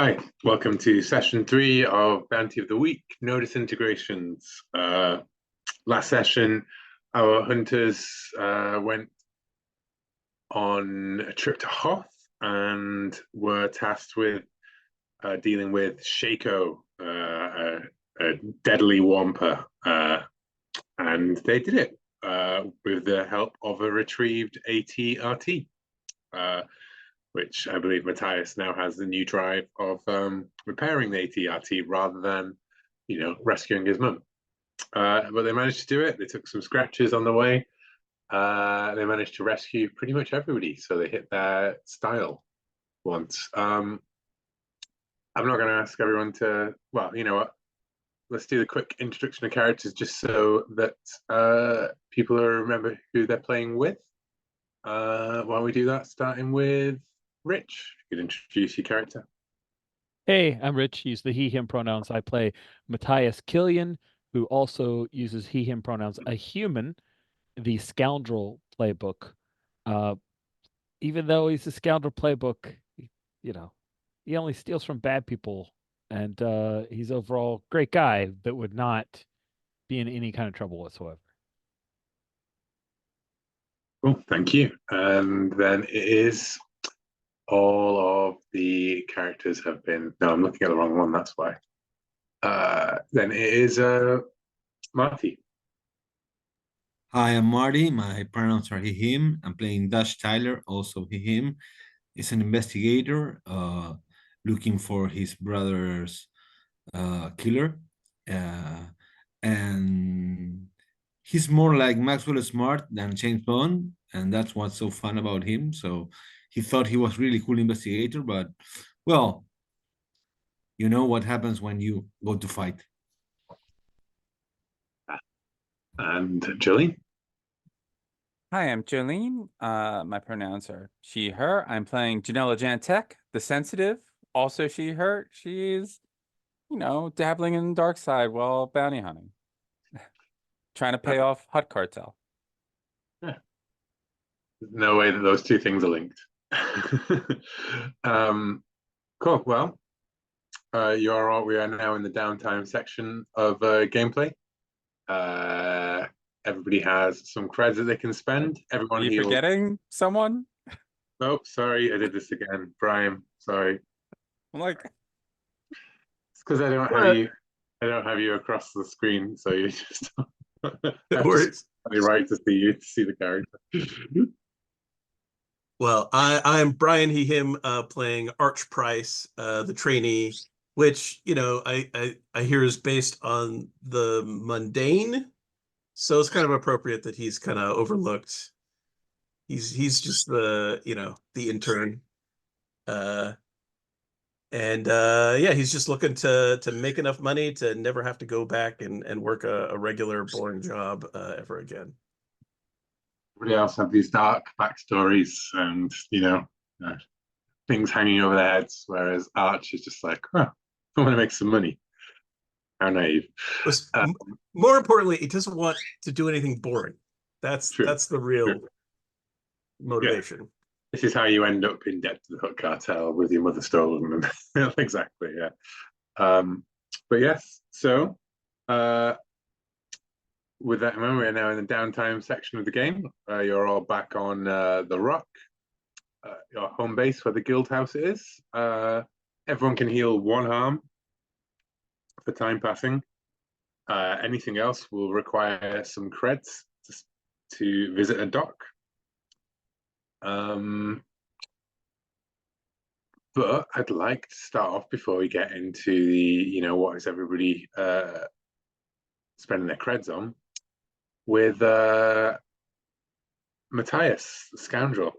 Hi, welcome to session 3 of Bounty of the Week, no disintegrations. Last session, our hunters went on a trip to Hoth and were tasked with dealing with Shaco, a deadly wampa, and they did it with the help of a retrieved AT-RT. Which I believe Matthias now has the new drive of repairing the AT-RT rather than, rescuing his mum. But they managed to do it. They took some scratches on the way. They managed to rescue pretty much everybody, so they hit their style once. I'm not going to ask everyone to, well, you know what? Let's do the quick introduction of characters just so that people will remember who they're playing with. While we do that, starting with Rich, you could introduce your character. Hey, I'm Rich. Use the he, him pronouns. I play Matthias Killian, who also uses he, him pronouns. A human, the scoundrel playbook. Even though he's a scoundrel playbook, he only steals from bad people. And he's overall a great guy, but would not be in any kind of trouble whatsoever. Cool, thank you. And then it is all of the characters have been. No, I'm looking at the wrong one. That's why. Then it is Marty. Hi, I'm Marty. My pronouns are he, him. I'm playing Dash Tyler, also he, him. He's an investigator looking for his brother's killer. And he's more like Maxwell Smart than James Bond. And that's what's so fun about him. So he thought he was really cool investigator, but, well, you know what happens when you go to fight. And Jillian. Hi, I'm Jolene. My pronouns are she, her. I'm playing Janella Jantek, the sensitive. Also she, her. She's, dabbling in the dark side while bounty hunting. Trying to pay off Hut Cartel. Yeah. No way that those two things are linked. Cool. Well, we are now in the downtime section of gameplay. Everybody has some creds that they can spend. Everyone Are you forgetting someone? Oh, sorry, I did this again. Brian, sorry. I'm like, it's because I don't have you across the screen, so you just right to see the character. Well, I'm Brian he him playing Arch Price, the trainee, which I hear is based on the mundane, so it's kind of appropriate that he's kind of overlooked. He's just the the intern, and yeah, he's just looking to make enough money to never have to go back and work a regular boring job ever again. Everybody else have these dark backstories and things hanging over their heads, whereas Arch is just like, I want to make some money. How naive. More importantly, he doesn't want to do anything boring. That's the real motivation. Yeah. This is how you end up in debt to the Hut Cartel with your mother stolen. Exactly, yeah. But yes, so with that in mind, we're now in the downtime section of the game. You're all back on the Rock, your home base where the guild house is. Everyone can heal 1 harm for time passing. Anything else will require some creds to visit a dock. But I'd like to start off before we get into the, what is everybody spending their creds on, with Matthias, the scoundrel.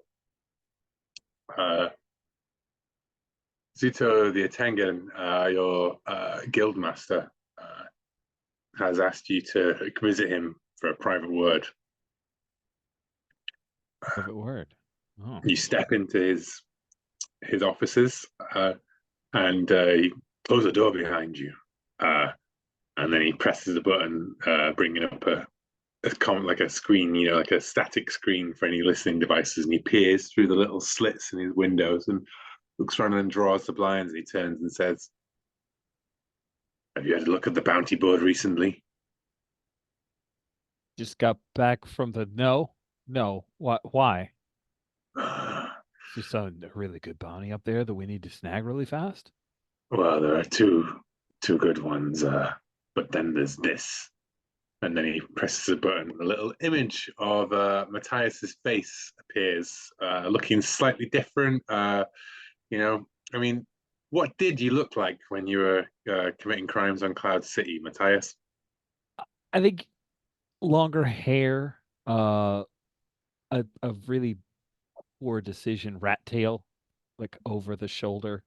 Zuto the Atengan, your guild master, has asked you to visit him for a private word. Private word. Oh. You step into his offices, and he closes the door behind you, and then he presses a button, bringing up a screen, like a static screen for any listening devices, and he peers through the little slits in his windows and looks around and draws the blinds, and he turns and says, "Have you had a look at the bounty board recently?" Just got back from the no. What? Why? Is there some really good bounty up there that we need to snag really fast? Well, there are two good ones, but then there's this. And then he presses a button. A little image of Matthias's face appears, looking slightly different. You know, I mean, what did you look like when you were committing crimes on Cloud City, Matthias? I think longer hair, a really poor decision, rat tail, like over the shoulder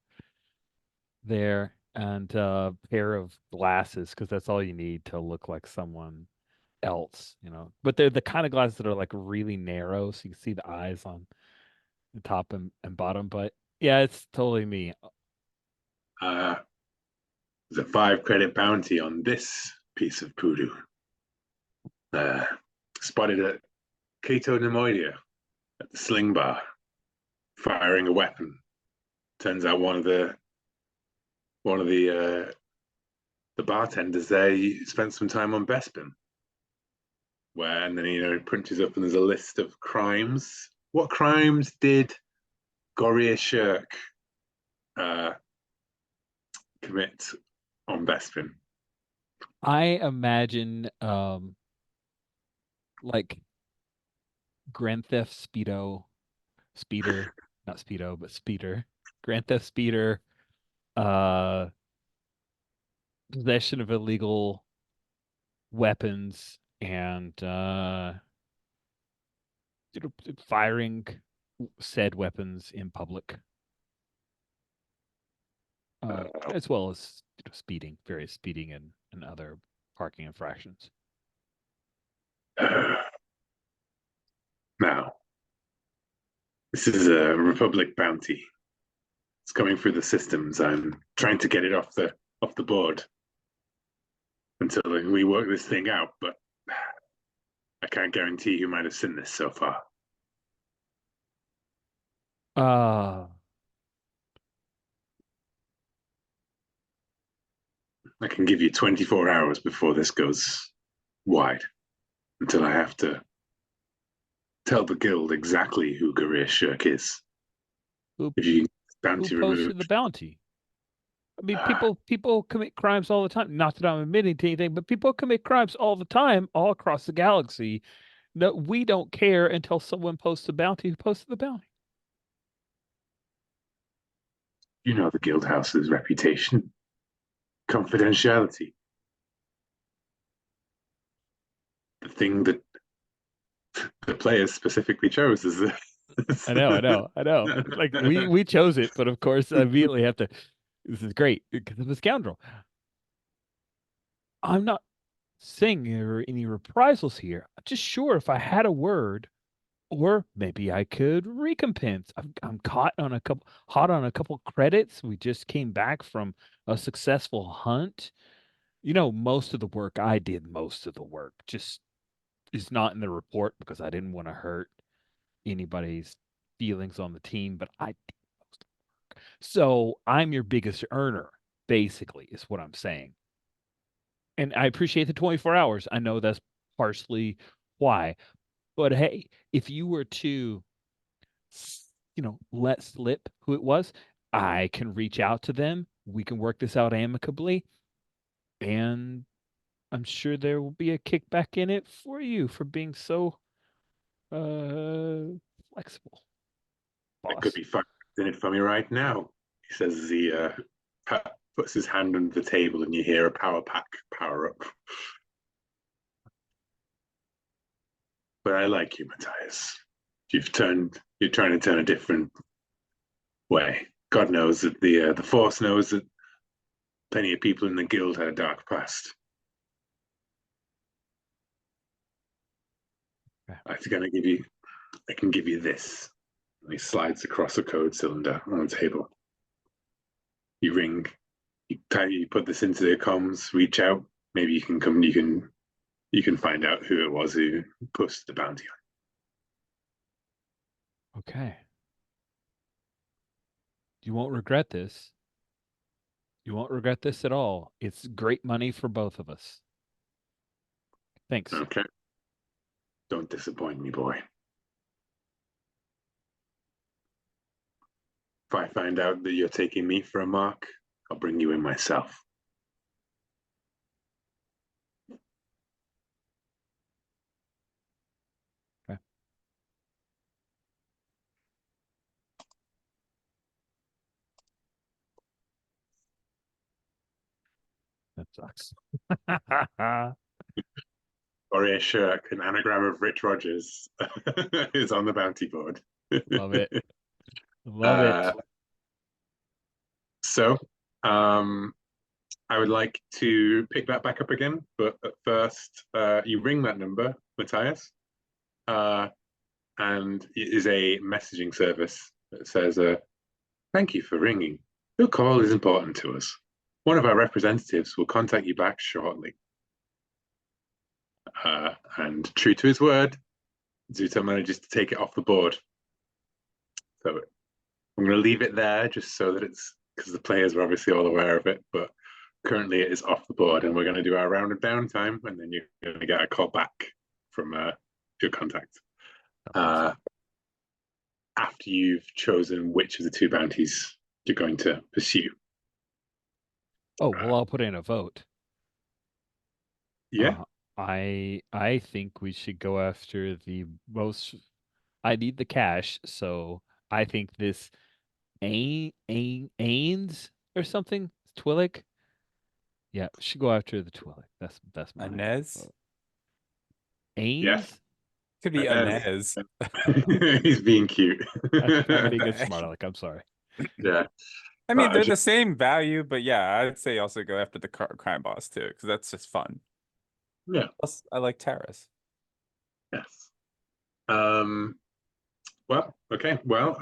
there, and a pair of glasses, because that's all you need to look like someone else, you know. But they're the kind of glasses that are like really narrow, so you can see the eyes on the top and bottom. But yeah, it's totally me. There's a 5-credit bounty on this piece of poodoo. Spotted at Cato Nemoidia at the Sling Bar, firing a weapon. Turns out one of the bartenders there, he spent some time on Bespin. And then he punches up and there's a list of crimes. What crimes did Goria Shirk commit on Bespin? I imagine like Grand Theft Speeder, not Speedo, but Speeder. Grand Theft Speeder, possession of illegal weapons, and firing said weapons in public, as well as speeding, various speeding and other parking infractions. Now, this is a Republic bounty. It's coming through the systems. I'm trying to get it off the board until we work this thing out, but I can't guarantee who might have seen this so far. I can give you 24 hours before this goes wide, until I have to tell the guild exactly who Goria Shirk is. If you bounty who posted removed. the bounty? I mean, people commit crimes all the time. Not that I'm admitting to anything, but people commit crimes all the time, all across the galaxy. No, we don't care until someone posts a bounty. Who posted the bounty? You know the guild house's reputation. Confidentiality. The thing that the players specifically chose is I know. Like we chose it, but of course I immediately have to. This is great because of a scoundrel. I'm not saying there are any reprisals here. I'm just sure if I had a word, or maybe I could recompense. I'm hot on a couple credits. We just came back from a successful hunt. Most of the work I did, most of the work just is not in the report because I didn't want to hurt anybody's feelings on the team, but I did most of the work. So I'm your biggest earner, basically, is what I'm saying. And I appreciate the 24 hours. I know that's partially why. But hey, if you were to, let slip who it was, I can reach out to them. We can work this out amicably. And I'm sure there will be a kickback in it for you for being so flexible. It could be fun in it for me right now. He says as he puts his hand under the table and you hear a power pack power up. But I like you, Matthias. You're trying to turn a different way. God knows that the Force knows that plenty of people in the guild had a dark past. Okay. I can give you this. And he slides across a code cylinder on the table. You ring, you put this into the comms, reach out, maybe you can come, you can find out who it was who posted the bounty on. Okay. You won't regret this. You won't regret this at all. It's great money for both of us. Thanks. Okay. Don't disappoint me, boy. If I find out that you're taking me for a mark, I'll bring you in myself. Okay. That sucks. Or a shirt, an anagram of Rich Rogers is on the bounty board. Love it. Love it. So, I would like to pick that back up again, but at first, you ring that number, Matthias, and it is a messaging service that says, "Thank you for ringing. Your call is important to us. One of our representatives will contact you back shortly." And true to his word, Zuto manages to take it off the board. So I'm going to leave it there just so that it's, because the players are obviously all aware of it, but currently it is off the board, and we're going to do our round of downtime, and then you're going to get a call back from your contact. After you've chosen which of the two bounties you're going to pursue. Oh, well, I'll put in a vote. Yeah. I think we should go after the most. I need the cash, so I think this Ains or something, Twillick. Yeah, we should go after the Twillick. That's my Inez? vote. Ains? Yes. Could be Inez. Inez. He's being cute. I'm being a smart aleck. I'm sorry. Yeah. I mean, they're the same value, but yeah, I'd say also go after the crime boss too, because that's just fun. Yeah. Plus, I like Terrace. Yes. Well, okay. Well,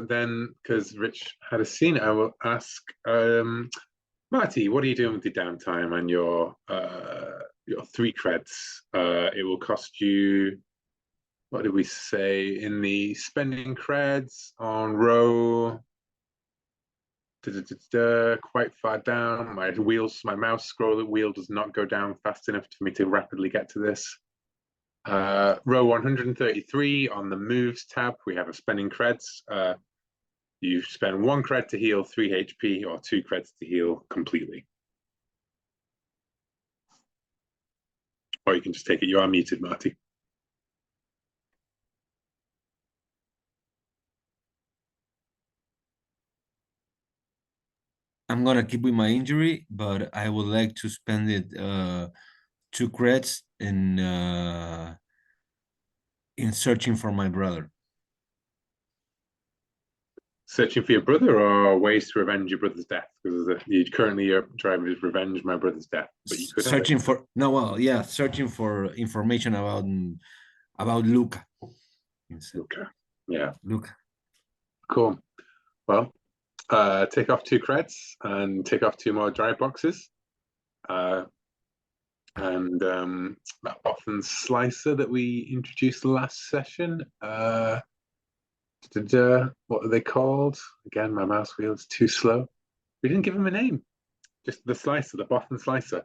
then, because Rich had a scene, I will ask Marty, what are you doing with the downtime and your 3 creds? It will cost you, what did we say in the spending creds on row? Quite far down. My mouse scroll wheel does not go down fast enough for me to rapidly get to this. Row 133 on the moves tab, we have a spending creds. You spend 1 cred to heal 3 HP or 2 creds to heal completely. Or you can just take it. You are muted, Marty. I'm gonna keep with my injury, but I would like to spend it 2 creds in searching for my brother. Searching for your brother, or ways to revenge your brother's death? Because currently your drive is revenge my brother's death, but you could searching for searching for information about Luca. Okay. Yeah. Luca. Cool. Well, take off 2 creds and take off 2 more drive boxes. And that often slicer that we introduced last session. What are they called? Again, my mouse wheel is too slow. We didn't give him a name. Just the slicer, the Bothan slicer.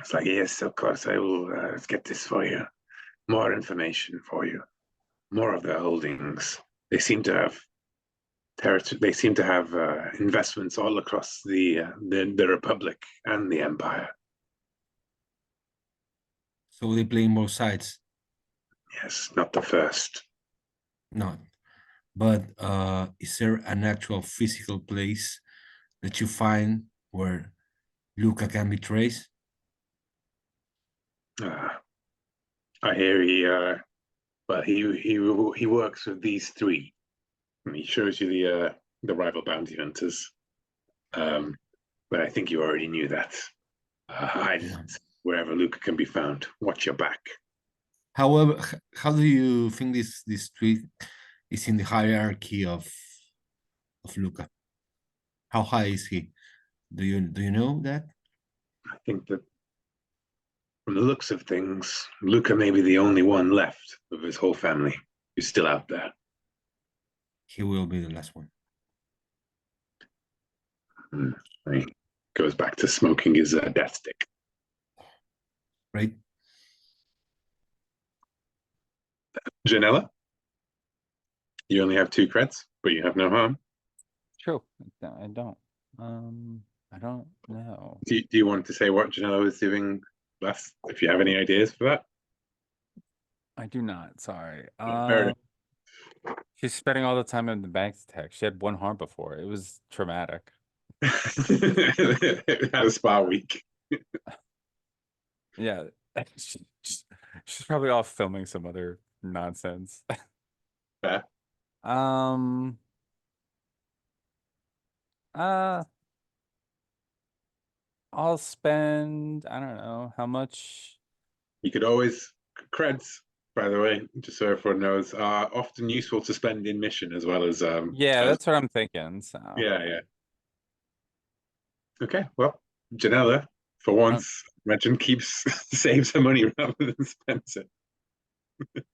It's like, yes, of course, I will get this for you. More information for you. More of their holdings. They seem to have territory. They seem to have investments all across the Republic and the Empire. So they play both sides. Yes, not the first. No, but is there an actual physical place that you find where Luca can be traced? I hear he works with these 3, and he shows you the rival bounty hunters. But I think you already knew that. Wherever Luca can be found, watch your back. However, how do you think this tweet is in the hierarchy of Luca? How high is he? Do you know that? I think that from the looks of things, Luca may be the only one left of his whole family who's still out there. he will be the last one. He goes back to smoking his death stick. Right? Janella, you only have 2 creds, but you have no harm. True. I don't. I don't know. Do you want to say what Janella was doing last? If you have any ideas for that? I do not. Sorry. Fair enough. She's spending all the time in the bank tech. She had 1 harm before. It was traumatic. It had a spa week. Yeah. She's probably off filming some other nonsense. Fair. I'll spend, I don't know how much. You could always creds, by the way, just so everyone knows, are often useful to spend in mission as well as Yeah, as- that's what I'm thinking. So yeah. Okay, well, Janella, for once, imagine saves her money rather than spends it.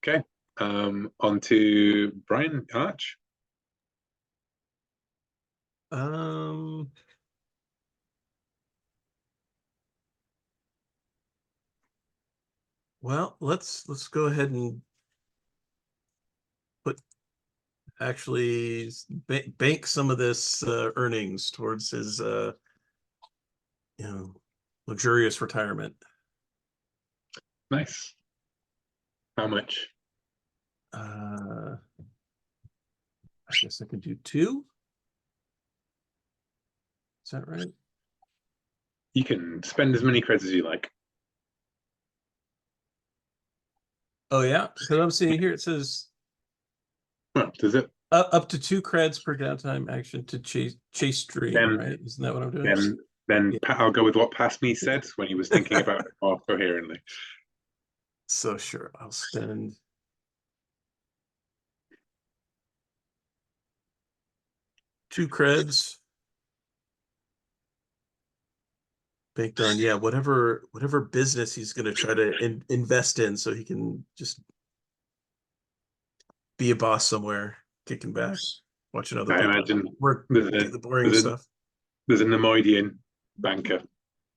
Okay, on to Brian Arch. Well, let's go ahead and actually bank some of this earnings towards his luxurious retirement. Nice. How much? I guess I could do 2. Is that right? You can spend as many creds as you like. Oh yeah, because I'm seeing here it says Well, does it? up to 2 creds per downtime action to chase stream, Then- right? Isn't that what I'm doing? Then Yeah. I'll go with what Past Me said when he was thinking about it more coherently. So sure, I'll spend 2 creds. Baked on, yeah, whatever business he's going to try to invest in, so he can just be a boss somewhere, kicking back, watching other I people imagine work, there's do the boring there's a- stuff. There's a Nemoidian banker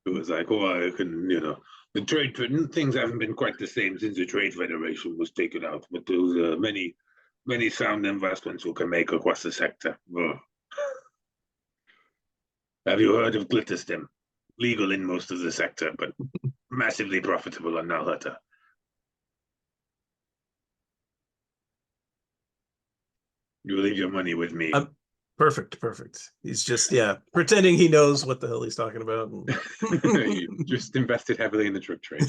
who was like, "Oh, I can, the trade things haven't been quite the same since the Trade Federation was taken out, but there's many sound investments we can make across the sector." Oh. Have you heard of Glitterstem? Legal in most of the sector, but massively profitable on Nalhutta. You leave your money with me. Perfect. He's just pretending he knows what the hell he's talking about. You just invested heavily in the drug trade.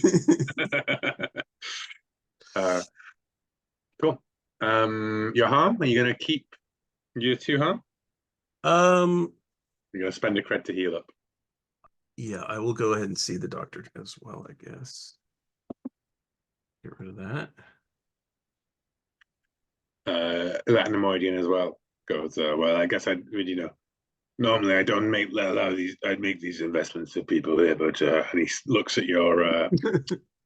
Cool. Your harm? Are you gonna keep your 2 harm? You're gonna spend a cred to heal up. Yeah, I will go ahead and see the doctor as well, I guess. Get rid of that. That Nemoidian as well goes, well, I guess normally I don't I'd make these investments for people here, but and he looks at your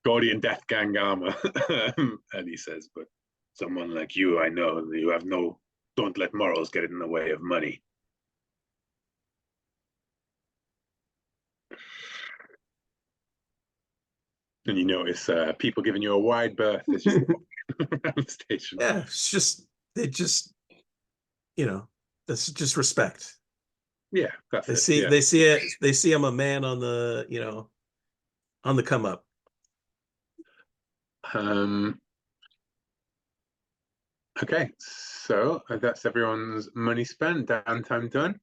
Gordian Death Gang armor and he says, but someone like you, I know you have don't let morals get in the way of money. And you notice people giving you a wide berth as you walk around the station. Yeah, it's just that's just respect. Yeah, that's They it. see Yeah. they see I'm a man on the on the come up. Okay, so that's everyone's money spent, downtime done.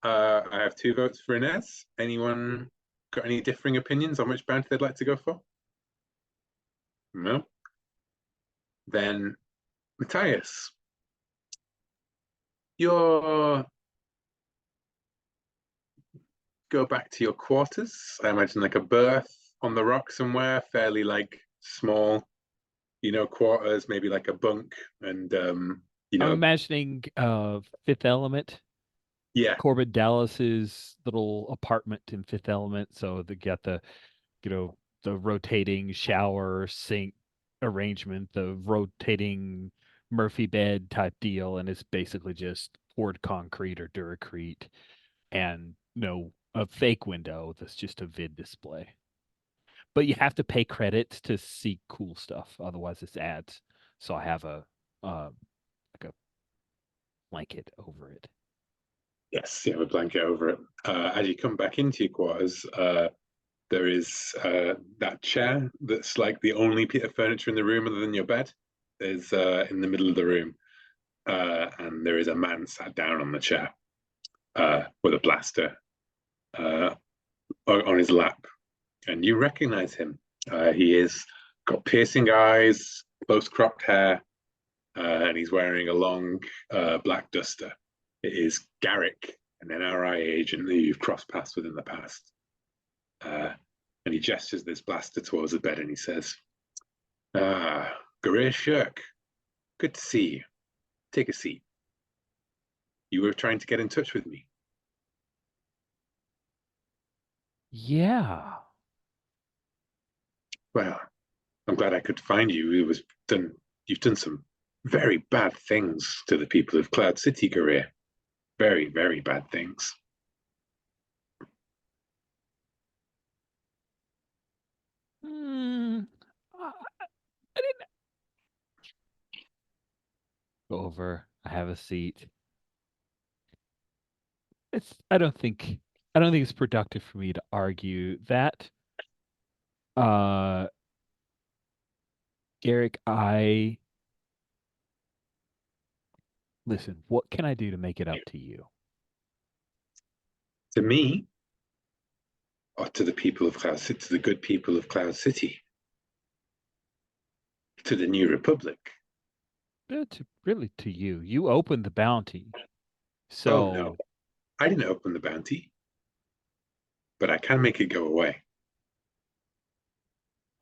I have 2 votes for Inez. Anyone got any differing opinions on which bounty they'd like to go for? No? Then, Matthias, go back to your quarters. I imagine like a berth on the rock somewhere, fairly like small, quarters, maybe like a bunk and I'm imagining Fifth Element. Yeah. Corbin Dallas's little apartment in Fifth Element. So they got the, the rotating shower, sink, arrangement, the rotating Murphy bed type deal, and it's basically just poured concrete or Duracrete and a fake window that's just a vid display. But you have to pay credits to see cool stuff, otherwise it's ads. So I have a like a blanket over it. Yes, you have a blanket over it. As you come back into your quarters, there is that chair that's like the only bit of furniture in the room other than your bed is in the middle of the room. And there is a man sat down on the chair with a blaster on his lap. And you recognize him. He is got piercing eyes, close cropped hair, and he's wearing a long black duster. It is Garrick, an NRI agent that you've crossed paths with in the past. And he gestures this blaster towards the bed and he says, Gareer Shirk, good to see you. Take a seat. You were trying to get in touch with me. Yeah. Well, I'm glad I could find you. You've done some very bad things to the people of Cloud City, Gareer. Very, very bad things. I didn't go over. I have a seat. I don't think it's productive for me to argue that. Garrick, listen, what can I do to make it up to you? To me, or to the people of Cloud City, to the good people of Cloud City, to the New Republic. Really to you. You opened the bounty. So Oh, no. I didn't open the bounty, but I can make it go away.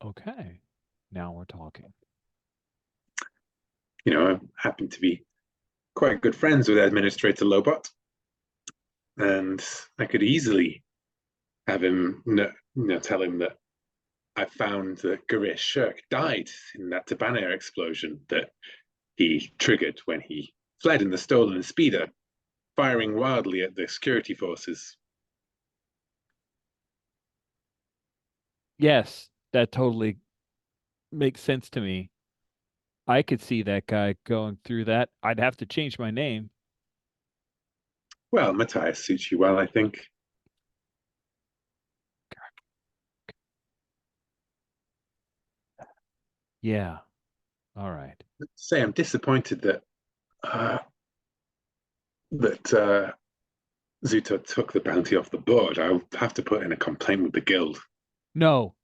Okay. Now we're talking. I happen to be quite good friends with Administrator Lobot, and I could easily have him, tell him that I found that Gareer Shirk died in that Tabanair explosion that he triggered when he fled in the stolen speeder, firing wildly at the security forces. Yes, that totally makes sense to me. I could see that guy going through that. I'd have to change my name. Well, Matthias suits you well, I think. Yeah. All right. Say, I'm disappointed that Zuto took the bounty off the board. I'll have to put in a complaint with the guild. No.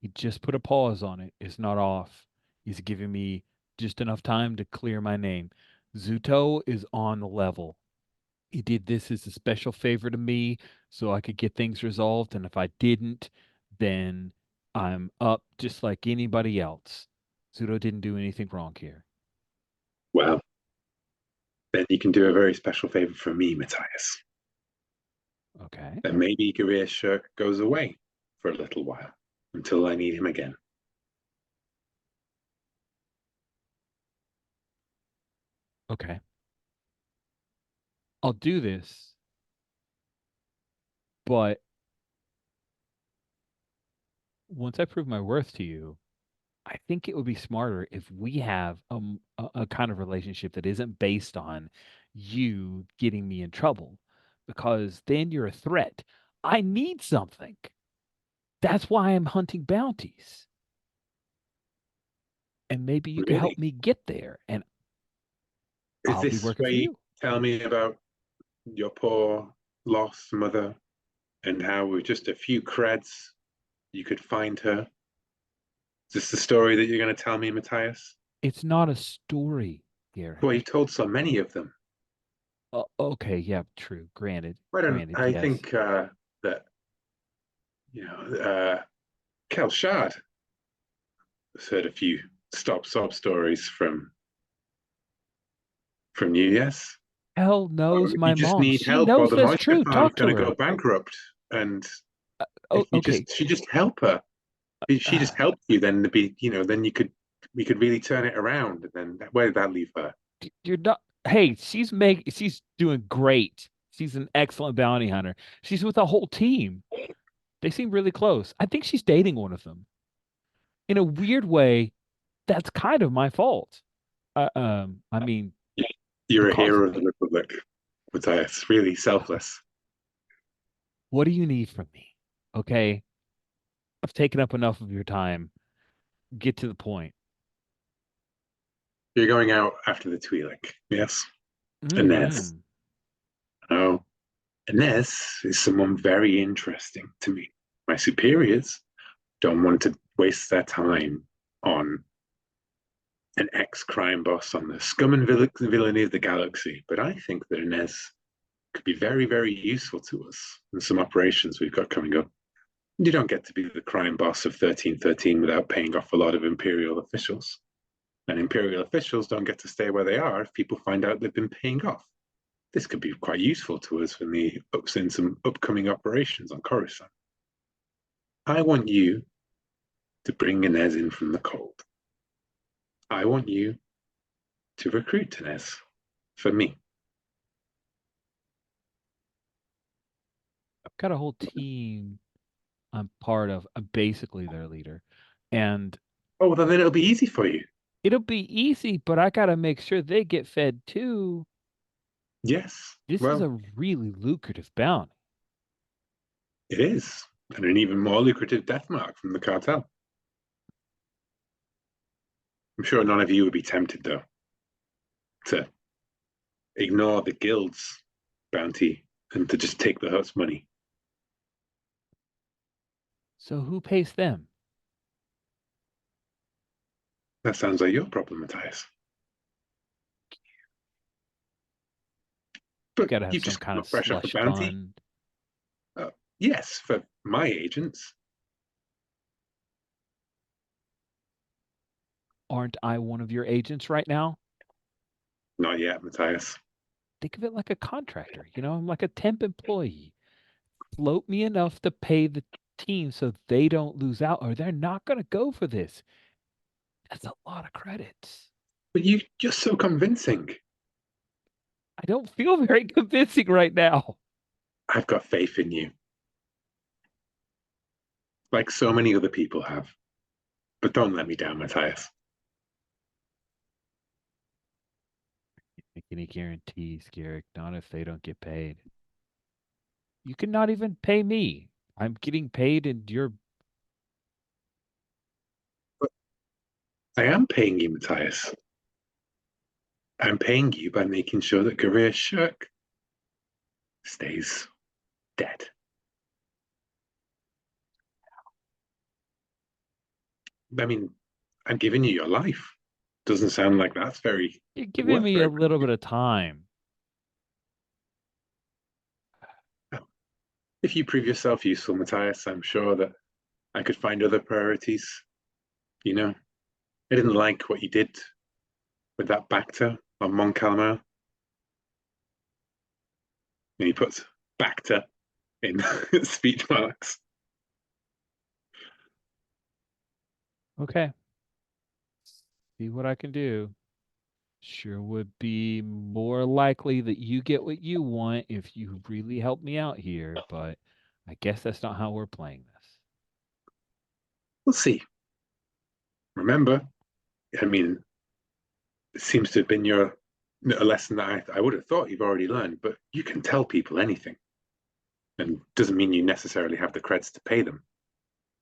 He just put a pause on it. It's not off. He's giving me just enough time to clear my name. Zuto is on the level. He did this as a special favor to me so I could get things resolved. And if I didn't, then I'm up just like anybody else. Zuto didn't do anything wrong here. Well, then you can do a very special favor for me, Matthias. Okay. Then maybe Gareer Shirk goes away for a little while until I need him again. Okay. I'll do this, but once I prove my worth to you, I think it would be smarter if we have a kind of relationship that isn't based on you getting me in trouble, because then you're a threat. I need something. That's why I'm hunting bounties. And maybe you can help me get there, and Is I'll be this working where for you you. tell me about your poor lost mother and how with just a few creds you could find her? Is this the story that you're going to tell me, Matthias? It's not a story, Garrett. Well, you've told so many of them. Okay, yeah, true. Granted. I yes. think that Kel Shard has heard a few sob stories from you, yes? Hell knows my you just mom. need She help, or knows the that's moisture true. farm's Talk to going to her. go bankrupt, and Okay. you just help her. If she just helped you, then then we could really turn it around. And then where did that leave her? You're not. Hey, she's doing great. She's an excellent bounty hunter. She's with a whole team. They seem really close. I think she's dating one of them. In a weird way, that's kind of my fault. I mean, You're a because hero of of the me. Republic, Matthias. Really selfless. What do you need from me? Okay, I've taken up enough of your time. Get to the point. You're going out after the Twi'lek, yes? Inez. Mhm. Oh, Inez is someone very interesting to me. My superiors don't want to waste their time on an ex-crime boss on the scum and villainy of the galaxy, but I think that Inez could be very, very useful to us in some operations we've got coming up. You don't get to be the crime boss of 1313 without paying off a lot of Imperial officials. And Imperial officials don't get to stay where they are if people find out they've been paying off. This could be quite useful to us in some upcoming operations on Coruscant. I want you to bring Inez in from the cold. I want you to recruit Inez for me. I've got a whole team I'm part of. I'm basically their leader. And Oh, well, then it'll be easy for you. it'll be easy, but I got to make sure they get fed too. Yes. This is Well, a really lucrative bounty. it is. And an even more lucrative death mark from the cartel. I'm sure none of you would be tempted, though, to ignore the guild's bounty and to just take the Hutt's money. So who pays them? That sounds like your problem, Matthias. You But got to have you've some just kind got of fresh off the slush bounty. fund. Yes, for my agents. Aren't I one of your agents right now? Not yet, Matthias. Think of it like a contractor. I'm like a temp employee. Float me enough to pay the team so they don't lose out, or they're not going to go for this. That's a lot of credits. But you're so convincing. I don't feel very convincing right now. I've got faith in you. Like so many other people have. But don't let me down, Matthias. Make any guarantees, Garrick, not if they don't get paid. You can not even pay me. I'm getting paid and you're I am paying you, Matthias. I'm paying you by making sure that Garia Shirk stays dead. I mean, I'm giving you your life. Doesn't sound like that's you're giving me a little bit of time. If you prove yourself useful, Matthias, I'm sure that I could find other priorities. I didn't like what you did with that Bacta on Mon Calamar. And he puts Bacta in speech marks. Okay. See what I can do. Sure would be more likely that you get what you want if you really help me out here, but I guess that's not how we're playing this. We'll see. Remember, I mean, it seems to have been a lesson that I would have thought you've already learned, but you can tell people anything. And doesn't mean you necessarily have the creds to pay them.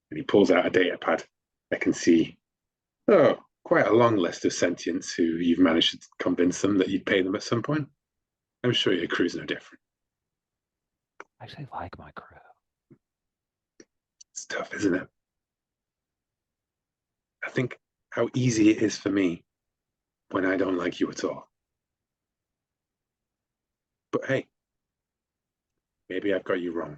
And he pulls out a data pad. I can see, quite a long list of sentients who you've managed to convince them that you'd pay them at some point. I'm sure your crew's no different. I actually like my crew. It's tough, isn't it? I think how easy it is for me when I don't like you at all. But hey, maybe I've got you wrong.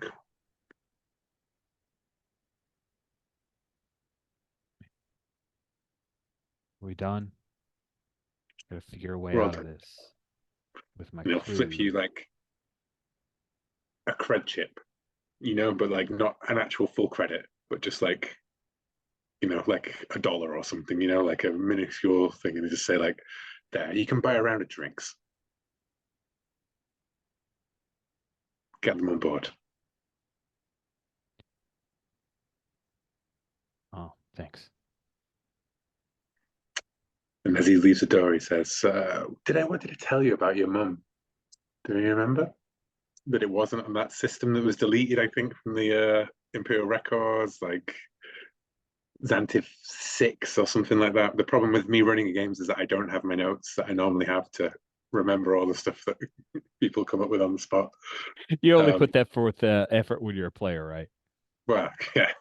Are we done? Gotta figure a way We're all out of done. this with my And he'll crew. flip you like a cred chip, but like not an actual full credit, but just like like $1 or something, like a minuscule thing, and just say like, there, you can buy a round of drinks. Get them on board. Oh, thanks. And as he leaves the door, he says, what did I tell you about your mum? Do you remember? That it wasn't on that system that was deleted, I think, from the Imperial records, like Xantif 6 or something like that. The problem with me running games is that I don't have my notes that I normally have to remember all the stuff that people come up with on the spot. You only put that forth effort when you're a player, right? Well, yeah.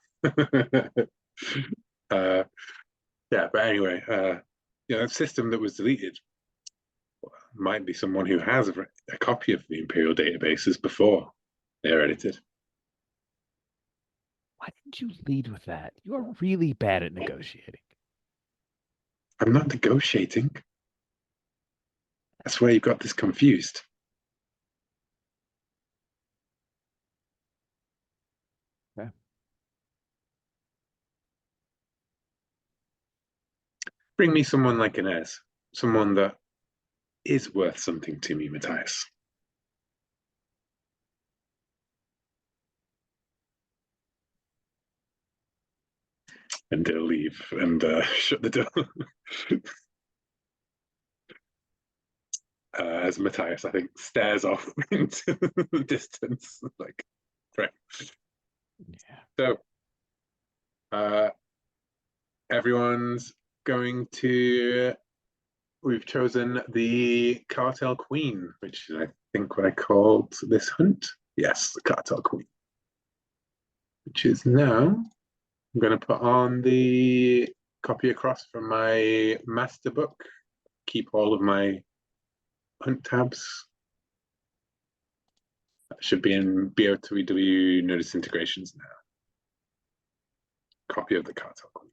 Yeah, but anyway, that system that was deleted might be someone who has a copy of the Imperial databases before they're edited. Why didn't you lead with that? You are really bad at negotiating. I'm not negotiating. That's where you got this confused. Okay. Bring me someone like Inez, someone that is worth something to me, Matthias. And they'll leave and shut the door. As Matthias, I think, stares off into the distance. Like, right. Yeah. So, everyone's going to. We've chosen the Cartel Queen, which is, I think, what I called this hunt. Yes, the Cartel Queen. Which is now. I'm going to put on the copy across from my master book. Keep all of my hunt tabs. That should be in BOTW no Disintegrations now. Copy of the Cartel Queen.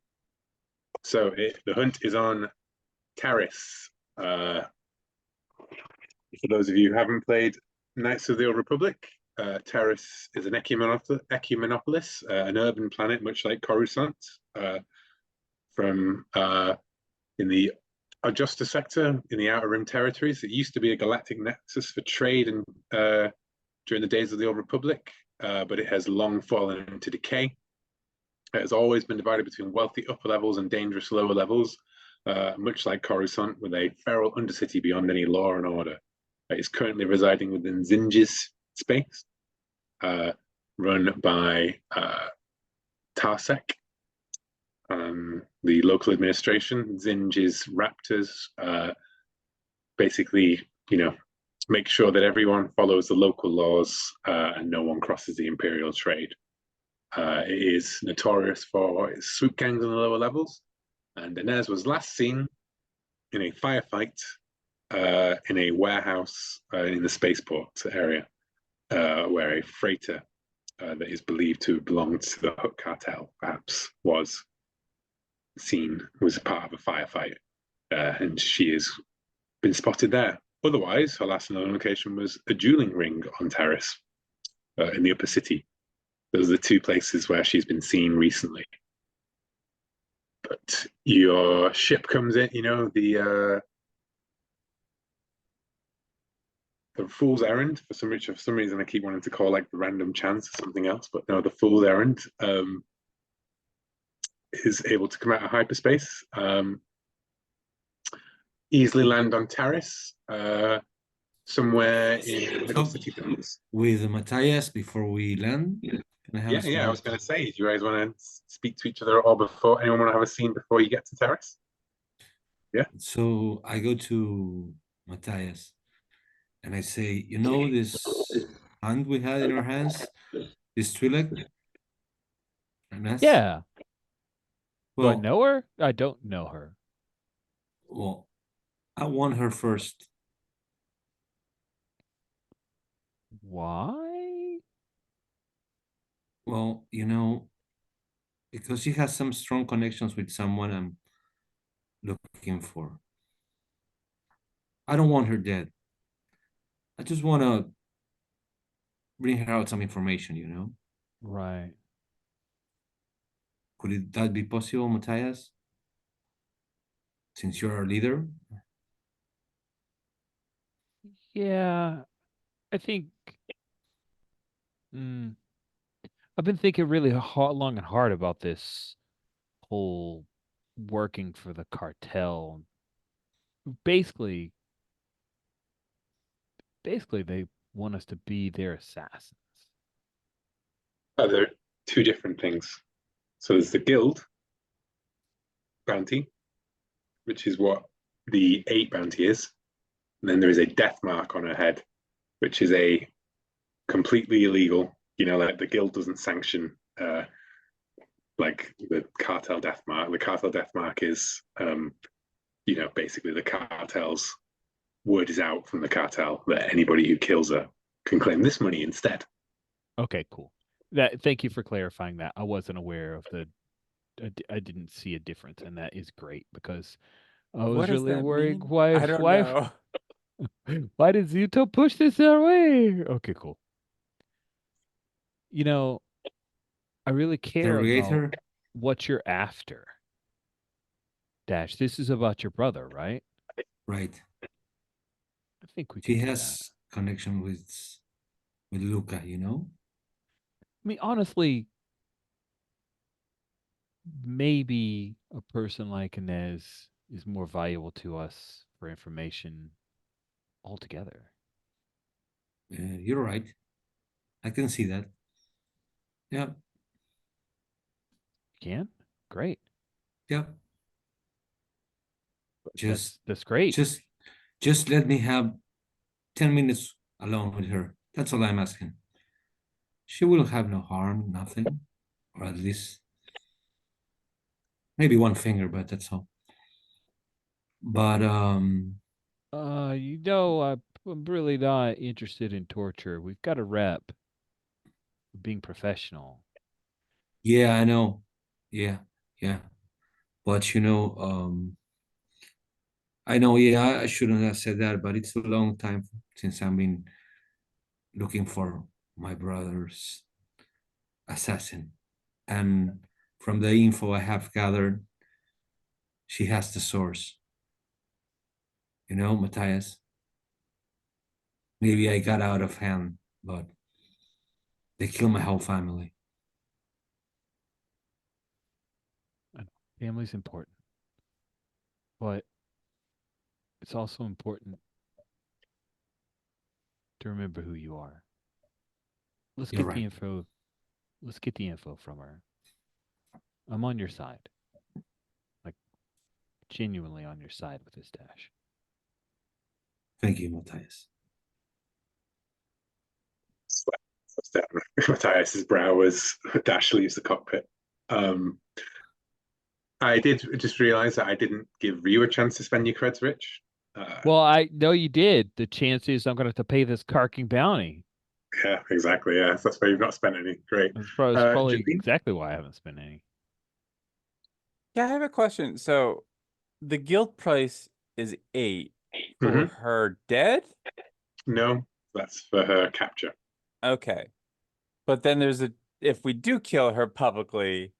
So the hunt is on Terrace. For those of you who haven't played Knights of the Old Republic, Terrace is an ecumenopolis, an urban planet, much like Coruscant, from in the Augusta sector in the Outer Rim territories. It used to be a galactic nexus for trade and during the days of the Old Republic, but it has long fallen into decay. It has always been divided between wealthy upper levels and dangerous lower levels, much like Coruscant, with a feral undercity beyond any law and order. It is currently residing within Zinj's space, run by Tarsec, the local administration. Zinj's raptors basically, make sure that everyone follows the local laws and no one crosses the Imperial trade. It is notorious for its swoop gangs on the lower levels, and Inez was last seen in a firefight in a warehouse in the spaceport area, where a freighter that is believed to belong to the Hook cartel, perhaps, was part of a firefight, and she has been spotted there. Otherwise, her last known location was a dueling ring on Terrace in the upper city. Those are the two places where she's been seen recently. But your ship comes in, the Fool's Errand, for some reason I keep wanting to call like the Random Chance or something else, but no, the Fool's Errand is able to come out of hyperspace, easily land on Terrace, somewhere in Middle City Films. With Matthias before we land. Yeah, I was going to say, do you guys want to speak to each other, or before anyone want to have a scene before you get to Terrace? Yeah. So I go to Matthias and I say, this hand we had in our hands, this Twi'lek? Yeah. Well, do I know her? I don't know her. Well, I want her first. Why? Well, because she has some strong connections with someone I'm looking for. I don't want her dead. I just want to bring her out some information, Right. that be possible, Matthias? Since you're our leader? Yeah, I think. I've been thinking really long and hard about this whole working for the cartel. Basically, they want us to be their assassins. There are two different things. So there's the guild bounty, which is what the 8 bounty is. And then there is a death mark on her head, which is a completely illegal. Like the guild doesn't sanction like the cartel death mark. The cartel death mark is, basically the cartel's word is out from the cartel that anybody who kills her can claim this money instead. Okay, cool. Thank you for clarifying that. I wasn't aware of I didn't see a difference, and that is great because I was What does really that worried. mean? Why? I don't know. Why did Zuto push this our way? Okay, cool. I really care about Interrogator? what you're after. Dash, this is about your brother, right? Right. I think we She can do that. has connection with Luca, I mean, honestly, maybe a person like Inez is more valuable to us for information altogether. You're right. I can see that. Yeah. Can? Great. Yeah. Just That's great. just let me have 10 minutes alone with her. That's all I'm asking. She will have no harm, nothing, or at least maybe one finger, but that's all. But I'm really not interested in torture. We've got a rep for being professional. yeah, I know. Yeah. But I know, yeah, I shouldn't have said that, but it's a long time since I've been looking for my brother's assassin. And from the info I have gathered, she has the source. Matthias. Maybe I got out of hand, but they killed my whole family. Family's important. But it's also important to remember who you are. Let's You're get the right. info. Let's get the info from her. I'm on your side. Like, genuinely on your side with this, Dash. Thank you, Matthias. Matthias's brow as Dash leaves the cockpit. I did just realize that I didn't give you a chance to spend your creds, Rich. Well, I know you did. The chance is I'm going to have to pay this carking bounty. Yeah, exactly. Yeah, that's why you've not spent any. Great. That's probably Janine? exactly why I haven't spent any. Yeah, I have a question. So the guild price is 8 for her dead? No, that's for her capture. Okay. But then if we do kill her publicly,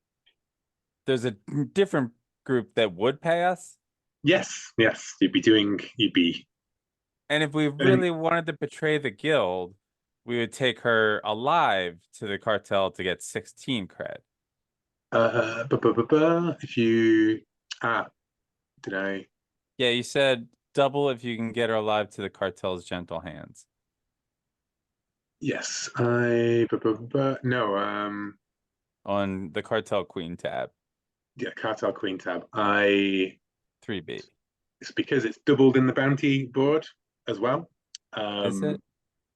there's a different group that would pay us. Yes, you'd be. And if we really wanted to betray the guild, we would take her alive to the cartel to get 16 cred. If you did I? Yeah, you said double if you can get her alive to the cartel's gentle hands. Yes, no. On the cartel queen tab. Yeah, cartel queen tab. 3B. It's because it's doubled in the bounty board as well. Is it?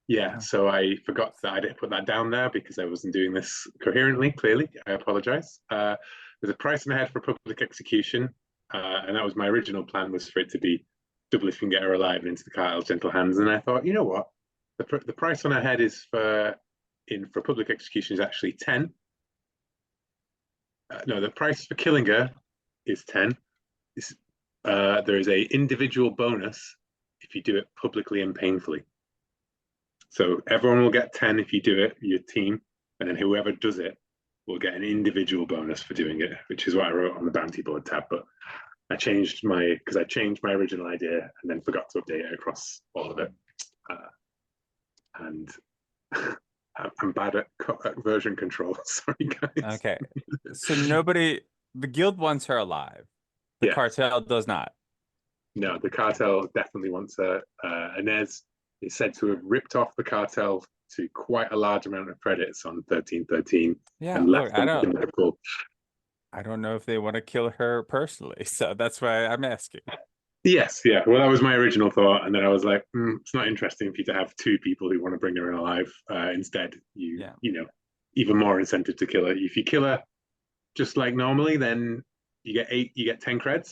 Yeah, so I forgot that I didn't put that down there because I wasn't doing this coherently, clearly. I apologize. There's a price on the head for public execution, and that was my original plan, was for it to be double if you can get her alive and into the cartel's gentle hands. And I thought, you know what? The price on her head is for public execution is actually 10. No, the price for killing her is 10. There is a individual bonus if you do it publicly and painfully. So everyone will get 10 if you do it, your team, and then whoever does it will get an individual bonus for doing it, which is what I wrote on the bounty board tab. But I changed my original idea and then forgot to update it across all of it. And I'm bad at version control. Sorry, guys. Okay. So the guild wants her alive. The cartel does not. No, the cartel definitely wants her. Inez is said to have ripped off the cartel to quite a large amount of credits on 1313. Yeah, and look, left them in Liverpool. I don't know if they want to kill her personally, so that's why I'm asking. Yes, yeah. Well, that was my original thought, and then I was like, it's not interesting for you to have two people who want to bring her in alive. Instead, you know, even more incentive to kill her. If you kill her just like normally, then you get 10 creds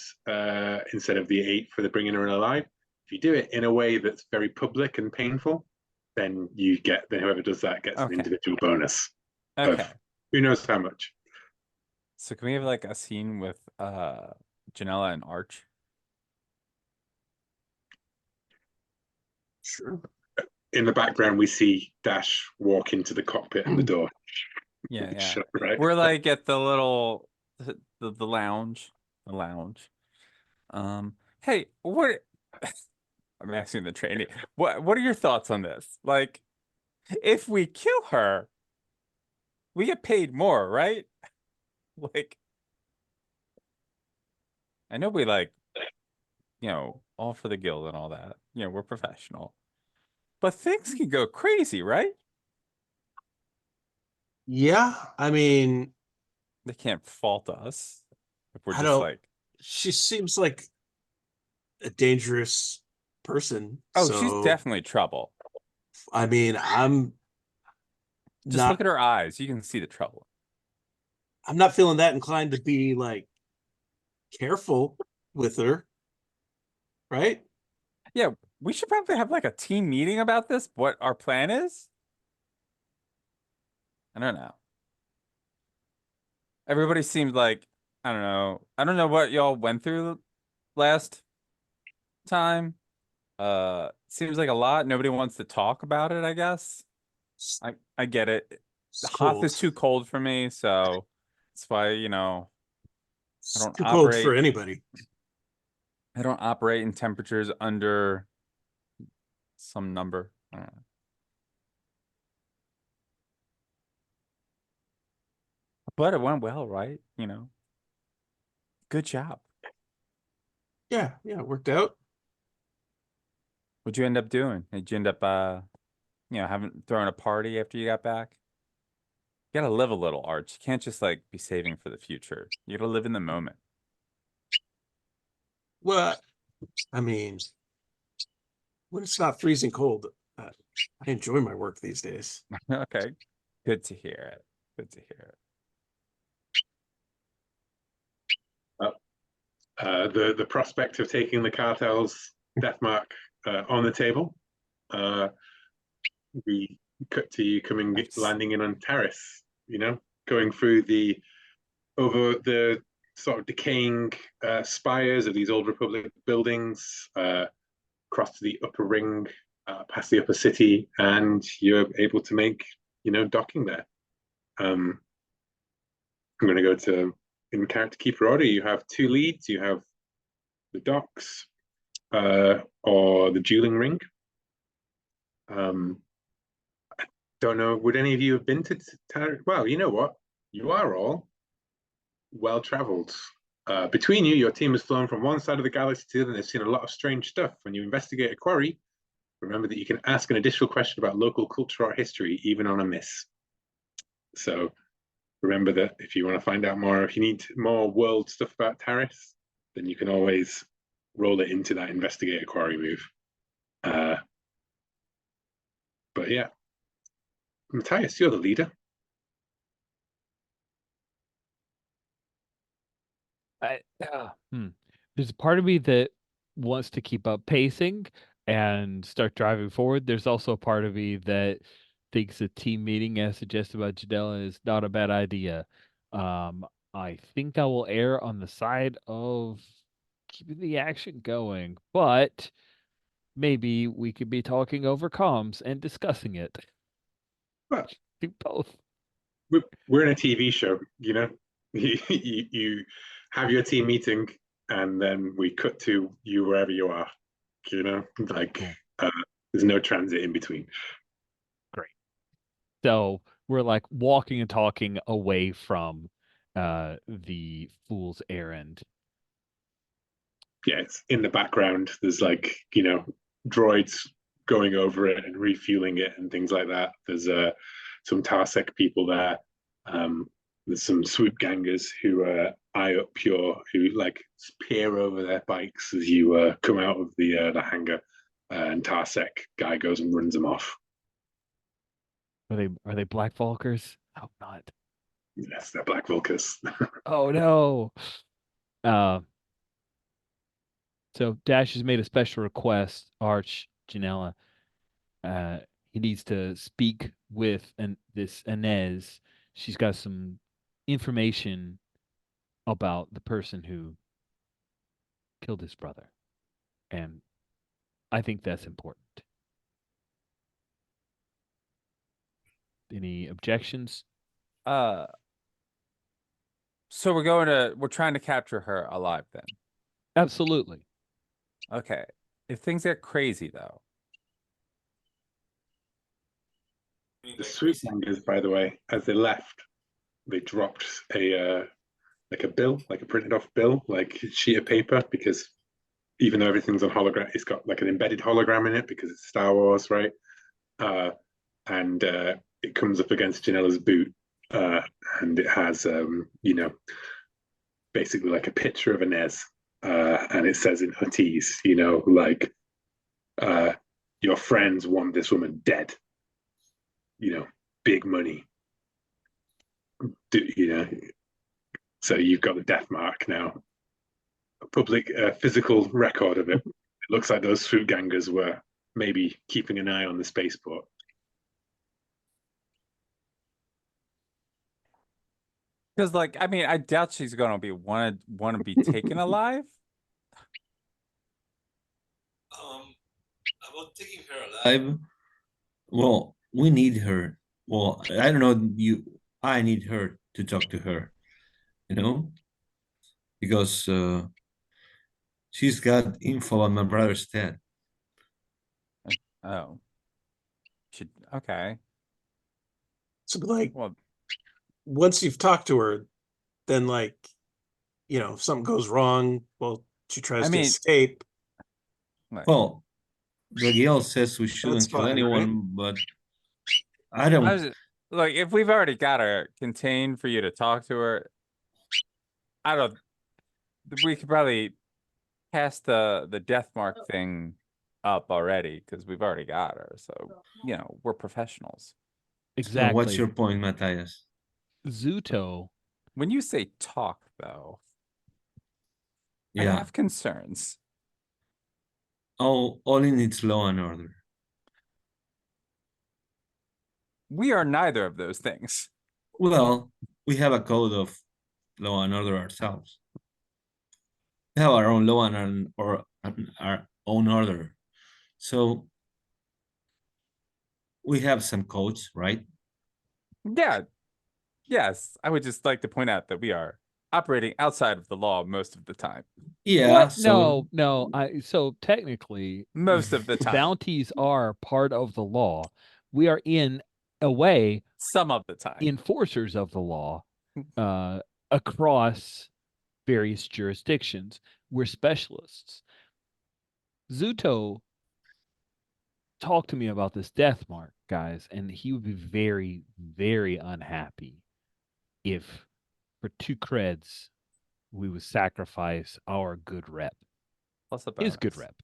instead of the 8 for the bringing her in alive. If you do it in a way that's very public and painful, then whoever does that gets an individual bonus. Okay. Who knows how much. So can we have like a scene with Janella and Arch? Sure. In the background, we see Dash walk into the cockpit and the door. Yeah. Shut, right? We're like at the little the lounge. The lounge. Hey, what I'm asking the trainee. What are your thoughts on this? Like, if we kill her, we get paid more, right? Like, I know we like, all for the guild and all that. We're professional. But things can go crazy, right? Yeah, I mean, they can't fault us if we're I just don't- like. she seems like a dangerous person. Oh, so, she's definitely trouble. I mean, I'm Just look at her eyes. You can see the trouble. I'm not feeling that inclined to be like careful with her. Right? Yeah, we should probably have like a team meeting about this, what our plan is. I don't know. Everybody seemed like, I don't know. I don't know what y'all went through last time. Seems like a lot. Nobody wants to talk about it, I guess. I get it. The Hoth is too cold for me, so that's why, I don't too cold for anybody. I don't operate in temperatures under some number. I don't know. But it went well, right? Good job. Yeah, it worked out. What'd you end up doing? Did you end up throwing a party after you got back? You gotta live a little, Arch. You can't just like be saving for the future. You gotta live in the moment. Well, I mean, when it's not freezing cold, I enjoy my work these days. Okay. Good to hear it. Good to hear it. The prospect of taking the cartel's death mark on the table. We cut to you landing in on Terrace, going through over the sort of decaying spires of these old Republic buildings, across to the upper ring, past the upper city, and you're able to make, docking there. I'm going to go to in character keeper order. You have 2 leads. You have the docks or the dueling ring. I don't know. Would any of you have been to Terrace? Well, you know what? You are all well traveled. Between you, your team has flown from one side of the galaxy to the other, and they've seen a lot of strange stuff. When you investigate a quarry, remember that you can ask an additional question about local culture or history, even on a miss. So remember that if you want to find out more, if you need more world stuff about Terrace, then you can always roll it into that investigate a quarry move. But yeah, Matthias, you're the leader. There's a part of me that wants to keep up pacing and start driving forward. There's also a part of me that thinks a team meeting, as suggested by Janella, is not a bad idea. I think I will err on the side of keeping the action going, but maybe we could be talking over comms and discussing it. Well, do both. we're in a TV show, you know. You have your team meeting, and then we cut to you wherever you are. You know, like Cool. there's no transit in between. Great. So we're like walking and talking away from the fool's errand. Yeah, it's in the background. There's like, you know, droids going over it and refueling it and things like that. There's some Tarsec people there. There's some swoop gangers who eye up who like peer over their bikes as you come out of the hangar, and Tarsec guy goes and runs them off. Are they Black Vulkers? I hope not. Yes, they're Black Vulkars. Oh no. So Dash has made a special request, Arch Janella. He needs to speak with this Inez. She's got some information about the person who killed his brother. And I think that's important. Any objections? So we're trying to capture her alive then. Absolutely. Okay. If things get crazy though. The swoop gangers, by the way, as they left, they dropped a like a bill, like a printed off bill, like a sheet of paper, because even though everything's on hologram, it's got like an embedded hologram in it because it's Star Wars, right? And it comes up against Janella's boot, and it has, you know, basically like a picture of Inez, and it says in Huttese, you know, like, your friends want this woman dead, you know, big money, you know. So you've got the death mark now, a public physical record of it. It looks like those swoop gangers were maybe keeping an eye on the spaceport. Because like, I mean, I doubt she's gonna want to be taken alive. About taking her alive. Well, we need her. Well, I don't know. I need her to talk to her. You know, because she's got info on my brother's death. Oh. Okay. So like, Well, once you've talked to her, then like, you know, if something goes wrong, well, she tries to escape. like, Well, Raguel says we shouldn't kill fine, anyone, but I don't. like, if we've already got her contained for you to talk to her, we could probably pass the death mark thing up already because we've already got her. So, you know, we're professionals. Exactly. What's your point, Matthias? Zuto. When you say talk, though, I Yeah. have concerns. All in its law and order. We are neither of those things. Well, we have a code of law and order ourselves. We have our own law and our own order. So we have some codes, right? Yeah. Yes. I would just like to point out that we are operating outside of the law most of the time. Yeah. What? So No. So technically, Most of the time. bounties are part of the law. We are in a way Some of the time. enforcers of the law across various jurisdictions. We're specialists. Zuto talked to me about this death mark, guys, and he would be very, very unhappy if for 2 creds we would sacrifice our good rep. Plus a His good bonus. rep.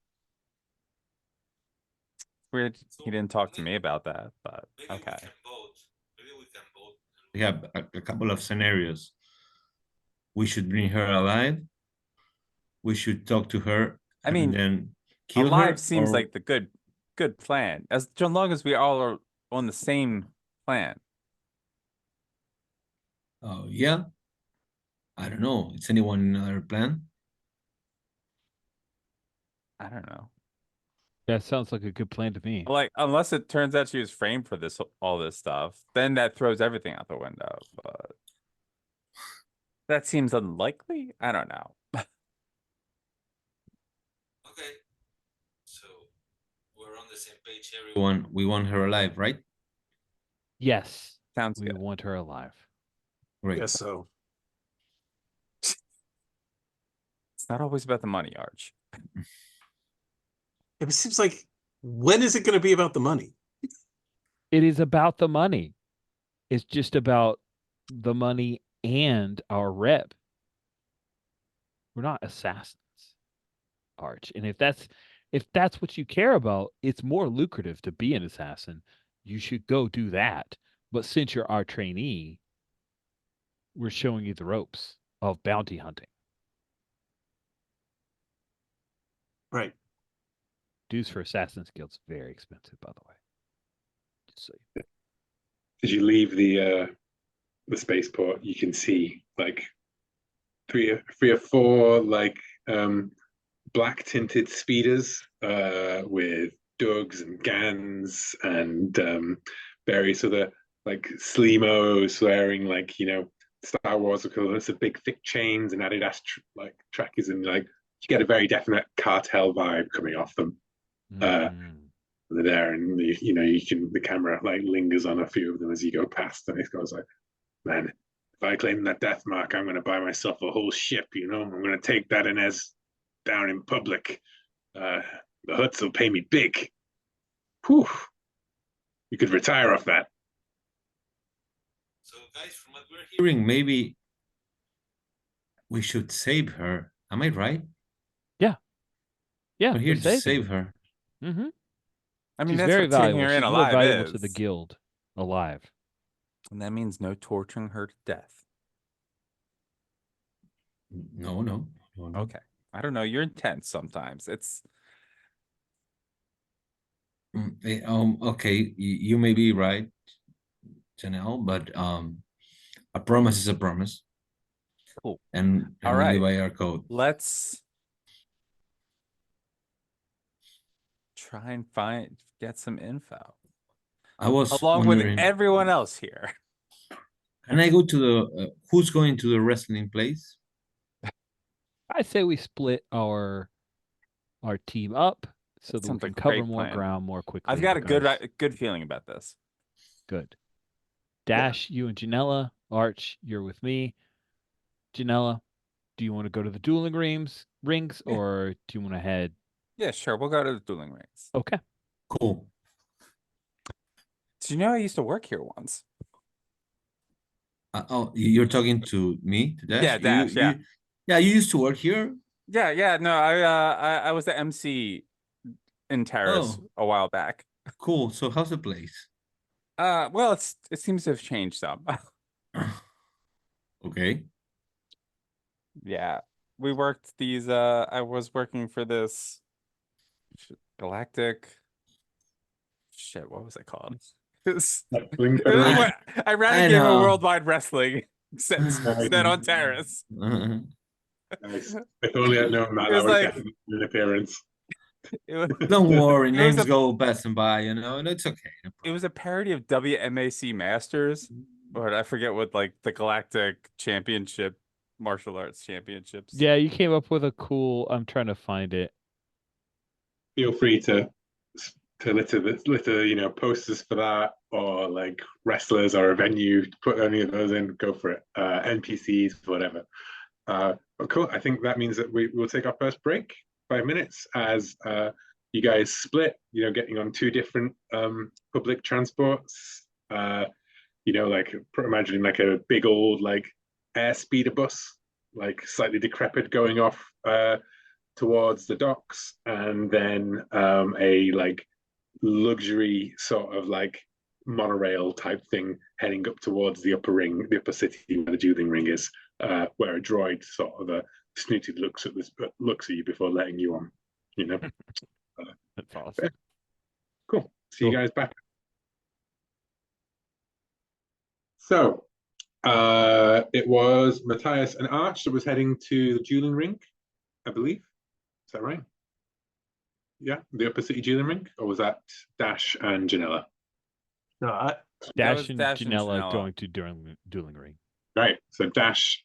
Weird. He didn't talk to me about that, but okay. we have a couple of scenarios. We should bring her alive. We should talk to her. I mean, and then kill alive her. seems like the good plan. As long as we all are on the same plan. Oh yeah. I don't know. Is anyone in our plan? I don't know. That sounds like a good plan to me. Like, unless it turns out she was framed for this, all this stuff, then that throws everything out the window. But that seems unlikely. I don't know. Okay. So we're on the same page, everyone. We want her alive, right? Yes, Sounds we good. want her alive. Great. Guess so. It's not always about the money, Arch. It seems like, when is it going to be about the money? It is about the money. It's just about the money and our rep. We're not assassins, Arch. And if that's what you care about, it's more lucrative to be an assassin. You should go do that. But since you're our trainee, we're showing you the ropes of bounty hunting. Right. Dues for Assassin's Guild's very expensive, by the way. Just so you As you leave the spaceport, you can see like three or four like black tinted speeders with Dugs and Gans and various other like Slemos wearing like Star Wars equivalents of big thick chains and Adidas like trackers, and like you get a very definite cartel vibe coming off them. They're there, and the camera like lingers on a few of them as you go past, and it goes like, man, if I claim that death mark, I'm going to buy myself a whole ship. I'm going to take that Inez down in public. The Huts will pay me big. Whew. You could retire off that. So, guys, from what we're hearing, maybe we should save her. Am I right? Yeah, We're here we're to saving save her. Mm-hmm. I mean, She's that's very what taking valuable. her She's in more alive valuable is. to the guild alive. And that means no torturing her to death. No. Okay. I don't know. You're intense sometimes. It's Okay, you may be right, Janelle, but a promise is a promise. cool. And All we live right. by our code. Let's try and get some info. I was Along with wondering, everyone else here. can I go to the who's going to the wrestling place? I say we split our team up so that we Sounds can like a cover great more plan. ground more quickly. I've got a because- good feeling about this. Good. Dash, you and Janella. Arch, you're with me. Janella, do you want to go to the dueling rings, Yeah. or do you want to head? Yeah, sure. We'll go to the dueling rings. Okay. Cool. Did you know I used to work here once? You're talking to me, to Dash? Yeah, Dash, yeah. Yeah, you used to work here? Yeah. No, I was the MC in Terrace a while back. Cool. So how's the place? Well, it seems to have changed some. Okay. Yeah, we worked these. I was working for this galactic. Shit, what was it called? I ran a I game of know. worldwide wrestling set on Terrace. Nice. If only I'd known that, It was that would like- definitely be an appearance. It was, Don't worry, It was names a- go passing by, and it's okay. No it was a parody of WMAC Masters, or I forget what, like the Galactic Championship, martial arts championships. Yeah, you came up with a cool. I'm trying to find it. Feel free to litter posters for that, or like wrestlers or a venue, put any of those in, go for it. NPCs, whatever. But cool. I think that means that we will take our first break, 5 minutes, as you guys split, getting on two different public transports. Like imagining like a big old like air speeder bus, like slightly decrepit, going off towards the docks, and then a like luxury sort of like monorail type thing heading up towards the upper city where the dueling ring is, where a droid sort of snooted looks at you before letting you on. That's awesome. Cool. See you guys back. So it was Matthias and Arch that was heading to the dueling ring, I believe. Is that right? Yeah, the Upper City dueling ring, or was that Dash and Janella? No, Dash and Dash and Janella Janella. going to dueling ring. Right. So Dash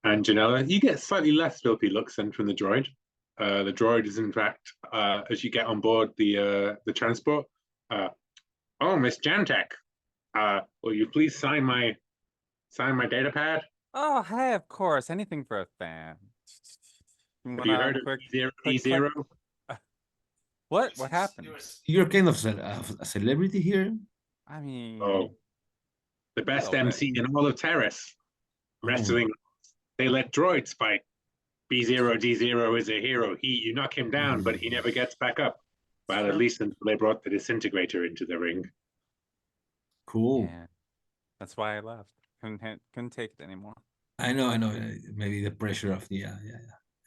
and Janella, you get slightly less filthy looks than from the droid. The droid is in fact, as you get on board the transport, oh, Miss Jantek, will you please sign my data pad? Oh, hey, of course. Anything for a fan. Have you heard of quick, E0? What happened? You're kind of a celebrity here. I mean, Oh, the best little bit. MC in all of Terrace. Wrestling, they let droids fight. B0 D0 is a hero. You knock him down, but he never gets back up. Well, at least until they brought the disintegrator into the ring. Cool. Yeah, that's why I left. Couldn't take it anymore. I know. Maybe the pressure of the yeah.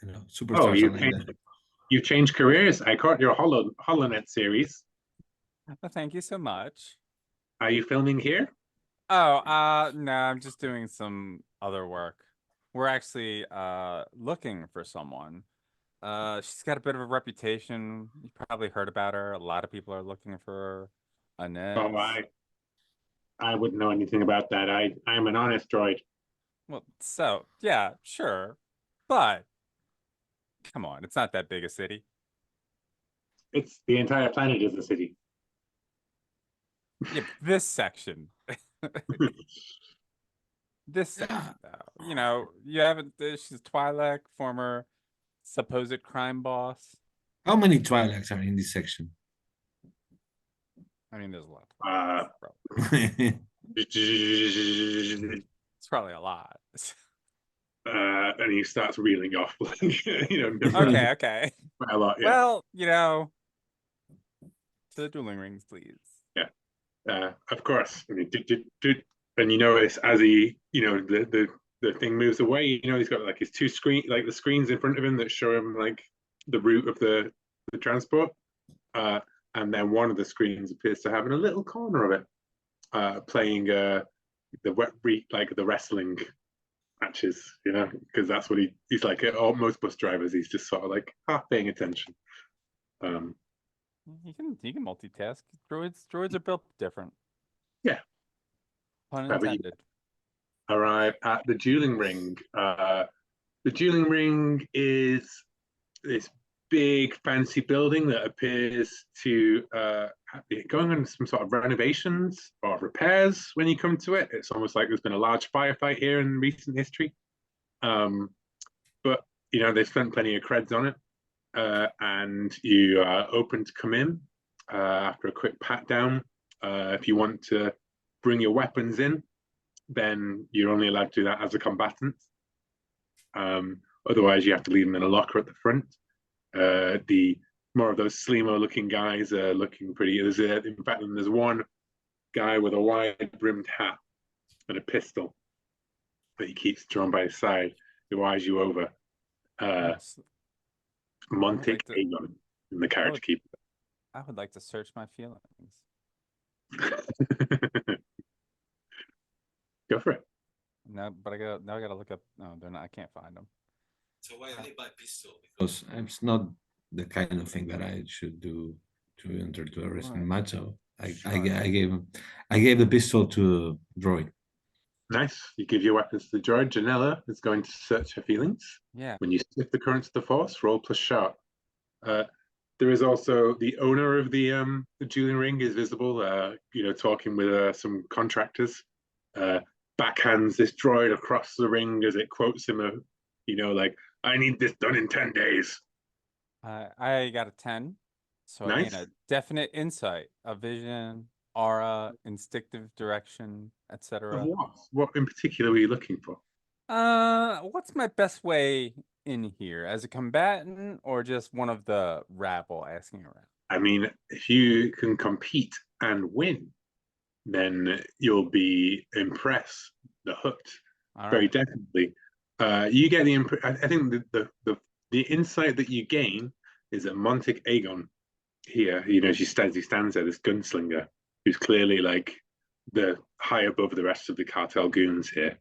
I know. Superstars Oh, you are like changed, that. you changed careers. I caught your HoloNet series. Well, thank you so much. Are you filming here? Oh, no, I'm just doing some other work. We're actually looking for someone. She's got a bit of a reputation. You probably heard about her. A lot of people are looking for her. Oh, I wouldn't know anything about that. I'm an honest droid. Well, so yeah, sure, but come on, it's not that big a city. It's the entire planet is a city. Yeah, this section. This section, though. You know, you haven't. She's Twi'lek, former supposed crime boss. How many Twi'leks are in this section? I mean, there's a lot. It's probably a lot. And he starts reeling off, Okay. quite a lot. Yeah. Well, to the dueling rings, please. Yeah. Of course. I mean, and you notice as he, the thing moves away. He's got like his two the screens in front of him that show him like the route of the transport. And then one of the screens appears to have in a little corner of it, playing the wrestling matches, because that's what he's like. Most bus drivers, he's just sort of like half paying attention. He can multitask. Droids are built different. Yeah. Pun intended. Arrive at the dueling ring. The dueling ring is this big fancy building that appears to be going on some sort of renovations or repairs when you come to it. It's almost like there's been a large firefight here in recent history. But they've spent plenty of creds on it. And you are open to come in after a quick pat down. If you want to bring your weapons in, then you're only allowed to do that as a combatant. Otherwise, you have to leave them in a locker at the front. The more of those Slimo looking guys are looking pretty. In fact, there's one guy with a wide brimmed hat and a pistol that he keeps drawn by his side, who eyes you over. Montic Aegon in the carriage keeper. I would like to search my feelings. Go for it. No, but I gotta look up. No, they're not. I can't find them. So why they buy pistol? Because it's not the kind of thing that I should do to enter to a wrestling match. So I gave the pistol to droid. Nice. You give your weapons to the droid. Janella is going to search her feelings. Yeah. When you sniff the currents of the force, roll plus sharp. There is also the owner of the dueling ring is visible. Talking with some contractors. Backhands this droid across the ring as it quotes him. Like, I need this done in 10 days. I got a 10. So nice. I gain a definite insight, a vision, aura, instinctive direction, etc. What in particular were you looking for? What's my best way in here? As a combatant or just one of the rabble asking around? I mean, if you can compete and win, then you'll be impressed, hooked. Very definitely. You get the I think the insight that you gain is that Montic Aegon here, he stands there, this gunslinger who's clearly like the high above the rest of the cartel goons here.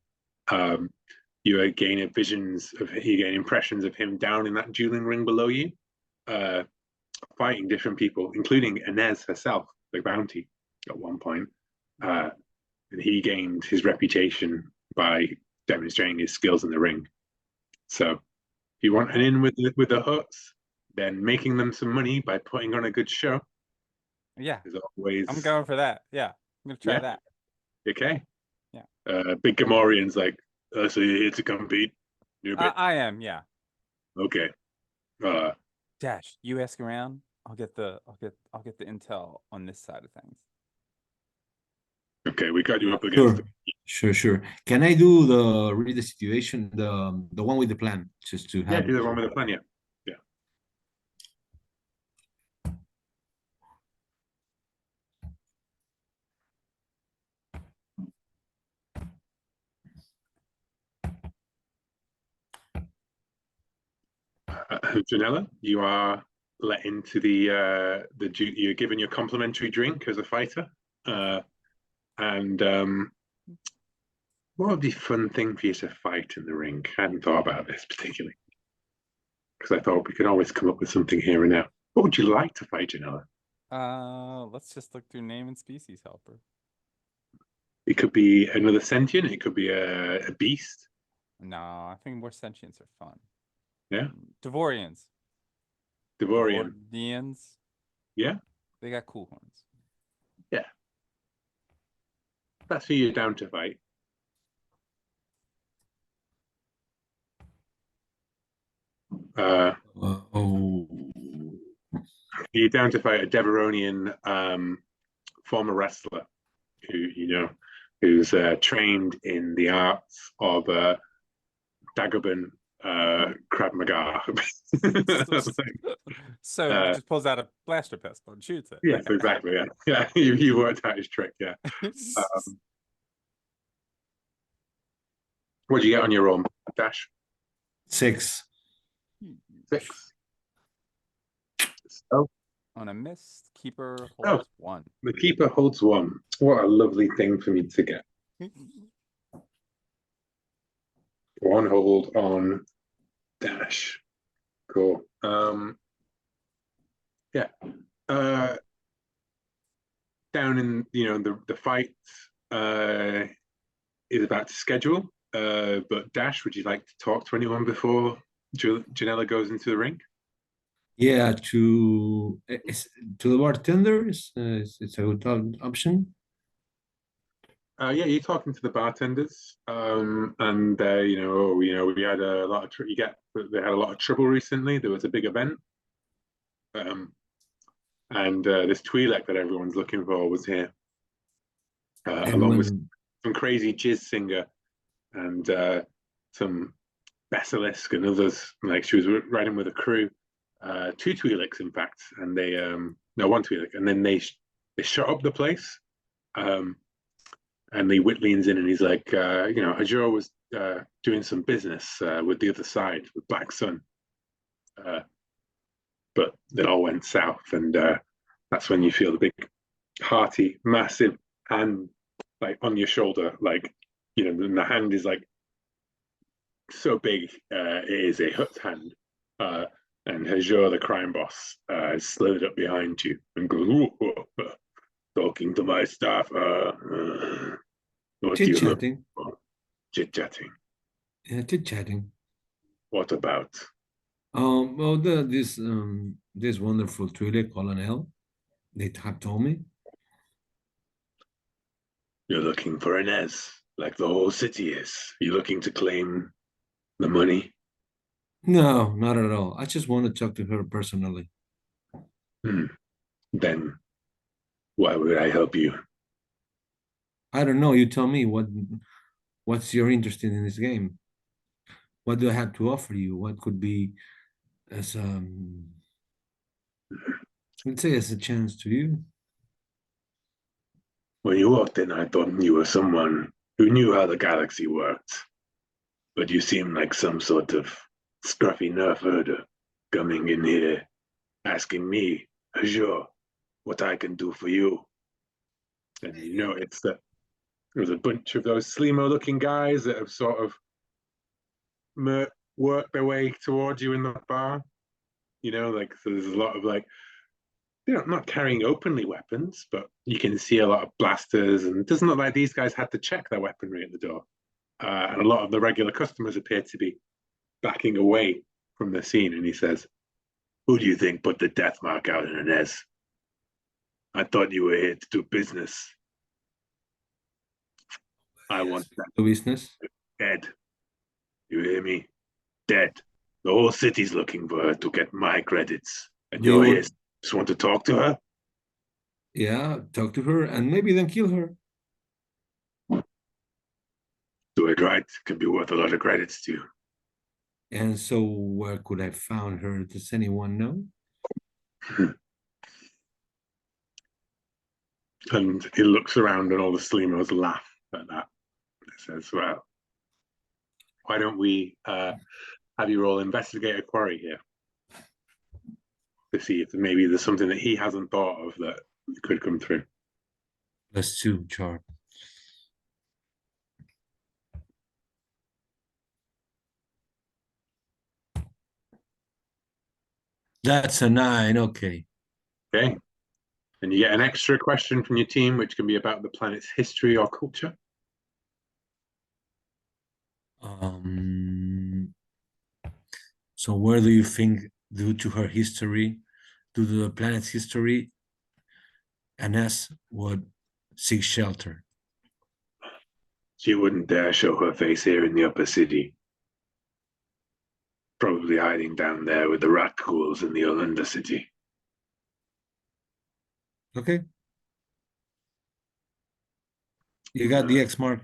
You gain impressions of him down in that dueling ring below you. fighting different people, including Inez herself, the bounty, at one point. And he gained his reputation by demonstrating his skills in the ring. So, if you want an in with the Huts, then making them some money by putting on a good show. Yeah, is always. I'm going for that. Yeah, I'm gonna try Yeah. that. Okay. Yeah. Big Gamorrean's like, so you're here to compete? I am. Yeah. Okay. Dash, you ask around. I'll get the intel on this side of things. Okay, we got you up against. Sure. Can I do the read the situation, the one with the plan, just to Yeah, have? do the one with the plan. Yeah. Janella, you are let into the you're given your complimentary drink as a fighter, and what would be a fun thing for you to fight in the ring? I hadn't thought about this particularly because I thought we could always come up with something here and now. What would you like to fight, Janella? Let's just look through name and species helper. It could be another sentient. It could be a beast. No, I think more sentients are fun. Yeah. Devorians. Devorian. Devorians. Yeah. They got cool horns. Yeah. That's who you're down to fight. You're down to fight a Deveronian former wrestler who's trained in the arts of Dagobah Krav Maga. So he just pulls out a blaster pistol and shoots it. Yes, exactly. Yeah. You worked out his trick. Yeah. What'd you get on your roll, Dash? 6. 6. So on a miss, keeper holds 1. The keeper holds 1. What a lovely thing for me to get. 1 hold on Dash. Cool. Yeah. Down in the fight is about to schedule. But Dash, would you like to talk to anyone before Janella goes into the ring? Yeah, to the bartender, it's a good option. Yeah, you're talking to the bartenders, and we had a lot of they had a lot of trouble recently. There was a big event, and this Twi'lek that everyone's looking for was here, along with some crazy jizz singer and some basilisk and others. Like she was riding with a crew, 2 Twi'leks in fact, and they no 1 Twi'lek, and then they shut up the place. And the Wit leans in and he's like, Ajor was doing some business with the other side, with Black Sun. But it all went south. And that's when you feel the big, hearty, massive hand like on your shoulder. Like, and the hand is like so big, it is a Hut's hand. And Ajor, the crime boss, is slowed up behind you and goes, talking to my staff. Chit-chatting. Chit-chatting. Yeah, chit-chatting. What about? Well, this wonderful Twi'lek, Colonel, they have told me. You're looking for Inez, like the whole city is. You're looking to claim the money? No, not at all. I just want to talk to her personally. Then why would I help you? I don't know. You tell me what's your interest in this game? What do I have to offer you? What could be as let's say as a chance to you? When you walked in, I thought you were someone who knew how the galaxy worked. But you seem like some sort of scruffy nerf herder coming in here, asking me, Ajor, what I can do for you. And there's a bunch of those Slimo-looking guys that have sort of worked their way towards you in the bar. you know, like, so there's a lot of like, you know, not carrying openly weapons, but you can see a lot of blasters, and it doesn't look like these guys had to check their weaponry at the door. And a lot of the regular customers appear to be backing away from the scene. And he says, "Who do you think put the death mark out in Inez? I thought you were here to do business. I want that The business. dead. You hear me? Dead. The whole city's looking for her to get my credits. And You you're would- here. Just want to talk to her? Yeah, talk to her and maybe then kill her. Do it right. Can be worth a lot of credits to you." And so where could I found her? Does anyone know? And he looks around and all the Slimos laugh at that. He says, "Well, why don't we have you all investigate a quarry here to see if maybe there's something that he hasn't thought of that could come through." +2, Char. That's a 9, okay. Okay. And you get an extra question from your team, which can be about the planet's history or culture. So where do you think, due to her history, due to the planet's history, Ines would seek shelter? She wouldn't dare show her face here in the upper city. Probably hiding down there with the rat ghouls in the undercity. Okay. You got the X mark.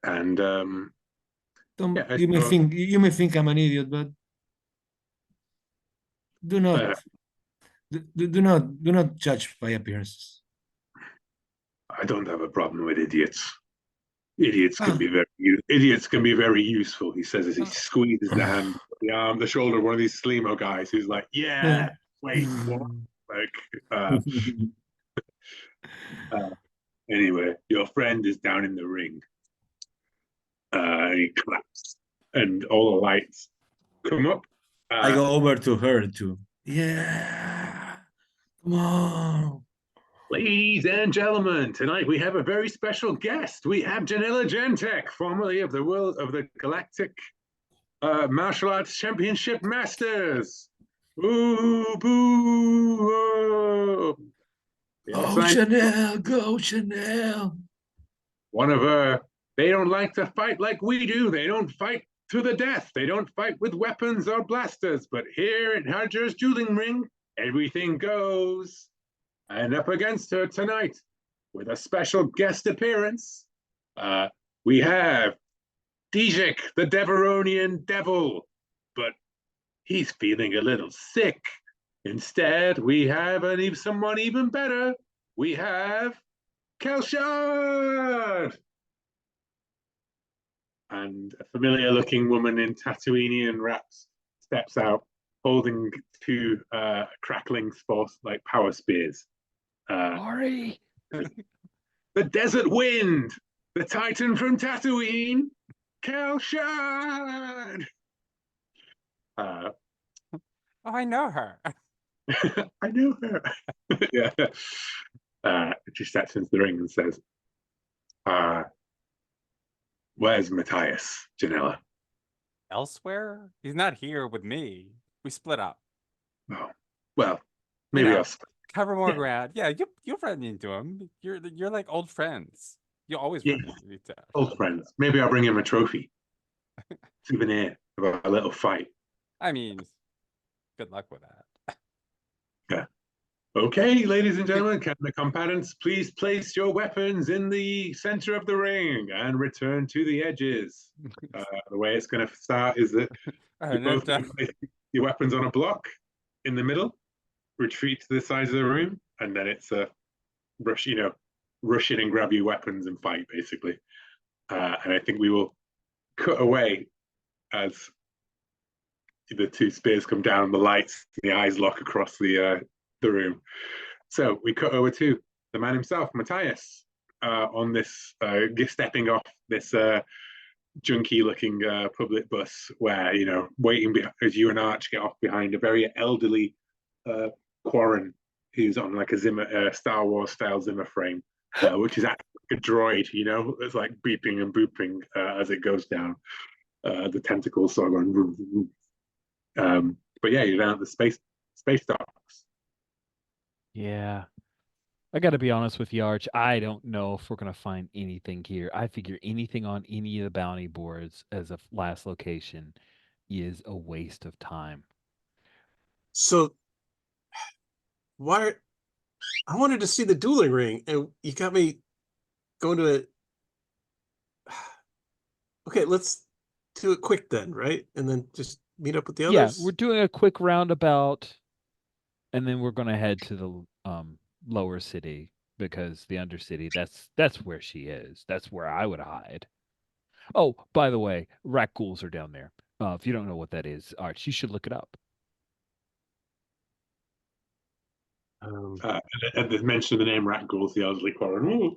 And yeah, You may think I'm an idiot, but do not do not judge by appearances. I don't have a problem with idiots. Idiots can be very useful. He says as he squeezes the hand, the arm, the shoulder of one of these Slimo guys who's like, "Yeah, wait, what?" Like, anyway, your friend is down in the ring. He claps, and all the lights come up. I go over to her too. Yeah, come on. Ladies and gentlemen, tonight we have a very special guest. We have Janela Gentek, formerly of the Galactic Martial Arts Championship Masters. Ooh, boo! Oh. Go Chanel, go Chanel. One of they don't like to fight like we do. They don't fight to the death. They don't fight with weapons or blasters. But here at Hadger's Dueling Ring, everything goes. And up against her tonight, with a special guest appearance, we have Dijik, the Deveronian Devil, but he's feeling a little sick. Instead, we have someone even better. We have Kelshard! And a familiar-looking woman in Tatooinean wraps steps out, holding two crackling like power spears. Sorry. The Desert Wind, the Titan from Tatooine, Kelshard! Oh, I know her. I know her. Yeah. She steps into the ring and says, "Where's Matthias, Janela?" Elsewhere? He's not here with me. We split up. Oh, well, maybe know, I'll cover more ground. Yeah, you run into him. You're like old friends. You always run into each other. old friends. Maybe I'll bring him a trophy, souvenir of a little fight. I mean, good luck with that. Yeah. Okay, ladies and gentlemen, can the combatants please place your weapons in the center of the ring and return to the edges? The way it's going to start is that you both place your weapons on a block in the middle, retreat to the sides of the room, and then it's a rush in and grab your weapons and fight, basically. And I think we will cut away as the two spears come down, the lights, the eyes lock across the room. So we cut over to the man himself, Matthias, on this stepping off this junky-looking public bus where, you know, waiting as you and Arch get off behind a very elderly Quarren who's on like a Star Wars style Zimmer frame, which is actually like a droid, you know, it's like beeping and booping as it goes down. The tentacles sort of going. But yeah, you're down at the space docks. Yeah. I got to be honest with you, Arch. I don't know if we're going to find anything here. I figure anything on any of the bounty boards as a last location is a waste of time. So why? I wanted to see the dueling ring, and you got me going to it. Okay, let's do it quick then, right? And then just meet up with the others. Yeah, we're doing a quick roundabout, and then we're going to head to the lower city because the undercity, that's where she is. That's where I would hide. Oh, by the way, rat ghouls are down there. If you don't know what that is, Arch, you should look it up. At the mention of the name rat ghouls, the elderly Quarren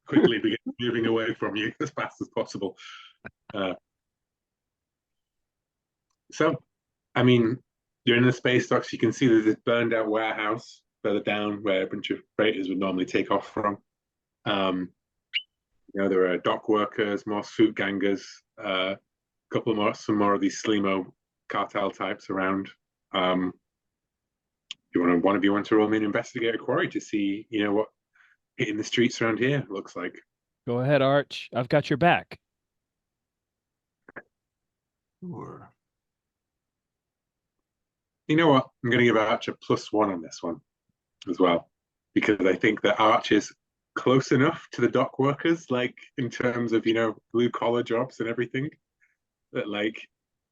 quickly begin moving away from you as fast as possible. So, I mean, you're in the space docks. You can see there's this burned out warehouse further down where a bunch of freighters would normally take off from. You know, there are dock workers, more suit gangers, some more of these Slimo cartel types around. One of you want to roll me an investigator quarry to see, you know, what hitting the streets around here looks like. Go ahead, Arch. I've got your back. Sure. You know what? I'm going to give Arch a +1 on this one as well, because I think that Arch is close enough to the dock workers, like in terms of, you know, blue collar jobs and everything, that like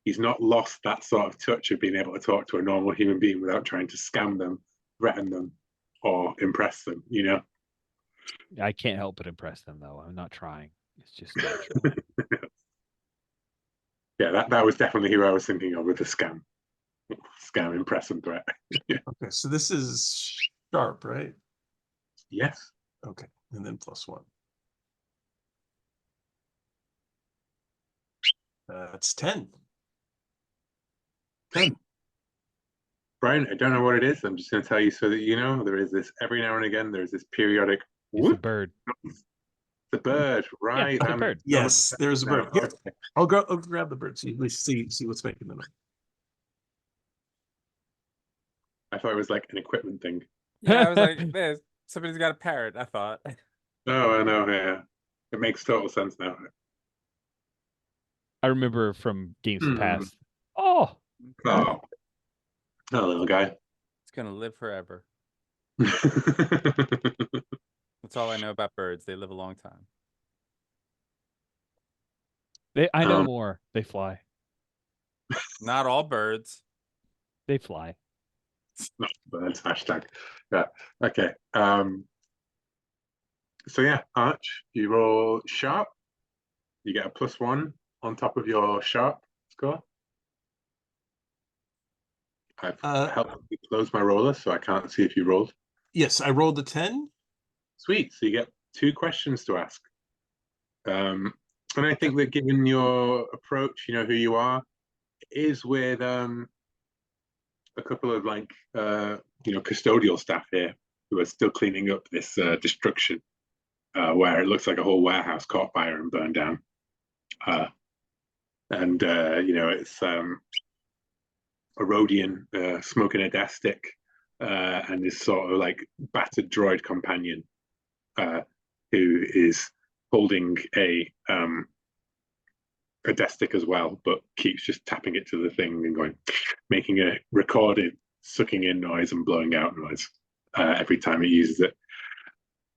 he's not lost that sort of touch of being able to talk to a normal human being without trying to scam them, threaten them, or impress them, you know? I can't help but impress them, though. I'm not trying. It's just natural. Yeah, that was definitely who I was thinking of with the scam, impress, and threat. Yeah. Okay, so this is sharp, right? Yes. Okay, and then +1. It's 10. 10. Brian, I don't know what it is. I'm just going to tell you so that you know. There is this, every now and again, there's this periodic It's a bird. The bird, right? Yeah, it's a bird. Yes, there's a bird. Here, Okay. I'll grab the bird so you at least see what's making the noise. I thought it was like an equipment thing. Yeah, I was like, "There's somebody's got a parrot." I thought. No, I know. Yeah, it makes total sense now. I remember from games Hmm. past. Oh, Oh, little guy. It's gonna live forever. That's all I know about birds. They live a long time. I know more. They fly. Not all birds. They fly. Not birds, hashtag. Yeah. Okay. So yeah, Arch, you roll sharp. You get a +1 on top of your sharp score. I've helped you close my roller, so I can't see if you rolled. Yes, I rolled a 10. Sweet. So you get 2 questions to ask. And I think that given your approach, you know who you are, is with a couple of like you know, custodial staff here who are still cleaning up this destruction where it looks like a whole warehouse caught fire and burned down. And you know, it's a Rhodian smoking a death and this sort of like battered droid companion who is holding a death stick as well, but keeps just tapping it to the thing and going, making a recorded sucking in noise and blowing out noise every time it uses it.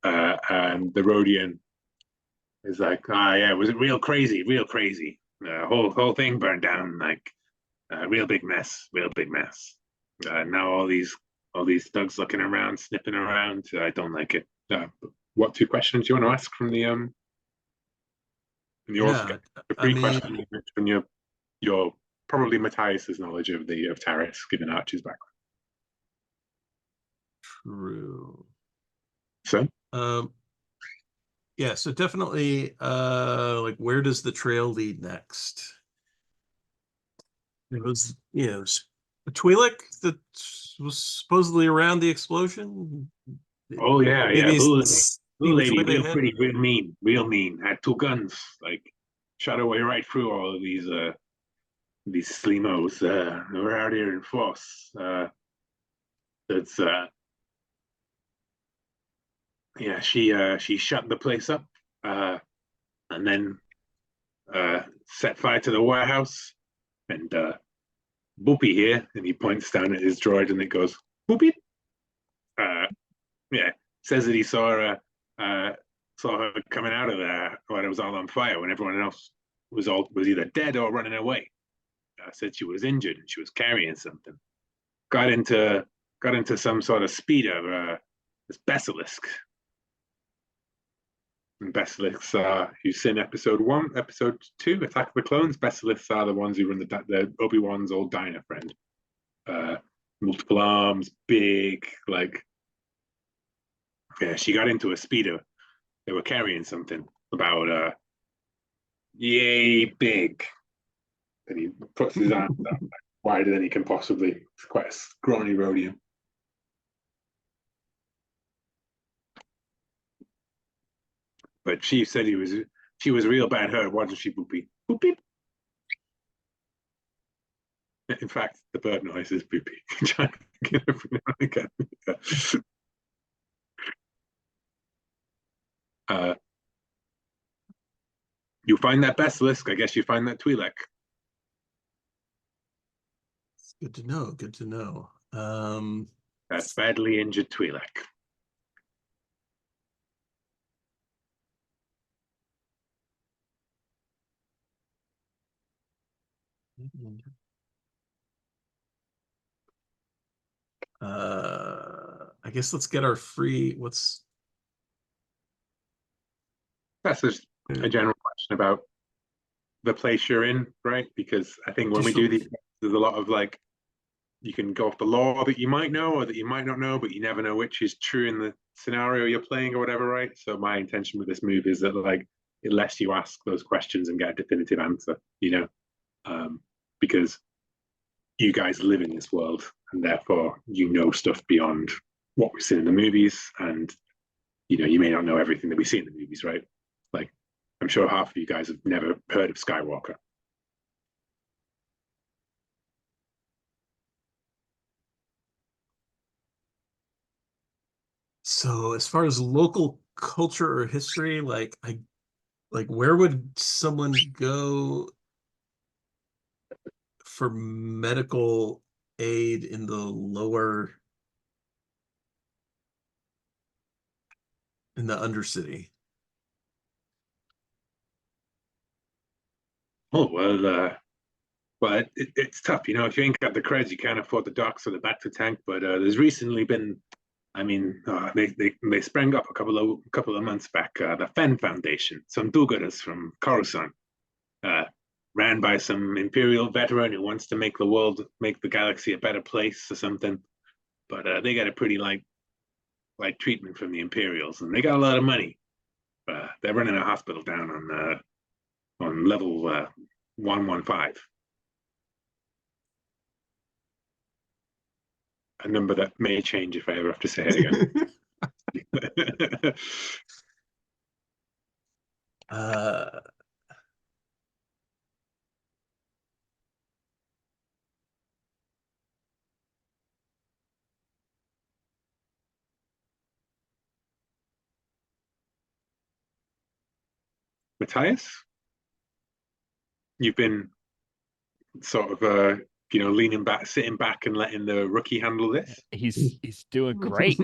And the Rhodian is like, yeah, it was real crazy. Whole thing burned down, like real big mess. Now all these thugs looking around, sniffing around. I don't like it. What 2 questions do you want to ask from the and you also get the 3 questions from your probably Matthias's knowledge of Taris, given Archie's background. True. So Yeah, so definitely like where does the trail lead next? It was, you know, a Twi'lek that was supposedly around the explosion. Oh yeah, yeah. Maybe Blue, see blue which lady, way they real head. pretty, real mean. Had two guns, like shot her way right through all of these Slimos. They were out here in force. That's yeah. She shut the place up, and then set fire to the warehouse. And Boopy here, and he points down at his droid, and it goes Boopy. Yeah, says that he saw her coming out of there when it was all on fire, when everyone else was either dead or running away. Said she was injured and she was carrying something. Got into some sort of speeder. This Basilisk. And Basilisks are, you've seen episode 1, episode 2, Attack of the Clones. Basilisks are the ones who run the Obi-Wan's old diner friend. Multiple arms, big, like. Yeah, she got into a speeder. They were carrying something about yay big. And he puts his arms out wider than he can possibly. It's quite a scrawny Rhodium. But she said she was real bad hurt, wasn't she, Boopy? Boopy. In fact, the bird noise is Boopy. Trying to get every now and again. You find that Basilisk, I guess you find that Twi'lek. It's good to know. Good to know. That badly injured Twi'lek. I guess let's get our free. That's just a general question about the place you're in, right? Because I think when we do these, there's a lot of like, you can go off the lore that you might know or that you might not know, but you never know which is true in the scenario you're playing or whatever, right? So my intention with this move is that like it lets you ask those questions and get a definitive answer, because you guys live in this world and therefore you know stuff beyond what we've seen in the movies, and you may not know everything that we see in the movies, right? Like I'm sure half of you guys have never heard of Skywalker. So as far as local culture or history, like where would someone go for medical aid in the Undercity? Oh well, it's tough, if you ain't got the creds, you can't afford the docks or the back to tank. But there's recently been, they sprang up a couple of months back. The Fen Foundation, some do-gooders from Coruscant, ran by some Imperial veteran who wants to make the galaxy a better place or something. But they got a pretty light treatment from the Imperials, and they got a lot of money. They're running a hospital down on level 115. A number that may change if I ever have to say it again. Matthias, you've been sort of leaning back, sitting back, and letting the rookie handle this. He's doing great.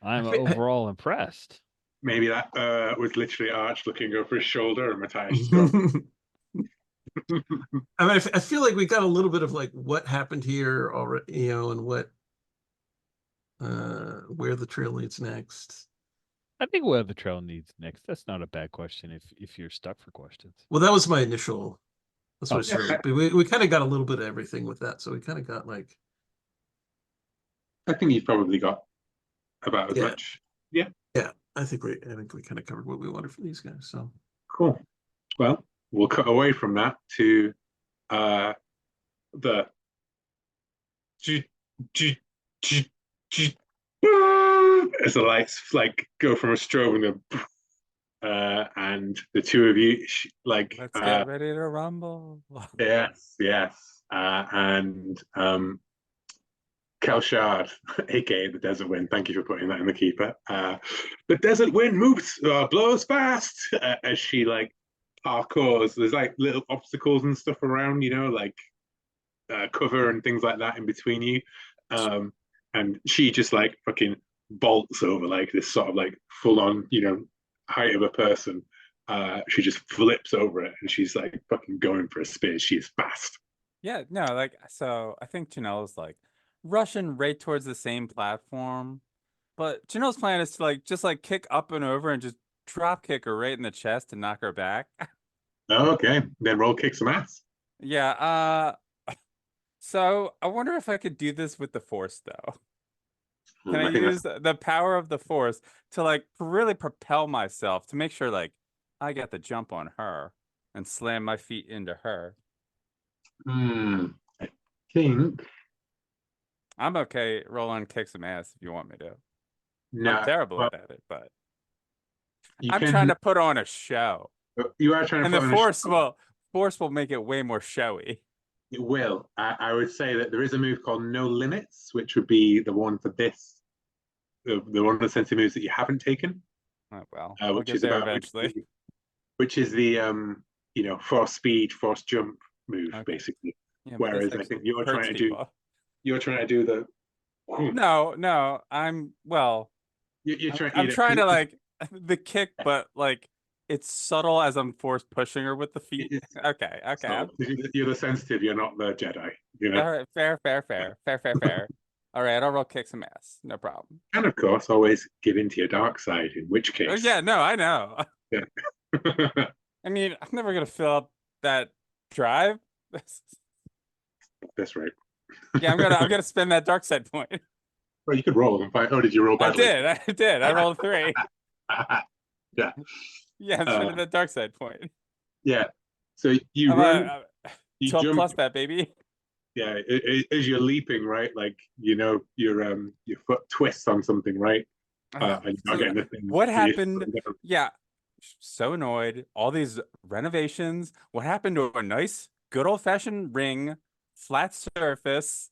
I'm overall impressed. Maybe that was literally Arch looking over his shoulder, and Matthias just gone. I mean, I feel like we got a little bit of like what happened here already, and what where the trail leads next. I think where the trail needs next. That's not a bad question if you're stuck for questions. Well, that was my initial. That's what I started. But we kind of got a little bit of everything with that, so we kind of got like. I think you've probably got about as much. Yeah. Yeah. I think we kind of covered what we wanted for these guys. So Cool. Well, we'll cut away from that to the as the lights like go from a strobe and the two of you like Let's get ready to rumble. yes and Kelshard, aka the Desert Wind. Thank you for putting that in the keeper. The Desert Wind moves, blows fast as she like parkours. There's like little obstacles and stuff around, you know, like cover and things like that in between you. And she just like fucking bolts over like this sort of like full on, you know, height of a person. She just flips over it and she's like fucking going for a spear. She is fast. Yeah, no, like, so I think Janelle's like rushing right towards the same platform, but Janelle's plan is to like just like kick up and over and just drop kick her right in the chest and knock her back. Okay, then roll kick some ass. Yeah, so I wonder if I could do this with the Force though. Can I use the power of the Force to like really propel myself to make sure like I get the jump on her and slam my feet into her? I think I'm okay rolling kick some ass if you want me to. no. I'm terrible Well, at it, but you I'm can, trying to put on a show. You are trying to And put the on a show. Force will make it way more showy. It will. I would say that there is a move called No Limits, which would be the one for this, the one of the sensitive moves that you haven't taken, Oh, well, we'll which get is there about eventually. which is the you know, force speed, force jump move, Okay. basically. Yeah, but this Whereas I think actually hurts people. you're trying to do the No, I'm well. you're trying I'm trying to like the kick, but like it's subtle as I'm force pushing her with the feet. Okay. so you're the sensitive, you're not the Jedi, you know. All right, fair. All right, I'll roll kick some ass. No problem. And of course, always give in to your dark side, in which case. Oh yeah, no, I know. Yeah. I mean, I'm never gonna fill up that drive. That's right. Yeah, I'm gonna spend that dark side point. Well, you could roll and find. Oh, did you roll badly? I did. I rolled 3. Yeah. Yeah, I'm spending that dark side point. Yeah. So you run, you 12 jump. plus that, baby. Yeah, as you're leaping, right? Like, you know, your foot twists on something, right? And you're not getting the thing. What happened? Yeah, so annoyed. All these renovations. What happened to a nice, good old fashioned ring, flat surface?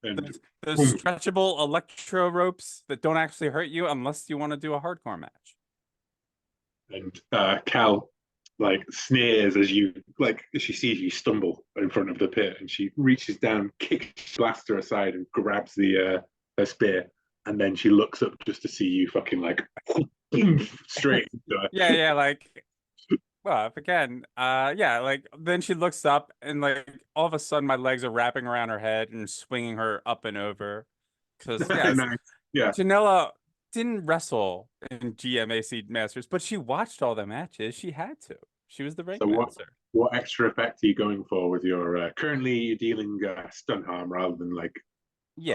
And Those stretchable electro ropes that don't actually hurt you unless you want to do a hardcore match. And Cal like sneers as she sees you stumble in front of the pit, and she reaches down, kicks Blaster aside, and grabs the her spear, and then she looks up just to see you fucking like straight into her. Yeah, like, well, if again, yeah, like then she looks up and like all of a sudden my legs are wrapping around her head and swinging her up and over. Because Nice. Yeah, Janela didn't wrestle in GMAC Masters, but she watched all the matches. She had to. She was the ring master. What extra effect are you going for with your? Currently, you're dealing stun harm rather than like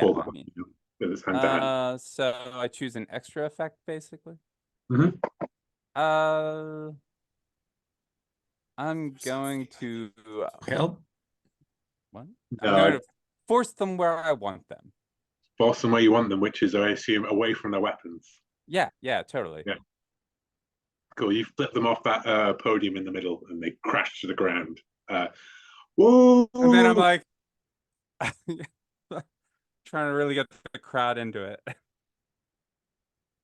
cold harm, you know, with his hand to hand. So I choose an extra effect basically. Mhm. I'm going to Help. what? No, I'm going to force them where I want them. Force them where you want them, which is, I assume, away from their weapons. Yeah, totally. Yeah. Cool. You flip them off that podium in the middle, and they crash to the ground. Whoa! And then I'm like, trying to really get the crowd into it.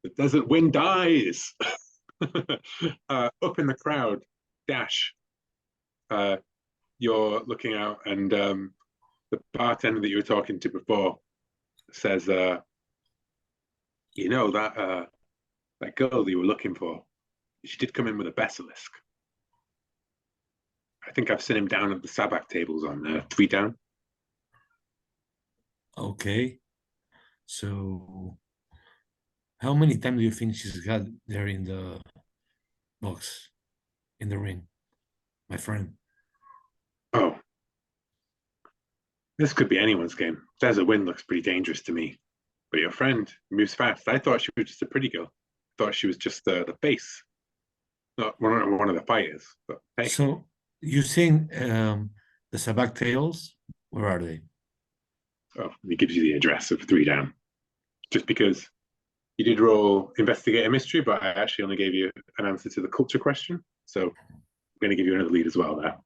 The Desert Wind dies. Up in the crowd, Dash. You're looking out, and the bartender that you were talking to before says, "You know that girl that you were looking for. She did come in with a basilisk. I think I've seen him down at the sabak tables on 3 down." Okay. So how many times do you think she's got there in the box, in the ring, my friend? Oh, this could be anyone's game. Desert Wind looks pretty dangerous to me. But your friend moves fast. I thought she was just a pretty girl. thought she was just the base, not one of the fighters. But hey, So you seen the Sabak tails? Where are they? oh, it gives you the address of 3 down. Just because you did roll investigate a mystery, but I actually only gave you an answer to the culture question. So I'm going to give you another lead as well there.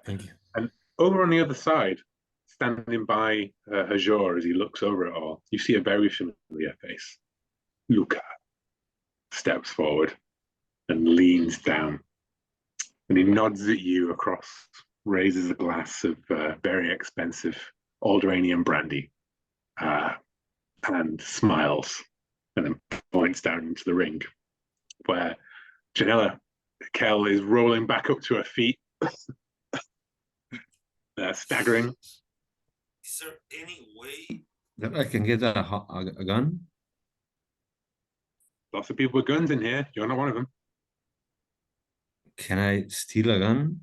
Thank you. And over on the other side, standing by Hajor as he looks over it all, you see a very familiar face. Luca steps forward and leans down. And he nods at you across, raises a glass of very expensive Alderaanian brandy, and smiles, and then points down into the ring, where Janella Kell is rolling back up to her feet, staggering. Is there any way that I can get a gun? Lots of people with guns in here. You're not one of them. Can I steal a gun?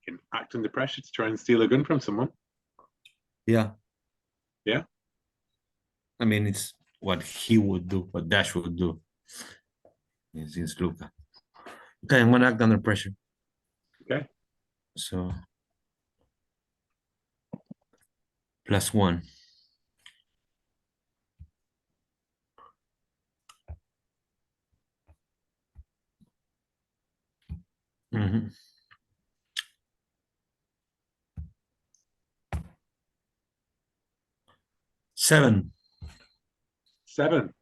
You can act under pressure to try and steal a gun from someone. Yeah. Yeah. I mean, it's what he would do, what Dash would do. Since Luca. Okay, I'm gonna act under pressure. Okay. So +1. Mm-hmm. 7. 7.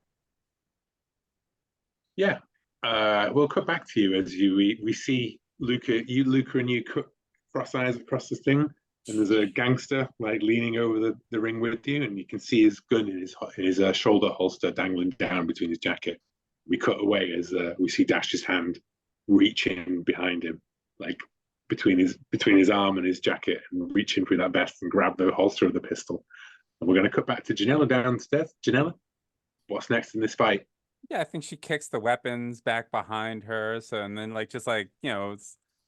Yeah. We'll cut back to you as we see Luca and you cut cross eyes across this thing, and there's a gangster like leaning over the ring with you, and you can see his gun in his shoulder holster dangling down between his jacket. We cut away as we see Dash's hand reaching behind him, like between his arm and his jacket, and reaching through that vest and grab the holster of the pistol. And we're going to cut back to Janella downstairs. Janella, what's next in this fight? Yeah, I think she kicks the weapons back behind her. So, and then like, just like,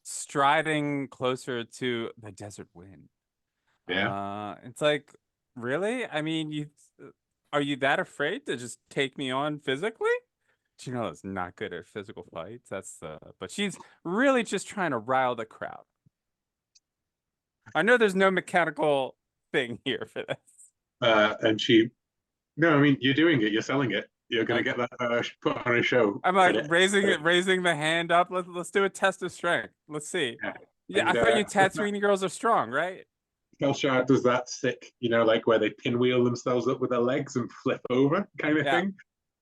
striding closer to the desert wind. Yeah. It's like, really? I mean, are you that afraid to just take me on physically? Janela's not good at physical fights. But she's really just trying to rile the crowd. I know there's no mechanical thing here for this. And no, I mean, you're doing it. You're selling it. You're going to get that put on a show. I'm like raising the hand up. Let's do a test of strength. Let's see. Yeah, I thought you Tatooine girls are strong, right? Kelshar does that sick, like where they pinwheel themselves up with their legs and flip over kind of thing.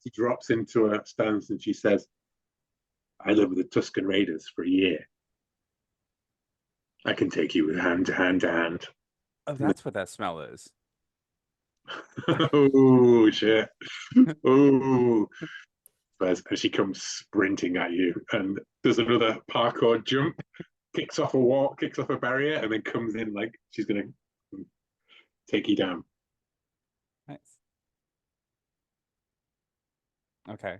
She drops into a stance and she says, I lived with the Tusken Raiders for a year. I can take you with hand to hand to hand. Oh, that's what that smell is. Oh, shit. Oh. As she comes sprinting at you and does another parkour jump, kicks off a wall, kicks off a barrier, and then comes in like she's going to take you down. Nice. Okay.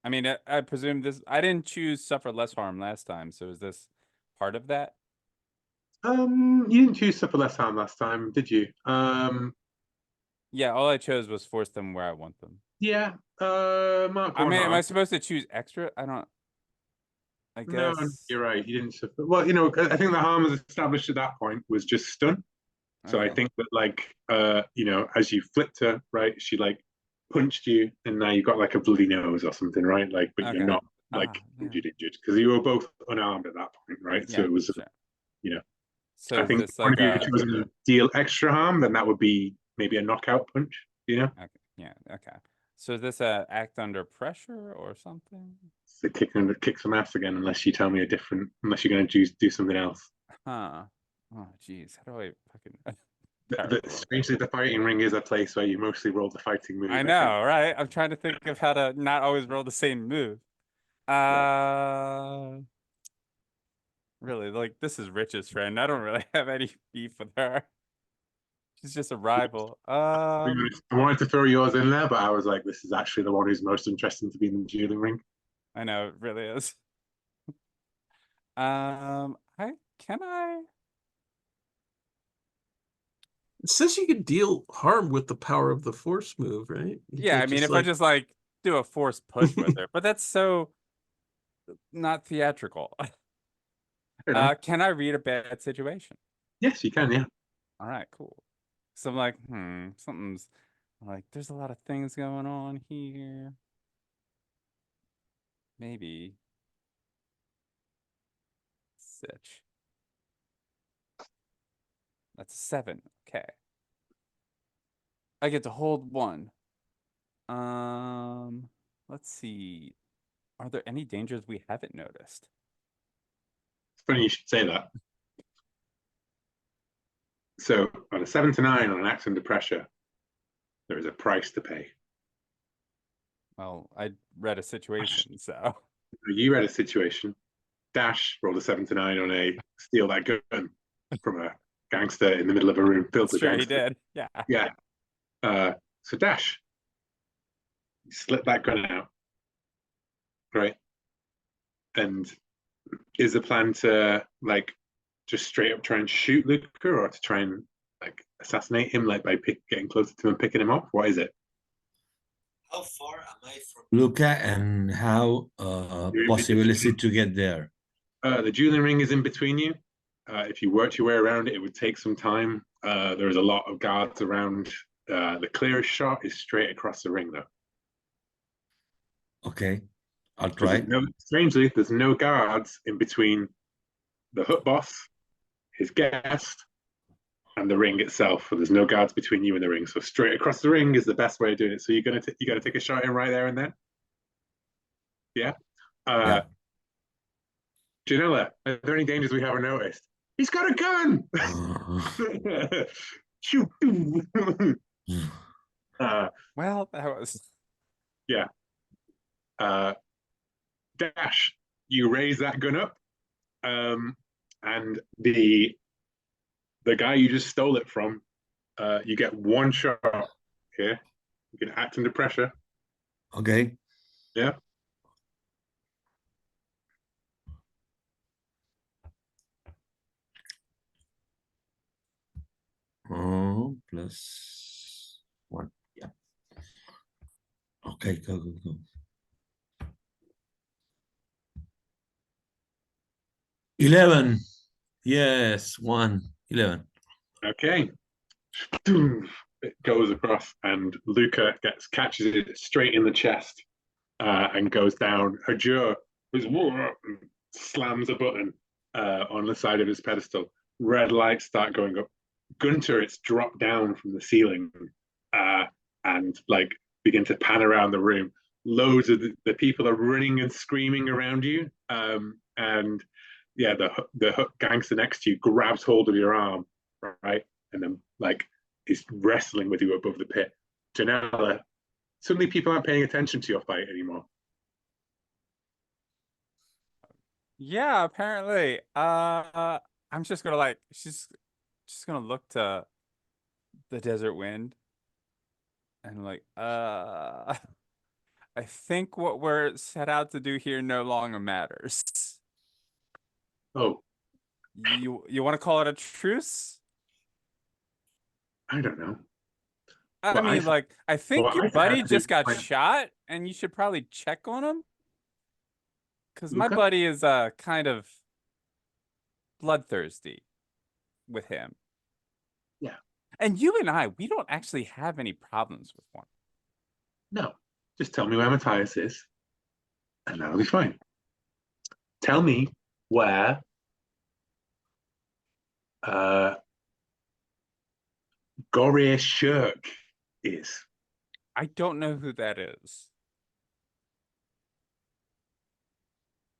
I mean, I presume this, I didn't choose suffer less harm last time, so is this part of that? You didn't choose suffer less harm last time, did you? Yeah, all I chose was force them where I want them. Yeah. Mark. I mean, am I supposed to choose extra? I guess. No, you're right. You didn't suffer. Well, I think the harm was established at that point was just stun. So I think that as you flipped her, right, she like punched you, and now you've got like a bloody nose or something, right? Like, but you're not injured because you were both unarmed at that point, right? So it was, So I think if you chosen to deal extra harm, then that would be maybe a knockout punch, Okay. Yeah. Okay. So is this a act under pressure or something? It's kick some ass again, unless you tell me unless you're going to do something else. Huh. Oh, geez. How do I fucking... Strangely, the fighting ring is a place where you mostly roll the fighting move. I know, right? I'm trying to think of how to not always roll the same move. Really, like, this is Rich's friend. I don't really have any beef with her. She's just a rival. I wanted to throw yours in there, but I was like, this is actually the one who's most interesting to be in the dueling ring. I know, it really is. Can I? It says you can deal harm with the power of the force move, right? Yeah, I mean, if I just like do a forced push with her, but that's so not theatrical. Can I read a bad situation? Yes, you can. Yeah. All right, cool. So I'm like, something's like, there's a lot of things going on here. Maybe. Sitch. That's a 7. Okay. I get to hold 1. Let's see. Are there any dangers we haven't noticed? It's funny you should say that. So on a 7 to 9 on an act under pressure, there is a price to pay. Well, I read a situation, so. You read a situation. Dash rolled a 7 to 9 on a steal that gun from a gangster in the middle of a room filled with Sure, he gangsters. did. Yeah. Yeah. So Dash, you slip that gun out, right? And is the plan to like just straight up try and shoot Luca, or to try and like assassinate him, like by getting closer to him and picking him up? What is it? How far am I from Luca, and how possible is it to get there? The dueling ring is in between you. If you worked your way around it, it would take some time. There is a lot of guards around. The clearest shot is straight across the ring, though. Okay, I'll try. Strangely, there's no guards in between the hut boss, his guest, and the ring itself. So there's no guards between you and the ring. So straight across the ring is the best way of doing it. So you gotta take a shot in right there and then. Yeah. Yeah. Janella, are there any dangers we haven't noticed? He's got a gun! Shoot! Well, that was. Yeah. Dash, you raise that gun up, and the guy you just stole it from, you get 1 shot here. You can act under pressure. Okay. Yeah. Oh, +1. Yeah. Okay, go. 11. Yes, 1. 11. Okay. It goes across, and Luca catches it straight in the chest, and goes down. Her jaw slams a button on the side of his pedestal. Red lights start going up. Gunter, it's dropped down from the ceiling, and like begin to pan around the room. Loads of the people are running and screaming around you, and yeah, the gangster next to you grabs hold of your arm, right, and then like is wrestling with you above the pit. Janella, suddenly people aren't paying attention to your fight anymore. Yeah, apparently. I'm just gonna like she's just gonna look to the desert wind and like I think what we're set out to do here no longer matters. Oh, You want to call it a truce? I don't know. I mean, like, I think your buddy just got fine. shot, and you should probably check on him. Because my Luca? buddy is kind of bloodthirsty with him. Yeah. And you and I, we don't actually have any problems with one. No, just tell me where Matthias is, and that'll be fine. Tell me where Goria Shirk is. I don't know who that is.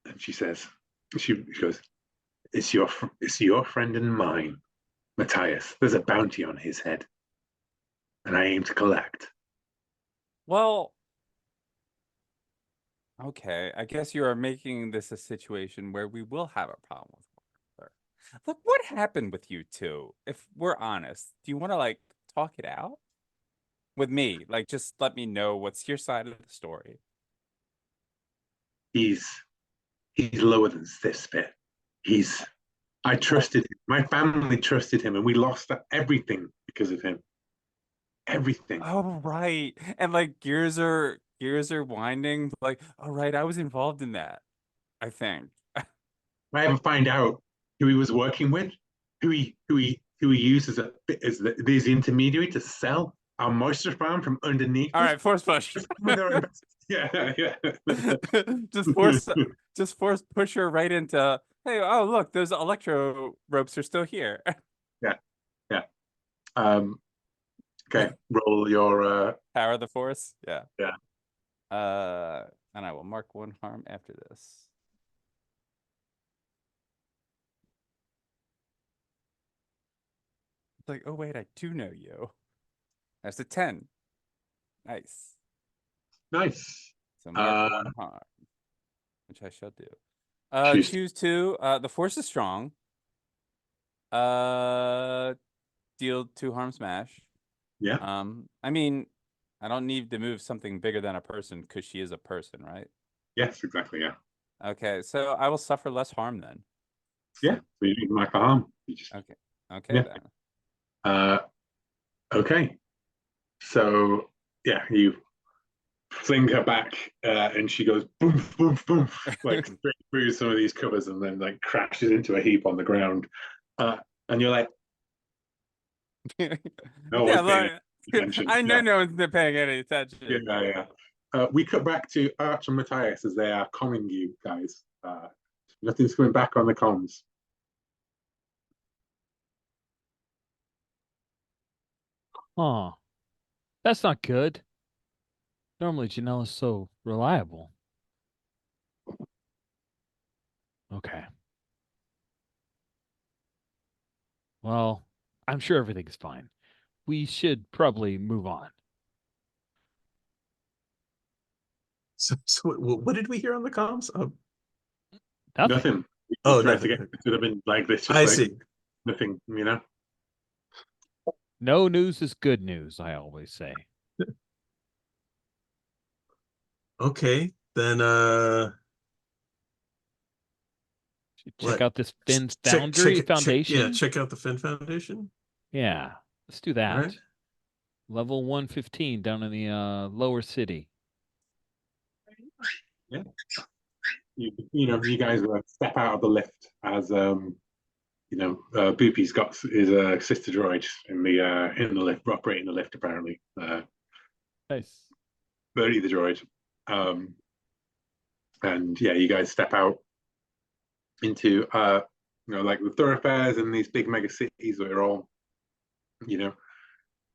And she says, she goes, it's your friend and mine, Matthias. There's a bounty on his head, and I aim to collect. Well, okay, I guess you are making this a situation where we will have a problem with one another. Look, what happened with you two? If we're honest, do you want to like talk it out with me? Like, just let me know what's your side of the story. He's lower than this bit. I trusted him. My family trusted him, and we lost everything because of him. Everything. Oh, right. And like gears are gears are winding. Like, all right, I was involved in that. I think. I ever find out who he was working with, who he used as the intermediary to sell our moisture farm from underneath. All right, force push. Yeah. just push her right into. Hey, oh look, those electro ropes are still here. Yeah. Okay, roll your Power of the force. Yeah. Yeah. And I will mark 1 harm after this. It's like, oh wait, I do know you. That's a 10. Nice. nice. So mark 1 harm, which I shall do. Choose 2. The force is strong. Deal 2 harm smash. Yeah. I mean, I don't need to move something bigger than a person because she is a person, right? Yes, exactly. Yeah. Okay, so I will suffer less harm then. Yeah. So you need my harm. Okay Yeah. then. Okay. So yeah, you fling her back, and she goes boom, boom, boom, like straight through some of these covers, and then like crashes into a heap on the ground. And you're like, no one's paying attention. I know Yeah. no one's paying any attention. Yeah. We cut back to Arch and Matthias as they are calling you guys. Nothing's coming back on the comms. Huh. That's not good. Normally Janela's so reliable. Okay. Well, I'm sure everything's fine. We should probably move on. So what did we hear on the comms? Nothing. Oh, nothing. to get it would have been like this. I see. Nothing, you know. No news is good news, I always say. Okay, then Check out this Finn Foundry Foundation. Yeah, check out the Finn Foundation. Yeah, let's do that. Right. Level 115 down in the lower city. Yeah. You guys step out of the lift as Boopy's got his sister droid in the lift, operating the lift apparently. Nice. Birdie the droid. And yeah, you guys step out into like the thoroughfares and these big mega cities that are all,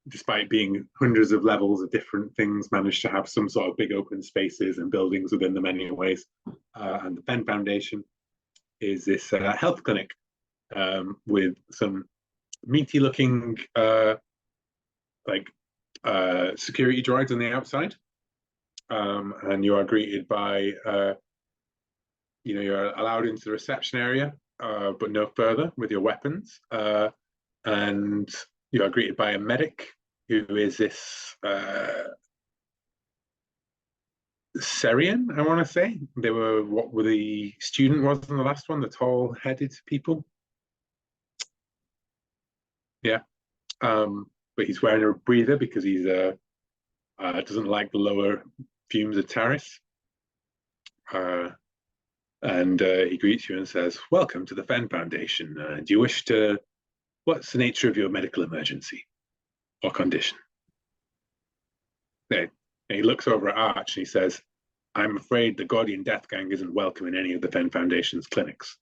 despite being hundreds of levels of different things, managed to have some sort of big open spaces and buildings within them anyways. And the Penn Foundation is this health clinic with some meaty looking security droids on the outside. And you are greeted by you're allowed into the reception area, but no further with your weapons. And you are greeted by a medic who is this Serian, I want to say. They were what were the student was in the last one, the tall-headed people. Yeah. But he's wearing a breather because he's doesn't like the lower fumes of Taris. And he greets you and says, "Welcome to the Fenn Foundation. Do you wish to? What's the nature of your medical emergency or condition?" And he looks over at Arch and he says, "I'm afraid the Gordian Death Gang isn't welcome in any of the Fenn Foundation's clinics."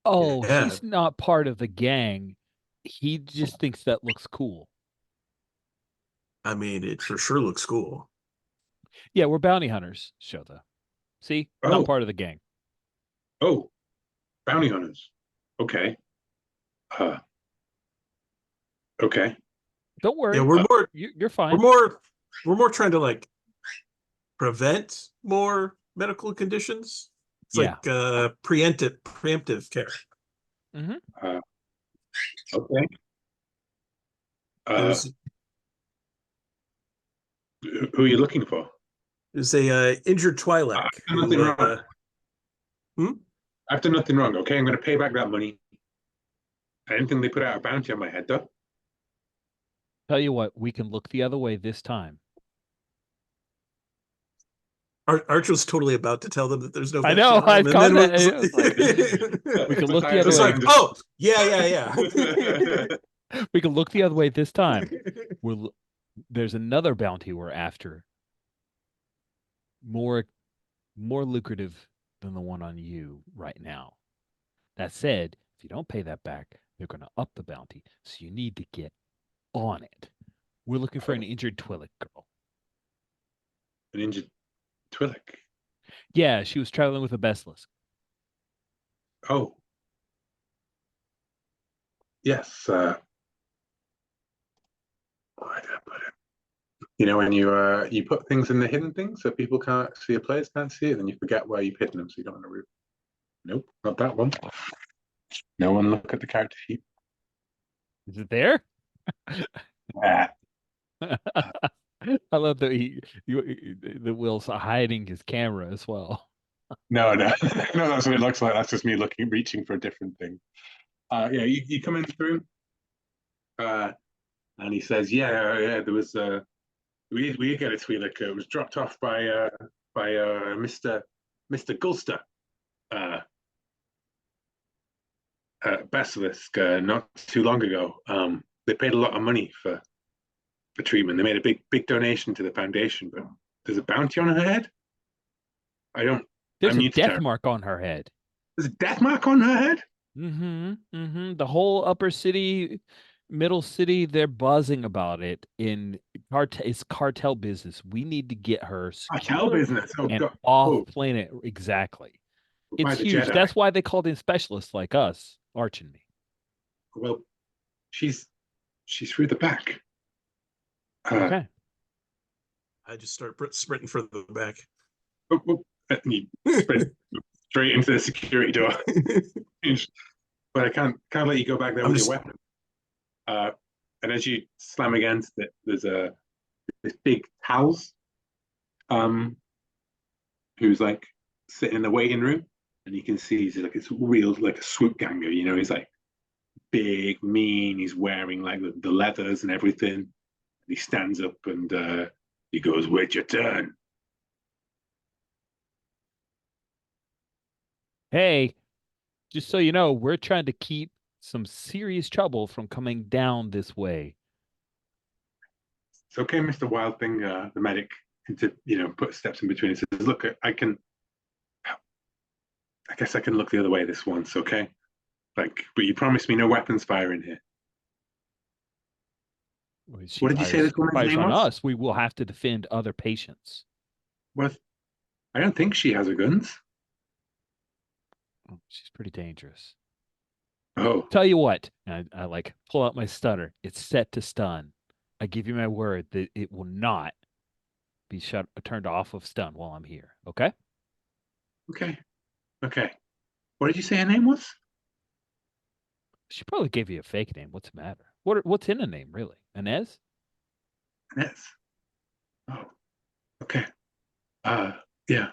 Oh, Yeah. he's not part of the gang. He just thinks that looks cool. I mean, it for sure looks cool. Yeah, we're bounty hunters, Shota. See? Not part of the gang. Oh, bounty hunters. Okay. Okay. Don't worry. Yeah, we're more. You're fine. We're more trying to like prevent more medical conditions. It's like preemptive care. Mm-hmm. Okay. Who are you looking for? There's a injured Twi'lek. Nothing wrong. I've done nothing wrong. Okay, I'm going to pay back that money. I didn't think they put out a bounty on my head, though. Tell you what, we can look the other way this time. Arch was totally about to tell them that there's no. I know, Vector, I and caught then that. was- It was like- We can look the It other was way. like, oh, yeah. We can look the other way this time. There's another bounty we're after. More lucrative than the one on you right now. That said, if you don't pay that back, they're going to up the bounty. So you need to get on it. We're looking for an injured Twi'lek girl. An injured Twi'lek. Yeah, she was traveling with a Beslis. Oh. Yes. Where did I put it? You know, when you put things in the hidden things so people can't see, your players can't see it, and you forget where you've hidden them, so you don't want to root. Nope, not that one. No one look at the character sheet. Is it there? Ah, I love that the Will's hiding his camera as well. no, no, no. That's what it looks like. That's just me reaching for a different thing. Yeah, you come in through, and he says, yeah, there was we get a Twi'lek. It was dropped off by Mr. Gulster, Basilisk, not too long ago. They paid a lot of money for treatment. They made a big donation to the foundation, but there's a bounty on her head. There's I'm a new to death terror. mark on her head. There's a death mark on her head. The whole upper city, middle city, they're buzzing about it. It's cartel business. We need to get her Cartel secure business. Oh, and God. off planet. Exactly. By It's the huge. Jedi. That's why they called in specialists like us, Arch and me. Well, she's through the back. Okay. I just start sprinting for the back. And you sprint straight into the security door. But I can't let you go back there with your weapon. And as you slam against it, there's this big Hals, who's like sitting in the waiting room, and you can see he's like it's real like a swoop ganger. You know, he's like big, mean. He's wearing like the leathers and everything. He stands up and he goes, "Wait your turn." Hey, just so you know, we're trying to keep some serious trouble from coming down this way. It's okay, Mr. Wild Thing, the medic, to put steps in between and says, "Look, I guess I can look the other way this once, okay? Like, but you promised me no weapons fire in here." What did you say this woman's name on was? us, we will have to defend other patients. Well, I don't think she has guns. She's pretty dangerous. Oh, Tell you what, I like pull out my stunner. It's set to stun. I give you my word that it will not be turned off of stun while I'm here. Okay? okay. What did you say her name was? She probably gave you a fake name. What's the matter? What's in a name, really? Inez? Inez. Oh, okay. Yeah.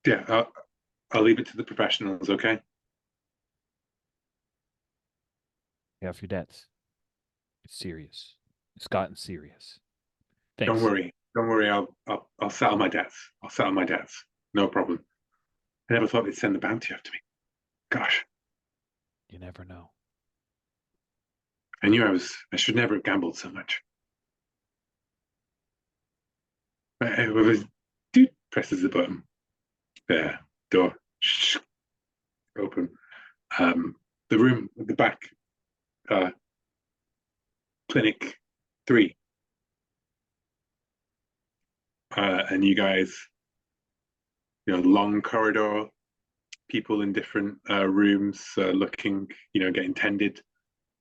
Yeah. I'll leave it to the professionals. Okay. Pay off your debts. It's serious. It's gotten serious. Thanks. Don't worry. I'll settle my debts. No problem. I never thought they'd send the bounty after me. Gosh. You never know. I knew I should never have gambled so much. Dude presses the button. There, door open. The room at the back. Clinic 3. And you guys, long corridor, people in different rooms looking, getting tended,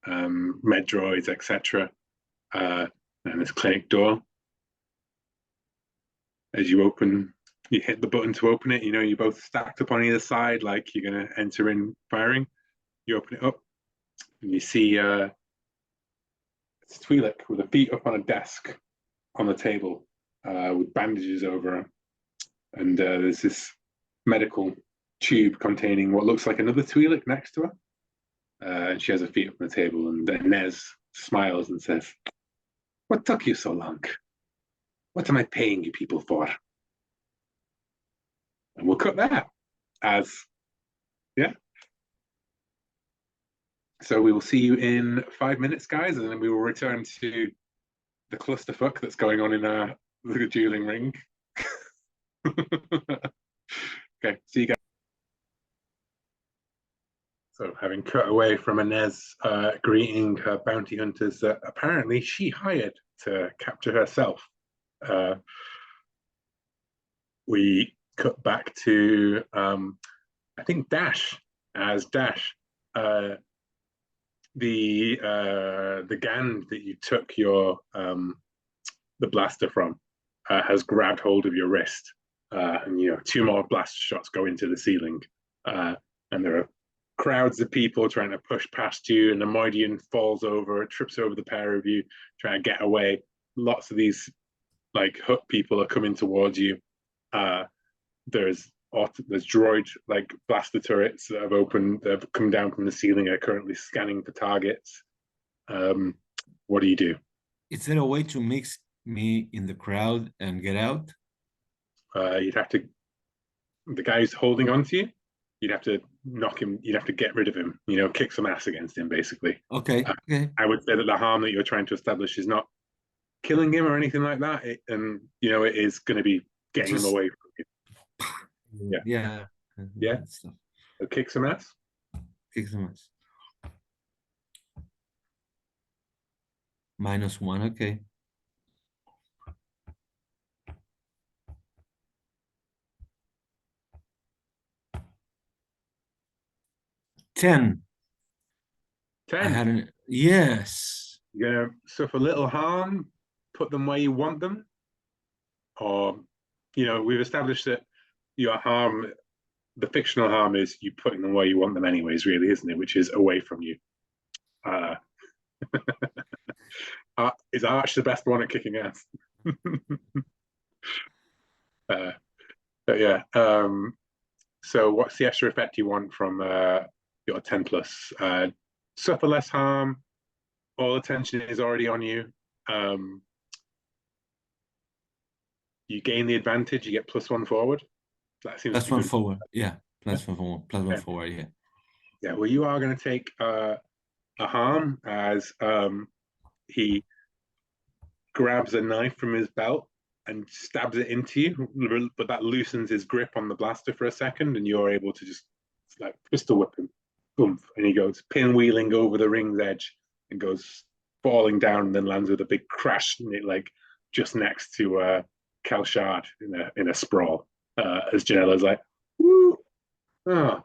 med droids, etc. And this clinic door. As you hit the button to open it, you're both stacked up on either side, like you're going to enter in firing. You open it up, and you see it's Twi'lek with her feet up on a desk on the table with bandages over her. And there's this medical tube containing what looks like another Twi'lek next to her. And she has her feet up on the table, and Nez smiles and says, "What took you so long? What am I paying you people for?" And we'll cut that as, yeah. So we will see you in 5 minutes, guys, and then we will return to the clusterfuck that's going on in the dueling ring. Okay, see you guys. So having cut away from Inez greeting her bounty hunters that apparently she hired to capture herself, we cut back to, I think, Dash, as Dash. The Gand that you took your the blaster from has grabbed hold of your wrist, and 2 more blast shots go into the ceiling, and there are crowds of people trying to push past you, and the Moidian falls over, trips over the pair of you, trying to get away. Lots of these like hut people are coming towards you. There's droid like blaster turrets that have opened, that have come down from the ceiling, are currently scanning for targets. What do you do? Is there a way to mix me in the crowd and get out? You'd have to, the guy who's holding on to you, you'd have to knock him, you'd have to get rid of him, kick some ass against him, basically. Okay, okay. I would say that the harm that you're trying to establish is not killing him or anything like that. It is going to be getting him away from you. Yeah. Yeah. So kick some ass. Kick some ass. -1, okay. Ten. 10. Yes. You're gonna suffer little harm, put them where you want them, or we've established that your harm, the fictional harm, is you putting them where you want them anyways, really, isn't it? Which is away from you. Is Arch the best one at kicking ass? But yeah. So what's the extra effect you want from your 10+? Suffer less harm. All attention is already on you. You gain the advantage. You get +1 forward. That seems +1 forward. Yeah, +1 forward. +1 forward. Yeah. Yeah. Well, you are going to take a harm as he grabs a knife from his belt and stabs it into you, but that loosens his grip on the blaster for a second, and you're able to just like pistol whip him. Boom, and he goes pinwheeling over the ring's edge and goes falling down, and then lands with a big crash, like just next to Kalshard in a sprawl. As Janella's like, "Woo! Oh,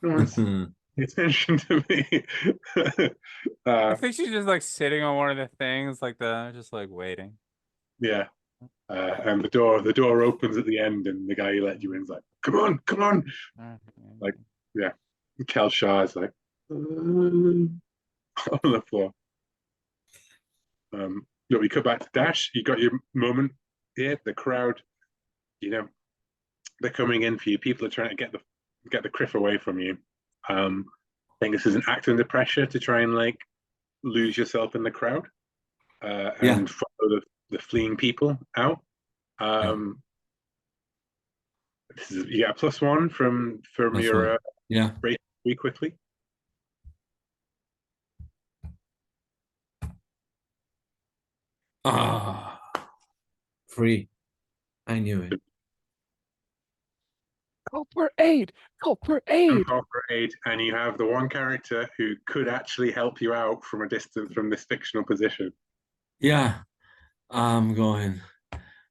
no one's paying attention to me." I think she's just like sitting on one of the things, just like waiting. Yeah. And the door opens at the end, and the guy who let you in is like, "Come on, come on!" Like, yeah. Kalshar is like on the floor. Look, we cut back to Dash. You got your moment here. The crowd, they're coming in for you. People are trying to get the criff away from you. I think this is an act under pressure to try and like lose yourself in the crowd and follow the fleeing people out. This is, you get a +1 from your race pretty quickly. Free. I knew it. Go for 8! Go for 8! Go for 8, and you have the one character who could actually help you out from a distance from this fictional position. Yeah, I'm going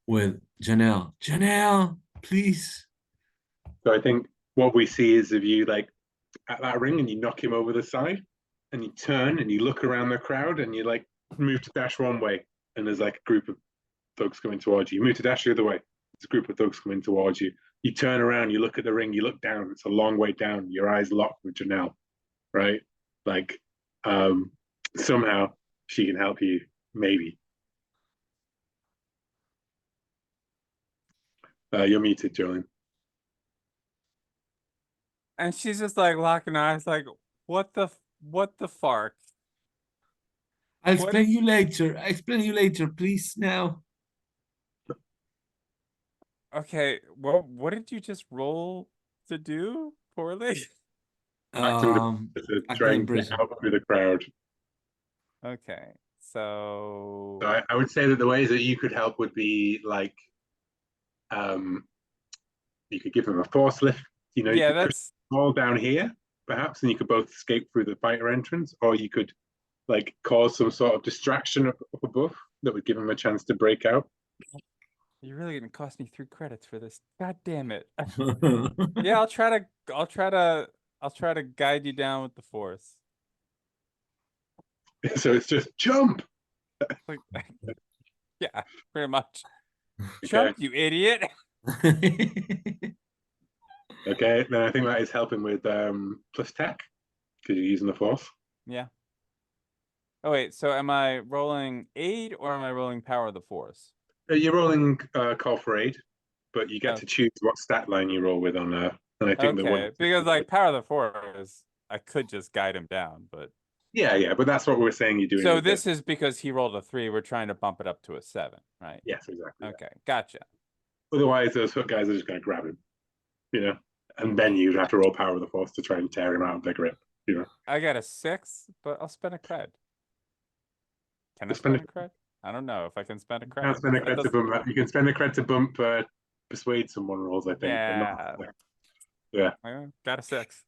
with Janelle. Janelle, please. So I think what we see is of you like at that ring, and you knock him over the side, and you turn and you look around the crowd, and you like move to Dash one way, and there's like a group of thugs coming towards you. You move to Dash the other way, there's a group of thugs coming towards you. You turn around, you look at the ring, you look down, it's a long way down, your eyes lock with Janelle, right? Like, somehow she can help you, maybe. You're muted, Jolene. And she's just like locking eyes, like, what the fark? I'll explain you later. I'll explain you later, please, now. Okay, well, what did you just roll to do poorly? To try Acting and get prison. out through the crowd. Okay, so So I would say that the ways that you could help would be like, you could give them a force lift. You know, you yeah, could that's all down here, perhaps, and you could both escape through the fighter entrance, or you could like cause some sort of distraction up above that would give them a chance to break out. you're really gonna cost me 3 credits for this. God damn it. Yeah, I'll try to guide you down with the force. So it's just jump. Like, yeah, pretty much. Okay. Jump, you idiot. Okay, then I think that is helping with plus tech because you're using the force. Yeah. Oh wait, so am I rolling aid or am I rolling power of the force? You're rolling call for aid, but you get Oh. to choose what stat line you roll with on and I think the Okay, one because like power of the force, I could just guide him down, but yeah, but that's what we're saying you're doing. so with this is because he rolled a 3, we're trying to bump it up to a 7, right? yes, exactly. Okay, gotcha. Otherwise, those hook guys are just going to grab him, you know, and then you'd have to roll power of the force to try and tear him out of their grip, you know. I got a 6, but I'll spend a cred. Can I Just spend spend a cred? I don't know if I can spend a You can cred. spend a cred to bump. You can spend a cred to bump persuade someone rolls, I think. Yeah. But not, yeah. Got a 6.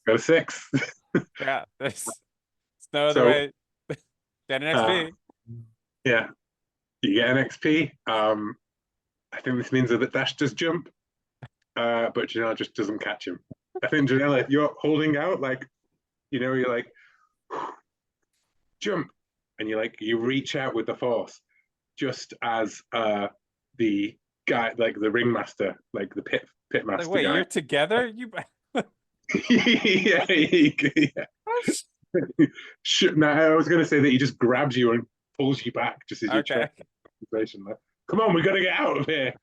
Got a 6. Yeah, there's no other So, way. Get an XP. Yeah, you get an XP. I think this means that Dash does jump, but Janelle just doesn't catch him. I think Janelle, if you're holding out, like, you know, you're like, jump, and you reach out with the force, just as the guy, like the ringmaster, like the pitmaster Like, wait, guy. you're together? You yeah. No, I was going to say that he just grabs you and pulls you back just as you try. okay? Like, come on, we got to get out of here.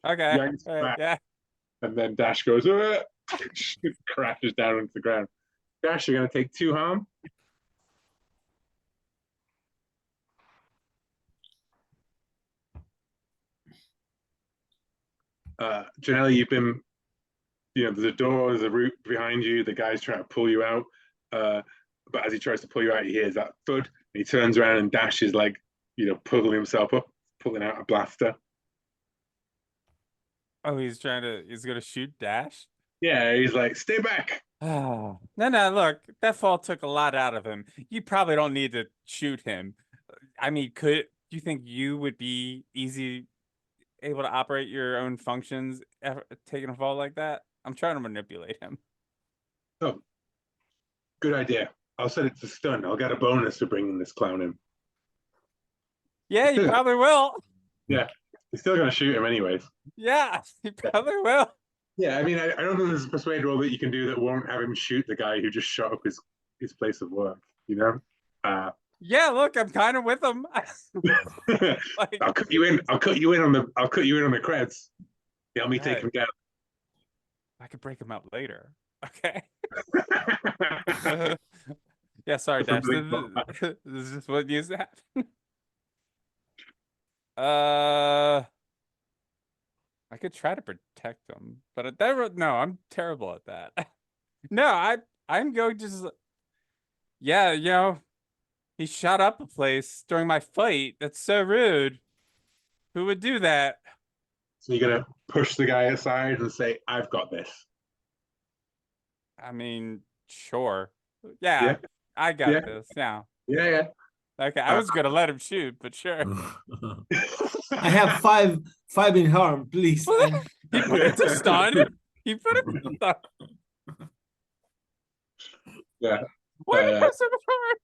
Okay. Yanks back, Yeah. and then Dash goes, crashes down into the ground. Dash, you're going to take 2 harm. Janelle, you've been, you know, there's a door, there's a route behind you. The guy's trying to pull you out. But as he tries to pull you out, he hears that thud. And he turns around and Dash is like, you know, pulling himself up, pulling out a blaster. Oh, he's gonna shoot Dash? Yeah, he's like, stay back. Oh. No, look, that fall took a lot out of him. You probably don't need to shoot him. I mean, do you think you would be able to operate your own functions taking a fall like that? I'm trying to manipulate him. Oh, good idea. I'll set it to stun. I'll get a bonus for bringing this clown in. Yeah, you probably will. Yeah, he's still going to shoot him anyways. Yeah, you probably will. Yeah, I mean, I don't think there's a persuade roll that you can do that won't have him shoot the guy who just shot up his place of work, you know? Yeah, look, I'm kind of with him. Like, I'll cut you in. I'll cut you in on the creds. Help me take him down. I could break him out later. Okay. Yeah, sorry, Dash. This is just what needs to happen. I could try to protect him, but no, I'm terrible at that. No, I'm going to just, yeah, you know, he shot up a place during my fight. That's so rude. Who would do that? So you're gonna push the guy aside and say, "I've got this." I mean, sure. Yeah. I got this. Yeah. Yeah. Okay, I was gonna let him shoot, but sure. I have five in harm, please. He put it to stun. He put it to stun. Yeah. Why did I so hard?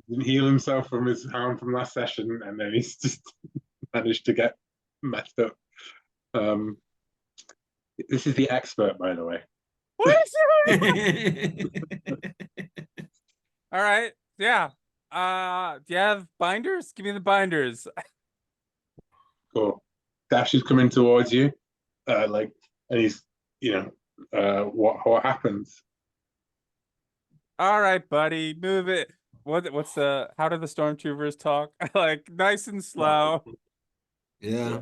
Didn't heal himself from his harm from last session, and then he's just managed to get messed up. This is the expert, by the way. What is it? All right. Yeah. Do you have binders? Give me the binders. Cool. Dash is coming towards you, and he's, you know, what happens? All right, buddy, move it. How do the stormtroopers talk? Like nice and slow. Yeah.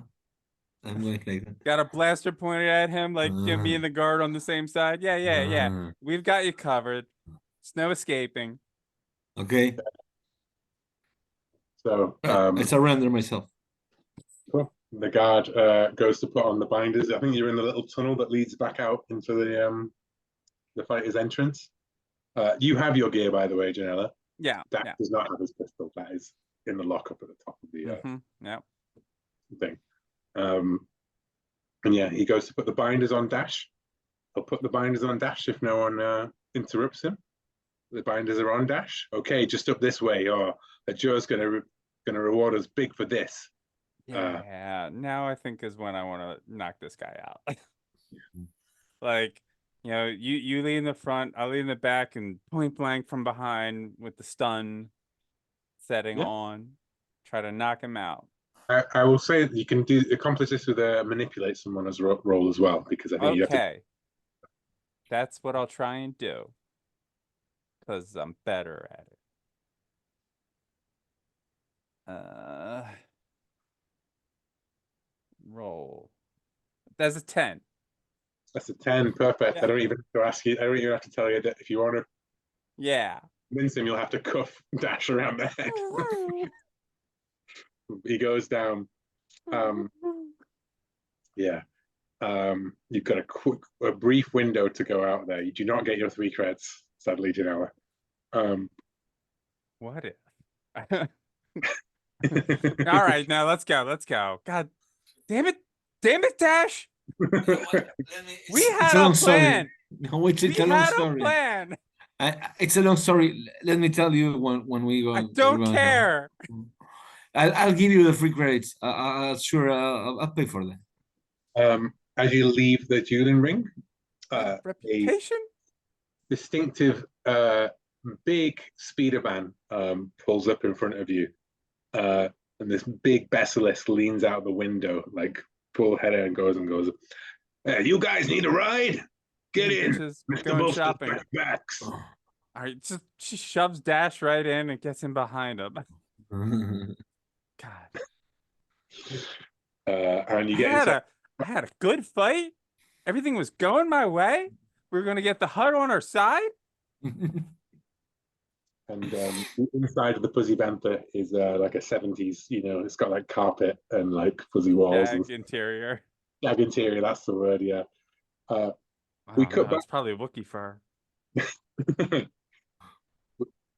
I'm going like that. Got a blaster pointed at him, like me and the guard on the same side. Yeah. We've got you covered. There's no escaping. Okay. So I surrender myself. cool. The guard goes to put on the binders. I think you're in the little tunnel that leads back out into the fighter's entrance. You have your gear, by the way, Janella. Yeah. Dash does not have his pistol. That is in the lockup at the top of the thing. And yeah, he goes to put the binders on Dash. He'll put the binders on Dash if no one interrupts him. The binders are on Dash. Okay, just up this way. Or Joe's gonna reward us big for this. Yeah. Now I think is when I want to knock this guy out. Like, you lead in the front, I lead in the back, and point blank from behind with the stun setting on. Try to knock him out. I will say that you can accomplish this with a manipulate someone as roll as well, because I think you have to. That's what I'll try and do, because I'm better at it. Roll. That's a 10. That's a 10, perfect. Yeah. I don't even have to ask you. I don't even have to tell you that if you want to convince him, you'll have to cuff Dash around the head. He goes down. You've got a brief window to go out there. You do not get your 3 creds, sadly, Janella. What if? All right, now let's go. God damn it, Dash. We had a plan. No, it's a long story. It's a long story. Let me tell you when we go. I don't care. I'll give you the free credits. I'll pay for that. As you leave the dueling ring, reputation? A distinctive big speeder van pulls up in front of you, and this big basilisk leans out the window, like full header, and goes, you guys need a ride? Get in. Mr. Going shopping. Backs. All right, she shoves Dash right in and gets in behind him. God. And you get I had a good fight. Everything was going my way. We were going to get the hut on our side. And inside of the Fuzzy Bantha is like a 70s, it's got like carpet and like fuzzy walls. Jag interior. Jag interior, that's the word, yeah. We cut back. It's probably a Wookiee fur.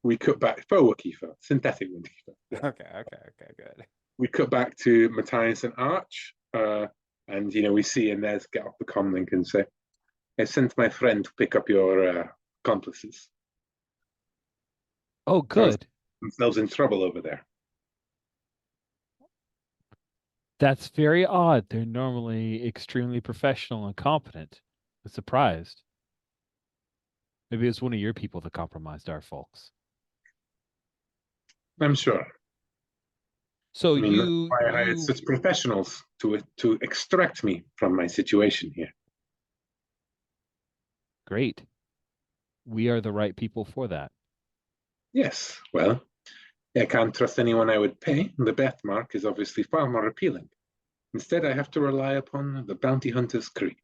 We cut back Wookiee fur, synthetic Wookiee fur. Yeah. Okay, good. We cut back to Matthias and Arch, and we see Inez get off the comlink and say, "I sent my friend to pick up your accomplices." Oh, good. Themselves in trouble over there. That's very odd. They're normally extremely professional and competent. I'm surprised. Maybe it's one of your people that compromised our folks. I'm sure. So I hired such professionals to extract me from my situation here. Great. We are the right people for that. Yes, well, I can't trust anyone I would pay. The birthmark is obviously far more appealing. Instead, I have to rely upon the bounty hunter's creed.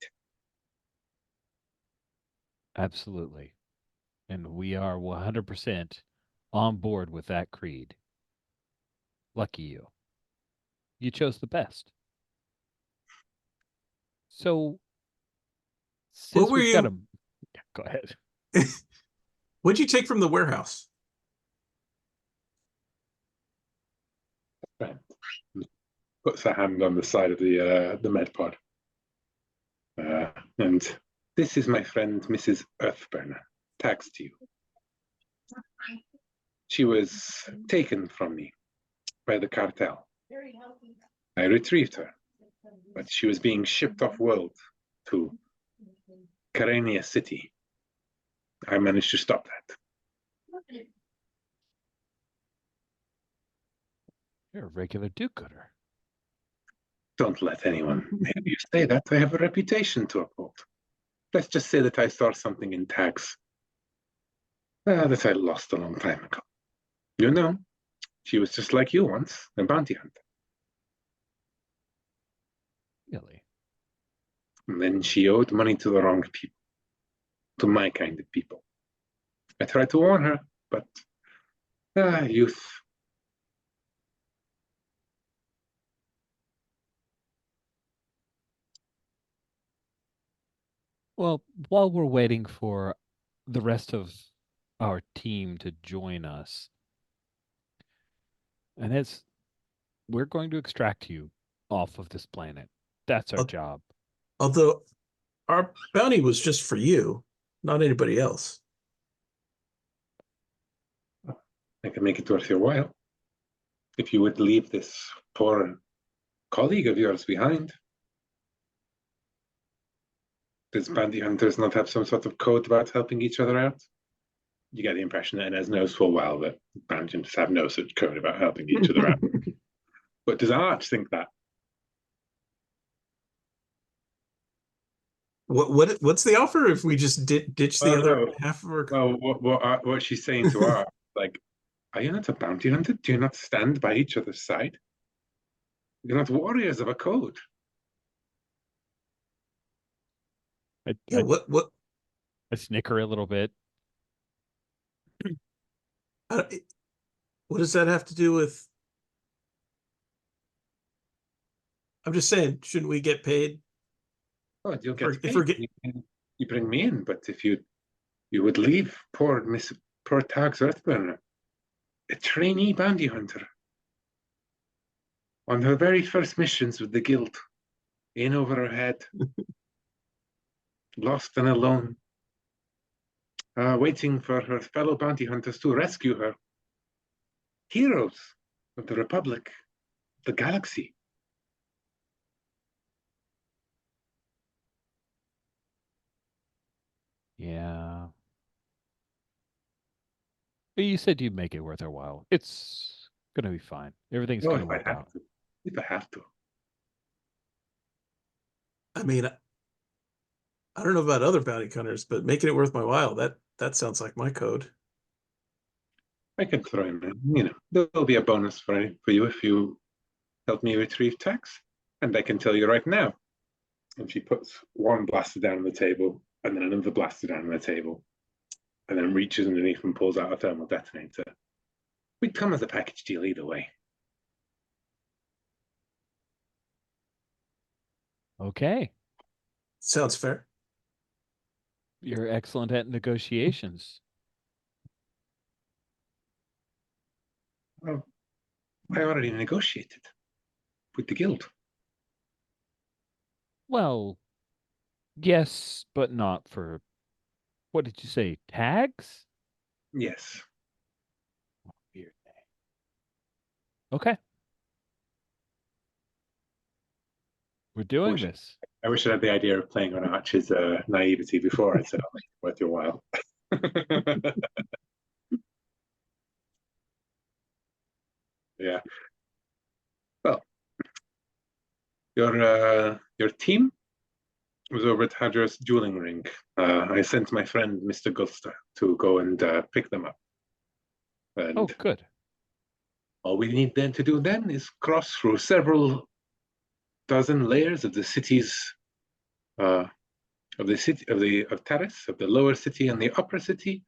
Absolutely. And we are 100% on board with that creed. Lucky you. You chose the best. So, since we've got him... Yeah, go ahead. What'd you take from the warehouse? Puts a hand on the side of the med pod. And this is my friend, Mrs. Earthburner. Tags to you. She was taken from me by the cartel. I retrieved her, but she was being shipped off-world to Karenia City. I managed to stop that. You're a regular do-gooder. Don't let anyone hear you say that. I have a reputation to uphold. Let's just say that I saw something in tags that I lost a long time ago. She was just like you once, a bounty hunter. Really? And then she owed money to the wrong people, to my kind of people. I tried to warn her, but youth. Well, while we're waiting for the rest of our team to join us, and we're going to extract you off of this planet. That's our Oh. job. Although our bounty was just for you, not anybody else. I can make it worth your while. If you would leave this poor colleague of yours behind. Does bounty hunters not have some sort of code about helping each other out? You get the impression that Inez knows full well that bounty hunters have no such code about helping each other out. But does Arch think that? What's the offer if we just ditch the other half of our? Well, what she's saying to Arch, like, are you not a bounty hunter? Do you not stand by each other's side? You're not warriors of a code. Yeah, what I snicker a little bit. what does that have to do with? I'm just saying, shouldn't we get paid? Oh, you'll get If we're paid. You bring me in, but if you would leave poor Tags Earthburner, a trainee bounty hunter, on her very first missions with the guild, in over her head, lost and alone, waiting for her fellow bounty hunters to rescue her. Heroes of the Republic, the galaxy. Yeah. But you said you'd make it worth our while. It's gonna be fine. Everything's gonna work out. If I have to. I mean, I don't know about other bounty hunters, but making it worth my while, that sounds like my code. I can throw him in. There'll be a bonus for you if you help me retrieve Tax. And I can tell you right now. And she puts one blaster down on the table, and then another blaster down on the table, and then reaches underneath and pulls out a thermal detonator. We'd come as a package deal either way. Okay. Sounds fair. You're excellent at negotiations. Well, I already negotiated with the guild. Well, yes, but not for, what did you say, tags? Yes. Weird name. Okay. We're doing this. I wish I had the idea of playing on Arch's naivety before I said I'll make it worth your while. Yeah. Well, your team was over at Hadrian's dueling ring. I sent my friend Mr. Gusta to go and pick them up. And Oh, good. all we need then to do then is cross through several dozen layers of the cities, of Taris, of the lower city and the upper city,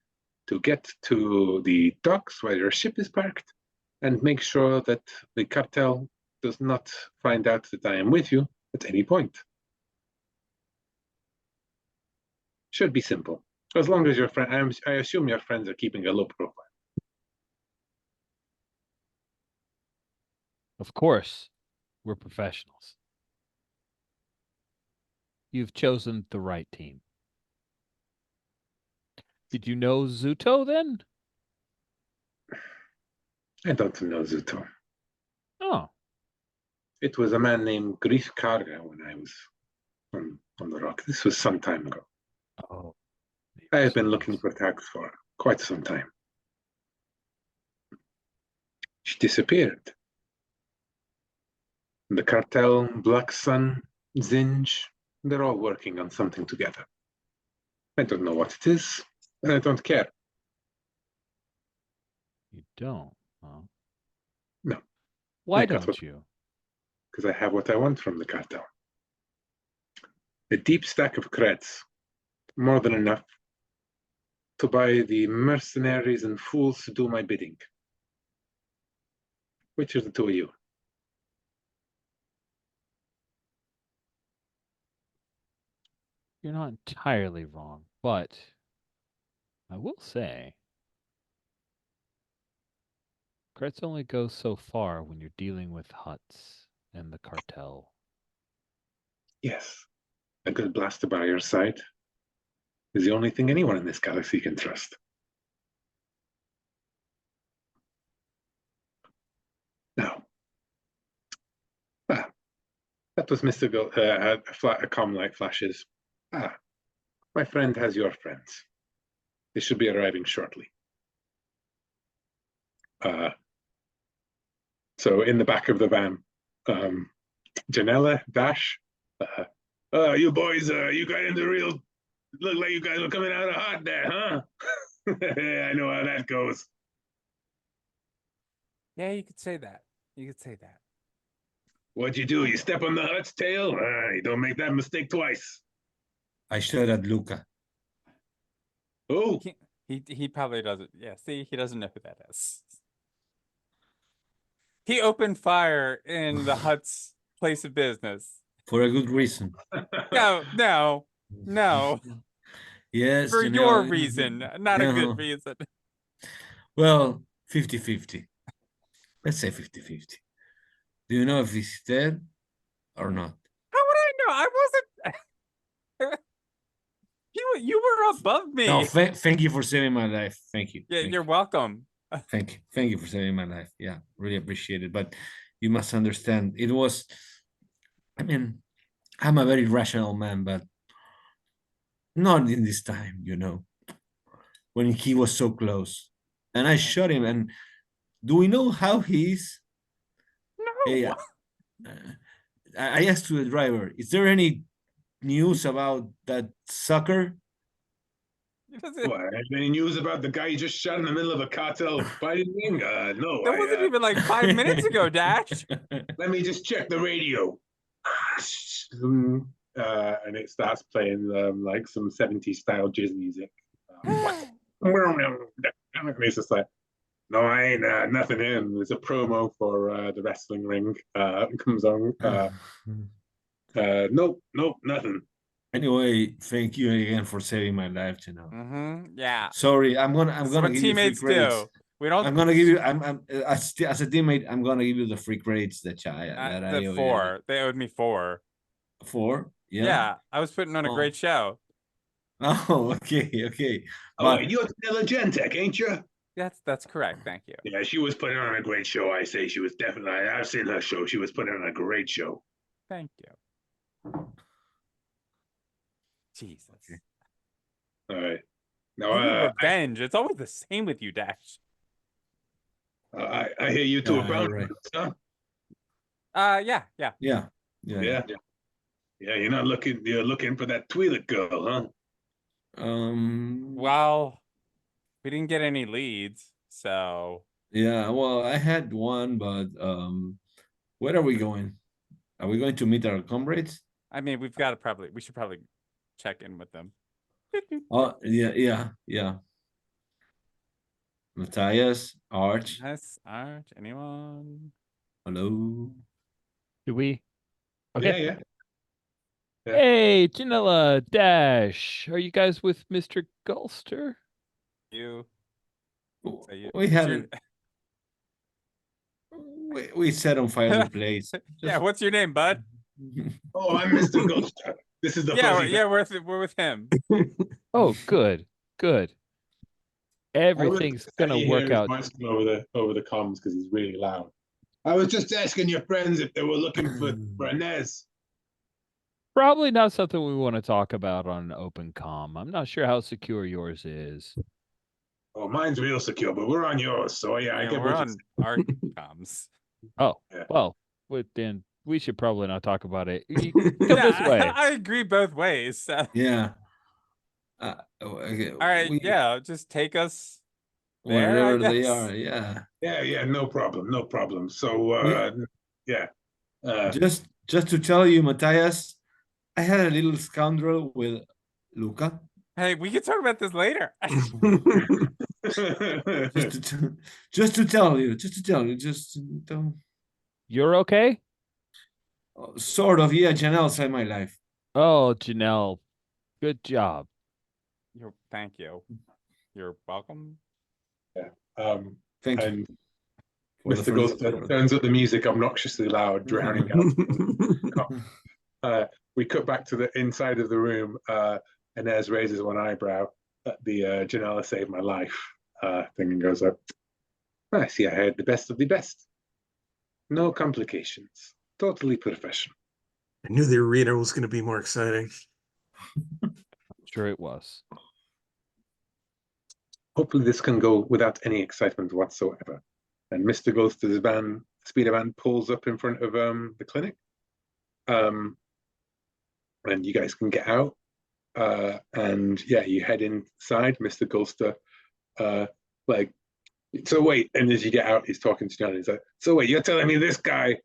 to get to the docks where your ship is parked, and make sure that the cartel does not find out that I am with you at any point. Should be simple, as long as your friend. I assume your friends are keeping a low profile. Of course, we're professionals. You've chosen the right team. Did you know Zuto then? I don't know Zuto. Oh. It was a man named Grief Karga when I was on the rock. This was some time ago. Oh. I have been looking for Tags for quite some time. She disappeared. The cartel, Black Sun, Zinj, they're all working on something together. I don't know what it is, and I don't care. You don't? Huh? No. Why don't you? Because I have what I want from the cartel. A deep stack of creds, more than enough to buy the mercenaries and fools to do my bidding. Which of the two of you? You're not entirely wrong, but I will say creds only go so far when you're dealing with huts and the cartel. Yes, a good blaster by your side is the only thing anyone in this galaxy can trust. Now, that was Mr. A comm light flashes. My friend has your friends. They should be arriving shortly. So in the back of the van, Janella, Dash, you boys, you got into real. Look like you guys were coming out of hot there, huh? I know how that goes. Yeah, you could say that. You could say that. What'd you do? You step on the hut's tail? You don't make that mistake twice. I shot at Luca. Oh, He probably doesn't. Yeah, see, he doesn't know who that is. He opened fire in the hut's place of business. For a good reason. No. Yes. For your reason, not a good reason. Well, 50-50. Let's say 50-50. Do you know if he's dead or not? How would I know? I wasn't. You were above me. No, thank you for saving my life. Thank you. Yeah, Thank you're you. welcome. Thank you for saving my life. Yeah, really appreciate it. But you must understand, it was, I mean, I'm a very rational man, but not in this time, when he was so close. And I shot him. And do we know how he is? No. Hey, I asked to the driver, is there any news about that sucker? what? Any news about the guy you just shot in the middle of a cartel fighting ring? No. That wasn't even like 5 minutes ago, Dash. Let me just check the radio. And it starts playing like some 70s style jazz music. And it's just like, no, I ain't nothing in. There's a promo for the wrestling ring. It comes on. Nope, nothing. Anyway, thank you again for saving my life, Yeah. Sorry, I'm gonna That's give what you free teammates credits. do. We don't. I'm gonna give you. I'm as a teammate. I'm gonna give you the free credits that I The owe you. 4. They owed me 4. 4. Yeah, I was putting on a Oh. great show. Oh, okay. Oh, you're Telegentech, ain't you? That's correct. Thank you. Yeah, she was putting on a great show. I say she was definitely. I've seen her show. She was putting on a great show. Thank you. Jesus. Okay. All right. Now, revenge. It's always the same with you, Dash. I hear you two are bound, right. huh? Yeah. Yeah. You're not looking. You're looking for that Twi'lek girl, huh? Well, we didn't get any leads, so. Yeah. Well, I had one, but where are we going? Are we going to meet our comrades? I mean, we should probably check in with them. Oh, yeah. Matthias, Arch. Yes, Arch, anyone? Hello. Do we? Okay. Yeah. Hey, Janella, Dash. Are you guys with Mr. Gulster? You. So We haven't. We set on fire the place. Yeah, what's your name, bud? Oh, I'm Mr. Ghost. This is the we're with him. Oh, good. Everything's gonna work out. Over the comms because he's really loud. I was just asking your friends if they were looking for Inez. Probably not something we want to talk about on Open Comm. I'm not sure how secure yours is. Oh, mine's real secure, but we're on yours, so yeah, I get we're on our comms. Oh, yeah. Well, then we should probably not talk about it. Come this way. I agree both ways. So. Yeah. Okay. All right. Just take us wherever there, they are. Yeah. Yeah. No problem. So Just to tell you, Matthias, I had a little scoundrel with Luca. Hey, we can talk about this later. Just to tell you, just don't. You're okay? Sort of, yeah. Janelle saved my life. Oh, Janelle, good job. Thank you. You're welcome. Thank you. And For the Mr. Ghost first- turns up the music obnoxiously loud, drowning out. We cut back to the inside of the room. Inez raises one eyebrow at the Janella saved my life thing and goes up. I see I heard the best of the best. No complications. Totally professional. I knew the arena was going to be more exciting. Sure it was. Hopefully this can go without any excitement whatsoever. And Mr. Ghost's van, speeder van, pulls up in front of the clinic. And you guys can get out. And yeah, you head inside. Mr. Golster, like, so wait. And as you get out, he's talking to John. He's like, so wait, you're telling me this guy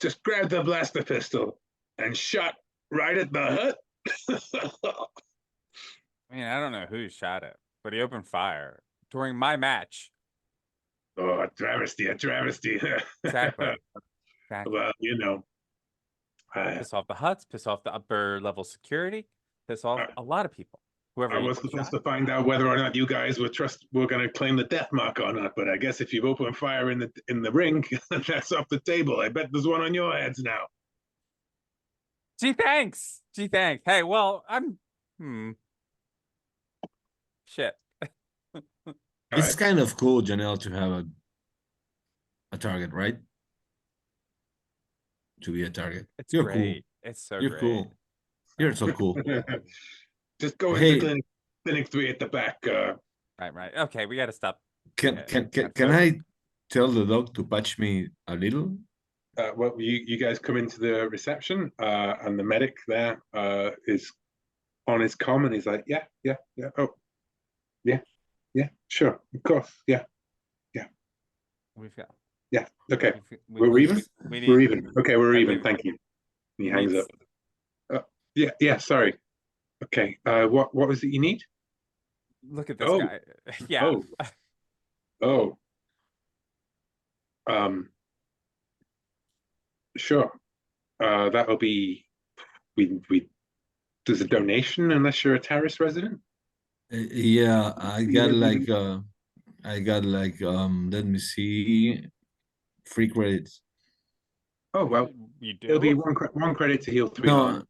just grabbed the blaster pistol and shot right at the hut? I mean, I don't know who shot it, but he opened fire during my match. Oh, a travesty. Exactly. Exactly. Well, you know. Piss off the huts, piss off the upper level security, piss off a lot of people. Whoever I was supposed to find out whether or not you guys were going to claim the death mark or not, but I guess if you've opened fire in the ring, that's off the table. I bet there's one on your heads now. Gee, thanks. Gee, thanks. Hey, well, I'm shit. It's kind of cool, Janelle, to have a target, right? To be a target. It's You're great. cool. It's so You're great. cool. You're so cool. Just go Hey. into clinic 3 at the back. Right. Okay, we got to stop. Can I tell the dog to patch me a little? Well, you guys come into the reception, and the medic there is on his comm, and he's like, yeah, oh, yeah, sure, of course, yeah, We've got. yeah, okay, We we're even. We need, We're even. Okay, we're I even. mean, Thank you. And he we hangs need up. Yeah. Sorry. Okay. What was it you need? Look at this Oh. guy. Yeah. Oh. Sure. That'll be. We. There's a donation unless you're a terrace resident. Yeah, I got like let me see, 3 credits. Oh well, You do. it'll be one credit to heal 3 harm.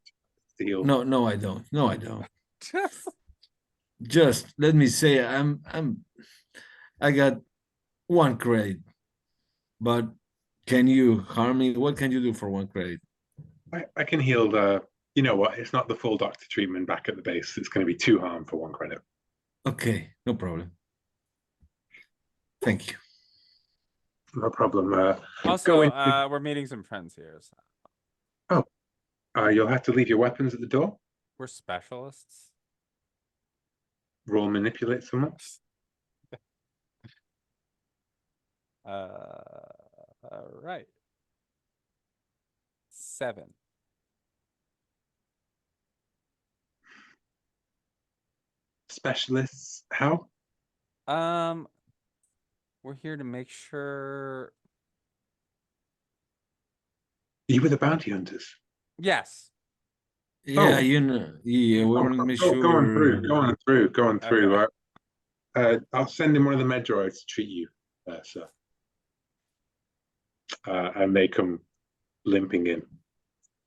To heal. No, I don't. No, I don't. Just let me say I got 1 credit. But can you harm me? What can you do for 1 credit? I can heal the. You know what? It's not the full doctor treatment back at the base. It's going to be 2 harm for 1 credit. Okay, no problem. Thank you. No problem. Also, we're meeting some friends here. So. You'll have to leave your weapons at the door. We're specialists. Roll manipulate someone. All right. 7. Specialists. How? We're here to make sure. You were the bounty hunters. Yes. Yeah, Oh. you know, yeah, we want to make sure. Go on through. Okay. I'll send in one of the med droids to treat you, sir. And they come limping in.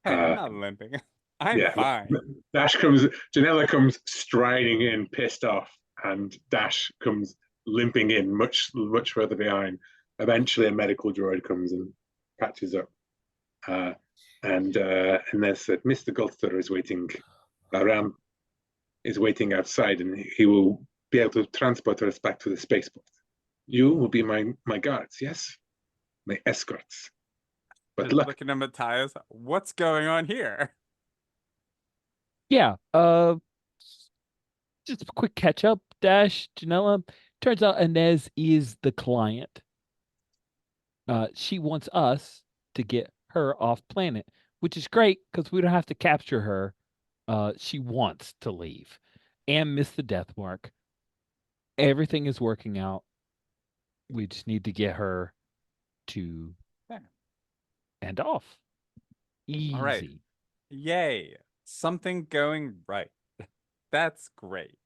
Hey, I'm not limping. I'm fine. Janella comes striding in, pissed off, and Dash comes limping in, much further behind. Eventually, a medical droid comes and patches up. And they said, Mr. Goldster is waiting. Ram is waiting outside, and he will be able to transport us back to the spaceport. You will be my guards, yes, my escorts. But Just luck. looking at Matthias, what's going on here? Yeah. Just a quick catch up, Dash, Janella. Turns out Inez is the client. She wants us to get her off planet, which is great because we don't have to capture her. She wants to leave and miss the death mark. Everything is working out. We just need to get her to end off. Easy. All right. Yay. Something going right. That's great.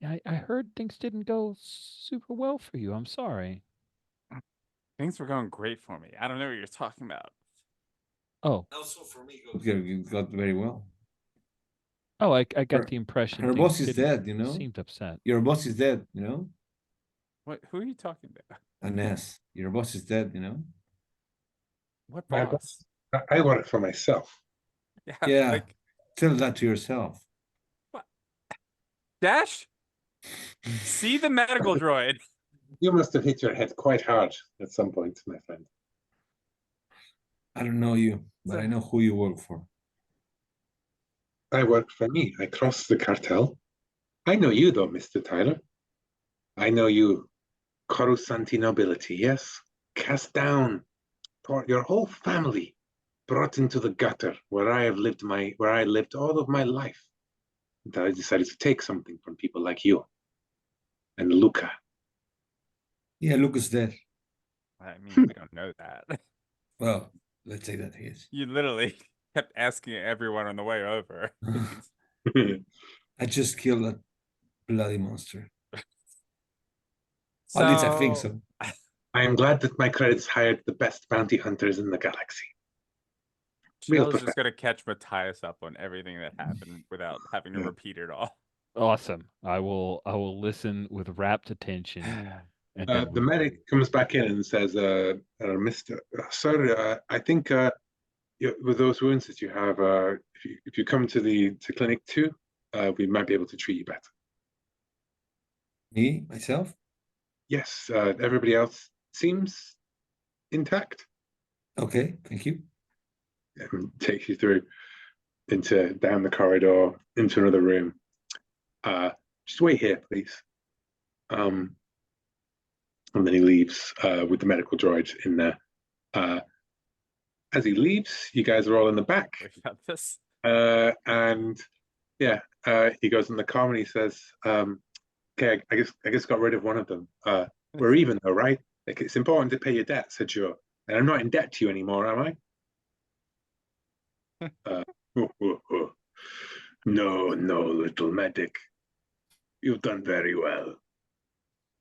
I heard things didn't go super well for you. I'm sorry. Things were going great for me. I don't know what you're talking about. Oh, Also for me, it got very well. oh, I got Her- the impression Her things boss is didn't- dead, you know? seemed upset. Your boss is dead, you know? What? Who are you talking about? Ines, your boss is dead, you know? What My boss? I want it for myself. Yeah. Like Tell that to yourself. Dash. See the medical droid. You must have hit your head quite hard at some point, my friend. I don't know you, but I know who you work for. I work for me. I crossed the cartel. I know you, though, Mr. Tyler. I know you, Coruscanti nobility, yes? Cast down, your whole family brought into the gutter where I lived all of my life. Until I decided to take something from people like you and Luca. Yeah, Lucas dead. I mean, we don't know that. Well, let's say that he is. You literally kept asking everyone on the way over. I just killed that bloody monster. So At least I think so. I am glad that my credits hired the best bounty hunters in the galaxy. Real Janelle's just perfect. gonna catch Matthias up on everything that happened without having to Yeah. repeat it all. Awesome. I will listen with rapt attention. And then The medic comes back in and says, Mr. Sir, I think with those wounds that you have, if you come to clinic too, we might be able to treat you better. Me, myself? Yes, everybody else seems intact. Okay, thank you. Takes you through down the corridor into another room. Just wait here, please. And then he leaves with the medical droid in there. As he leaves, you guys are all in the back. We got this. And yeah, he goes in the car and he says, okay, I guess got rid of one of them. We're even though, right? Like, it's important to pay your debt, said Joe. And I'm not in debt to you anymore, am I? No, little medic. You've done very well.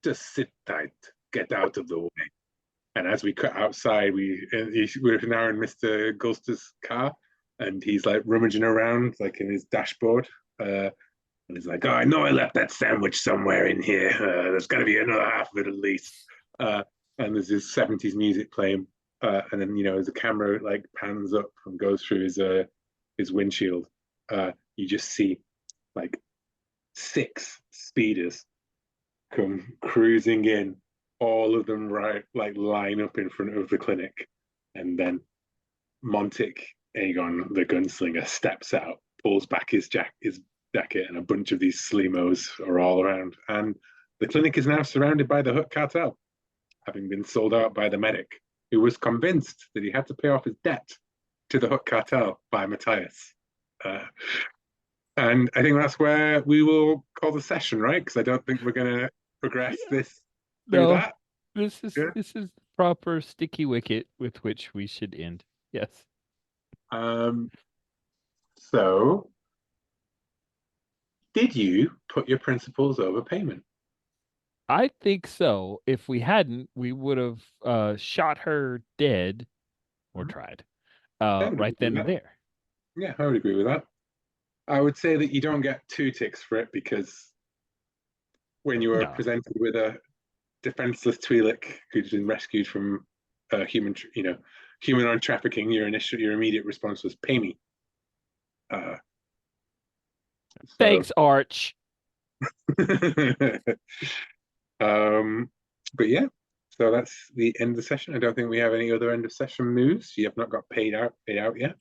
Just sit tight. Get out of the way. And as we cut outside, we're now in Mr. Gulster's car, and he's like rummaging around like in his dashboard. And he's like, "Oh, I know I left that sandwich somewhere in here. There's got to be another half of it at least." And there's this 70s music playing, and then as the camera like pans up and goes through his windshield, you just see like 6 speeders come cruising in, all of them line up in front of the clinic, and then Montic Aegon, the gunslinger, steps out, pulls back his jacket, and a bunch of these Slimos are all around. And the clinic is now surrounded by the Hutt cartel, having been sold out by the medic, who was convinced that he had to pay off his debt to the Hutt cartel by Matthias. And I think that's where we will call the session, right? Because I don't think we're going to progress this through No, that. this is Yeah. this is proper sticky wicket with which we should end. Yes. So, did you put your principals over payment? I think so. If we hadn't, we would have shot her dead or Mhm. tried. would Right agree then with and that. there. Yeah, I would agree with that. I would say that you don't get 2 ticks for it because when you were No. presented with a defenseless Twi'lek who's been rescued from human on trafficking, your immediate response was pay me. Thanks, Arch. But yeah, so that's the end of the session. I don't think we have any other end of session moves. You have not got paid out yet.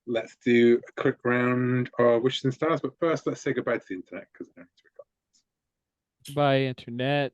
Let's do a quick round of wishes and stars, but first let's say goodbye to the internet because I don't need to record. Bye, internet.